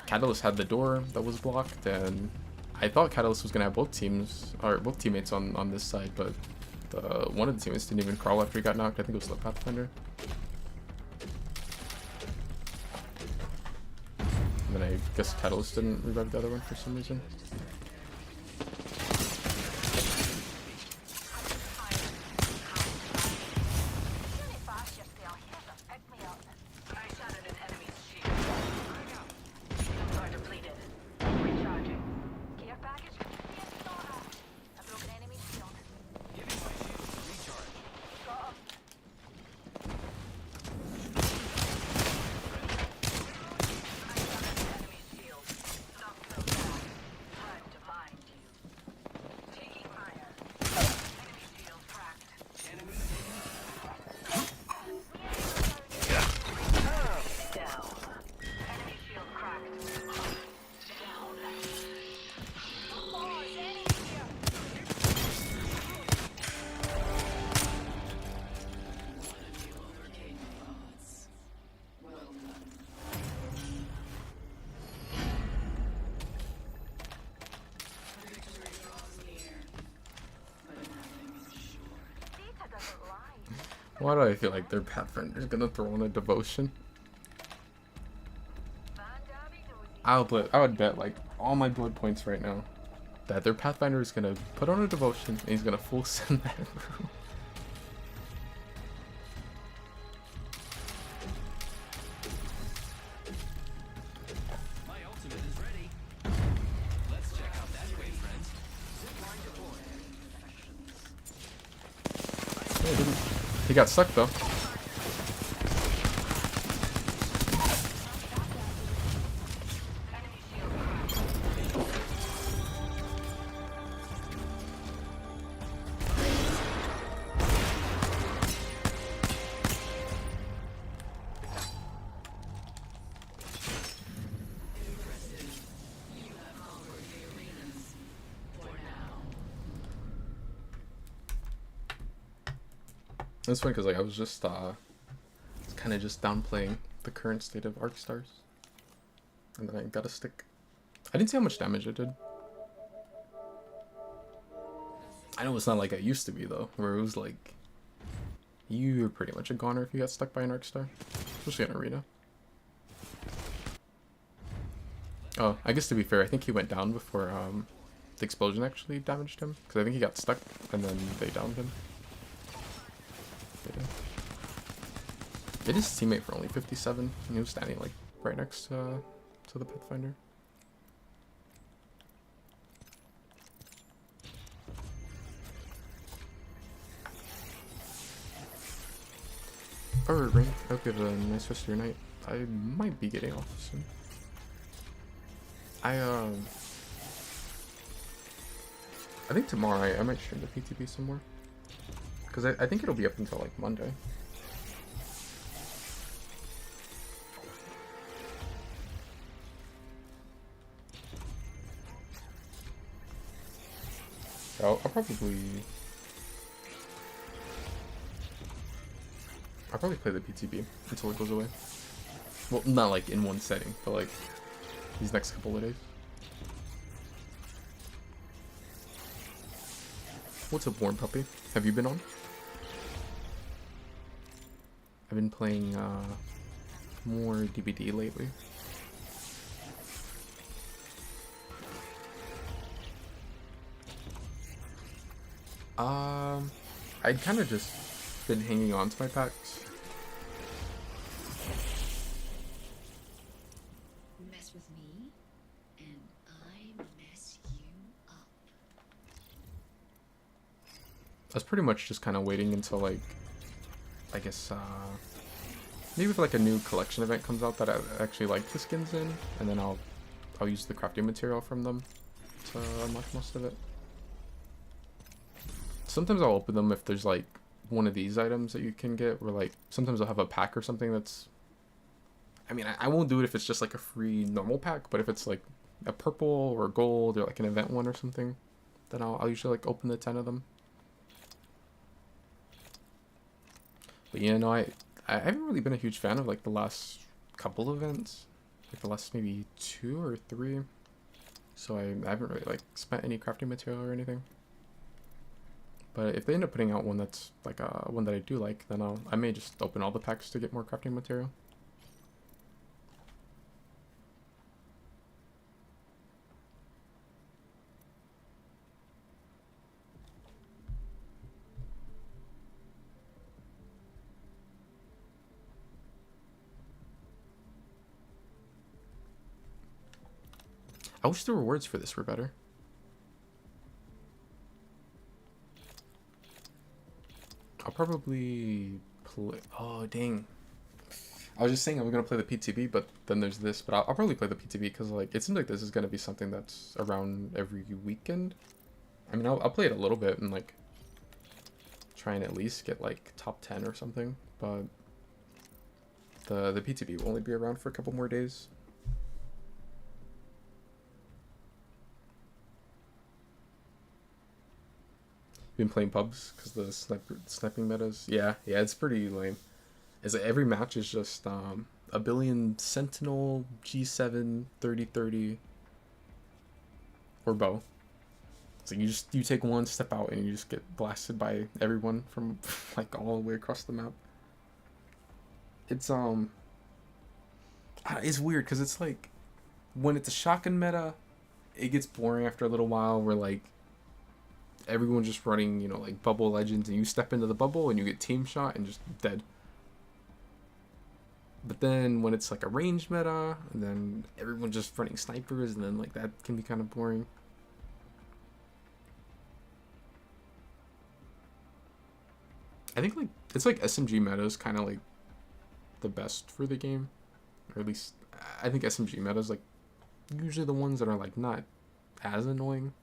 Catalyst had the door that was blocked, and I thought Catalyst was gonna have both teams or both teammates on this side, but one of the teammates didn't even crawl after he got knocked. I think it was the Pathfinder. And then I guess Catalyst didn't revive the other one for some reason. Why do I feel like their Pathfinder is gonna throw in a devotion? I would bet like all my blood points right now that their Pathfinder is gonna put on a devotion and he's gonna full send that through. My ultimate is ready. Let's check out that way, friends. Zipline deployed. He got stuck though. It's funny because like I was just kind of just downplaying the current state of arc stars, and then I got a stick. I didn't see how much damage it did. I know it's not like it used to be though, where it was like you were pretty much a goner if you got stuck by an arc star, especially in arena. Oh, I guess to be fair, I think he went down before the explosion actually damaged him, because I think he got stuck and then they downed him. It is teammate for only 57. And he was standing like right next to the Pathfinder. Alright, Ring. I hope you have a nice rest of your night. I might be getting off soon. I think tomorrow I might stream the PTB some more. Because I think it'll be up until like Monday. I'll probably play the PTB until it goes away. Well, not like in one setting, but like these next couple of days. What's up, Warm Puppy? Have you been on? I've been playing more DBD lately. I'd kind of just been hanging on to my packs. Mess with me, and I mess you up. I was pretty much just kind of waiting until like, I guess, maybe if like a new collection event comes out that I actually like the skins in, and then I'll use the crafting material from them to unlock most of it. Sometimes I'll open them if there's like one of these items that you can get, where like sometimes I'll have a pack or something that's, I mean, I won't do it if it's just like a free normal pack, but if it's like a purple or gold or like an event one or something, then I'll usually like open the 10 of them. But yeah, no, I haven't really been a huge fan of like the last couple events, like the last maybe 2 or 3. So I haven't really like spent any crafting material or anything. But if they end up putting out one that's like one that I do like, then I may just open all the packs to get more crafting material. I wish the rewards for this were better. I'll probably play. Oh, dang. I was just saying I'm going to play the PTB, but then there's this. But I'll probably play the PTB because like it seems like this is going to be something that's around every weekend. I mean, I'll play it a little bit and like try and at least get like top 10 or something. But the PTB will only be around for a couple more days. Been playing pubs because the sniping metas. Yeah, it's pretty lame. Is that every match is just a billion Sentinel, G7, 30-30, or bow. So you take one step out and you just get blasted by everyone from like all the way across the map. It's it's weird because it's like when it's a shotgun meta, it gets boring after a little while. Where like everyone's just running, you know, like bubble legends, and you step into the bubble and you get team shot and just dead. But then when it's like a ranged meta, and then everyone's just running snipers, and then like that can be kind of boring. I think like it's like SMG meta is kind of like the best for the game, or at least I think SMG meta is like usually the ones that are like not as annoying.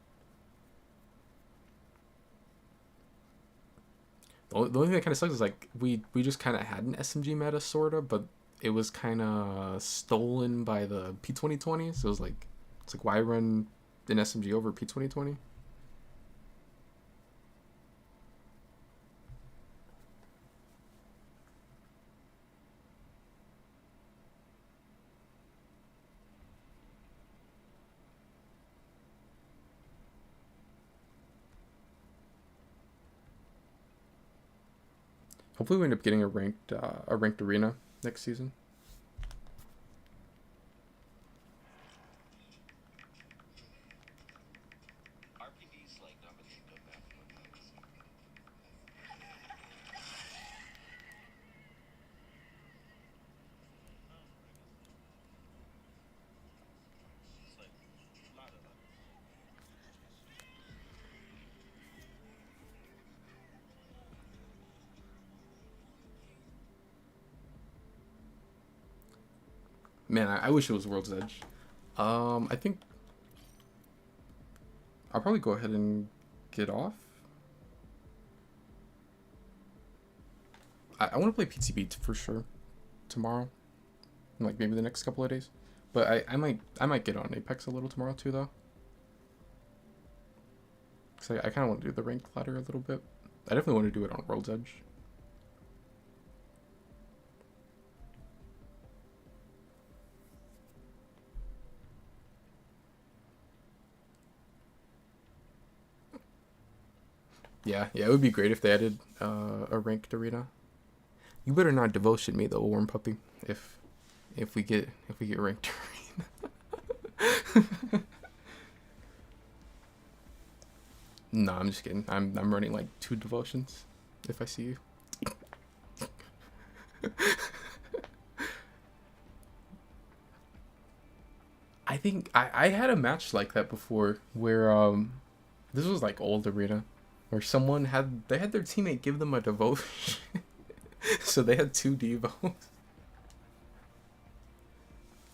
The only thing that kind of sucks is like we just kind of had an SMG meta sorta, but it was kind of stolen by the P2020. So it's like why run an SMG over P2020? Hopefully we end up getting a ranked arena next season. Man, I wish it was World's Edge. I think I'll probably go ahead and get off. I want to play PTB for sure tomorrow, like maybe the next couple of days. But I might get on Apex a little tomorrow too though. Cause I kind of want to do the ranked ladder a little bit. I definitely want to do it on World's Edge. Yeah, it would be great if they added a ranked arena. You better not devotion me though, warm puppy. If we get ranked arena. No, I'm just kidding. I'm running like 2 devotions if I see you. I think I had a match like that before where this was like old arena where someone had their teammate give them a devotion. So they had 2 devos.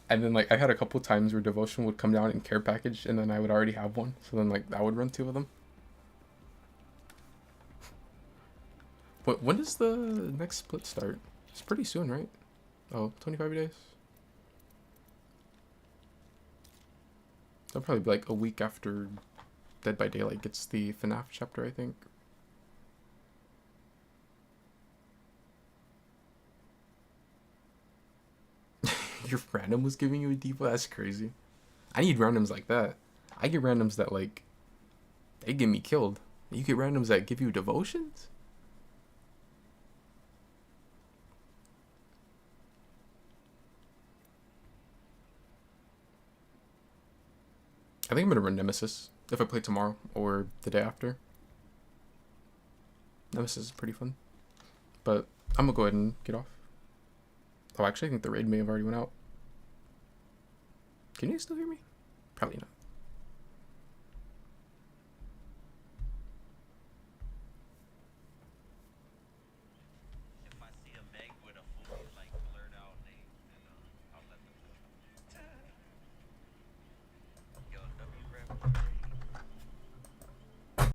And then like I had a couple times where devotion would come down in care package and then I would already have one. So then like I would run 2 of them. When does the next split start? It's pretty soon, right? Oh, 25 days. That'll probably be like a week after Dead by Daylight gets the FNAF chapter, I think. Your random was giving you a devo? That's crazy. I need randoms like that. I get randoms that like they get me killed. You get randoms that give you devotions? I think I'm gonna run Nemesis if I play tomorrow or the day after. Nemesis is pretty fun. But I'm gonna go ahead and get off. Oh, actually I think the raid may have already went out. Can you still hear me? Probably not.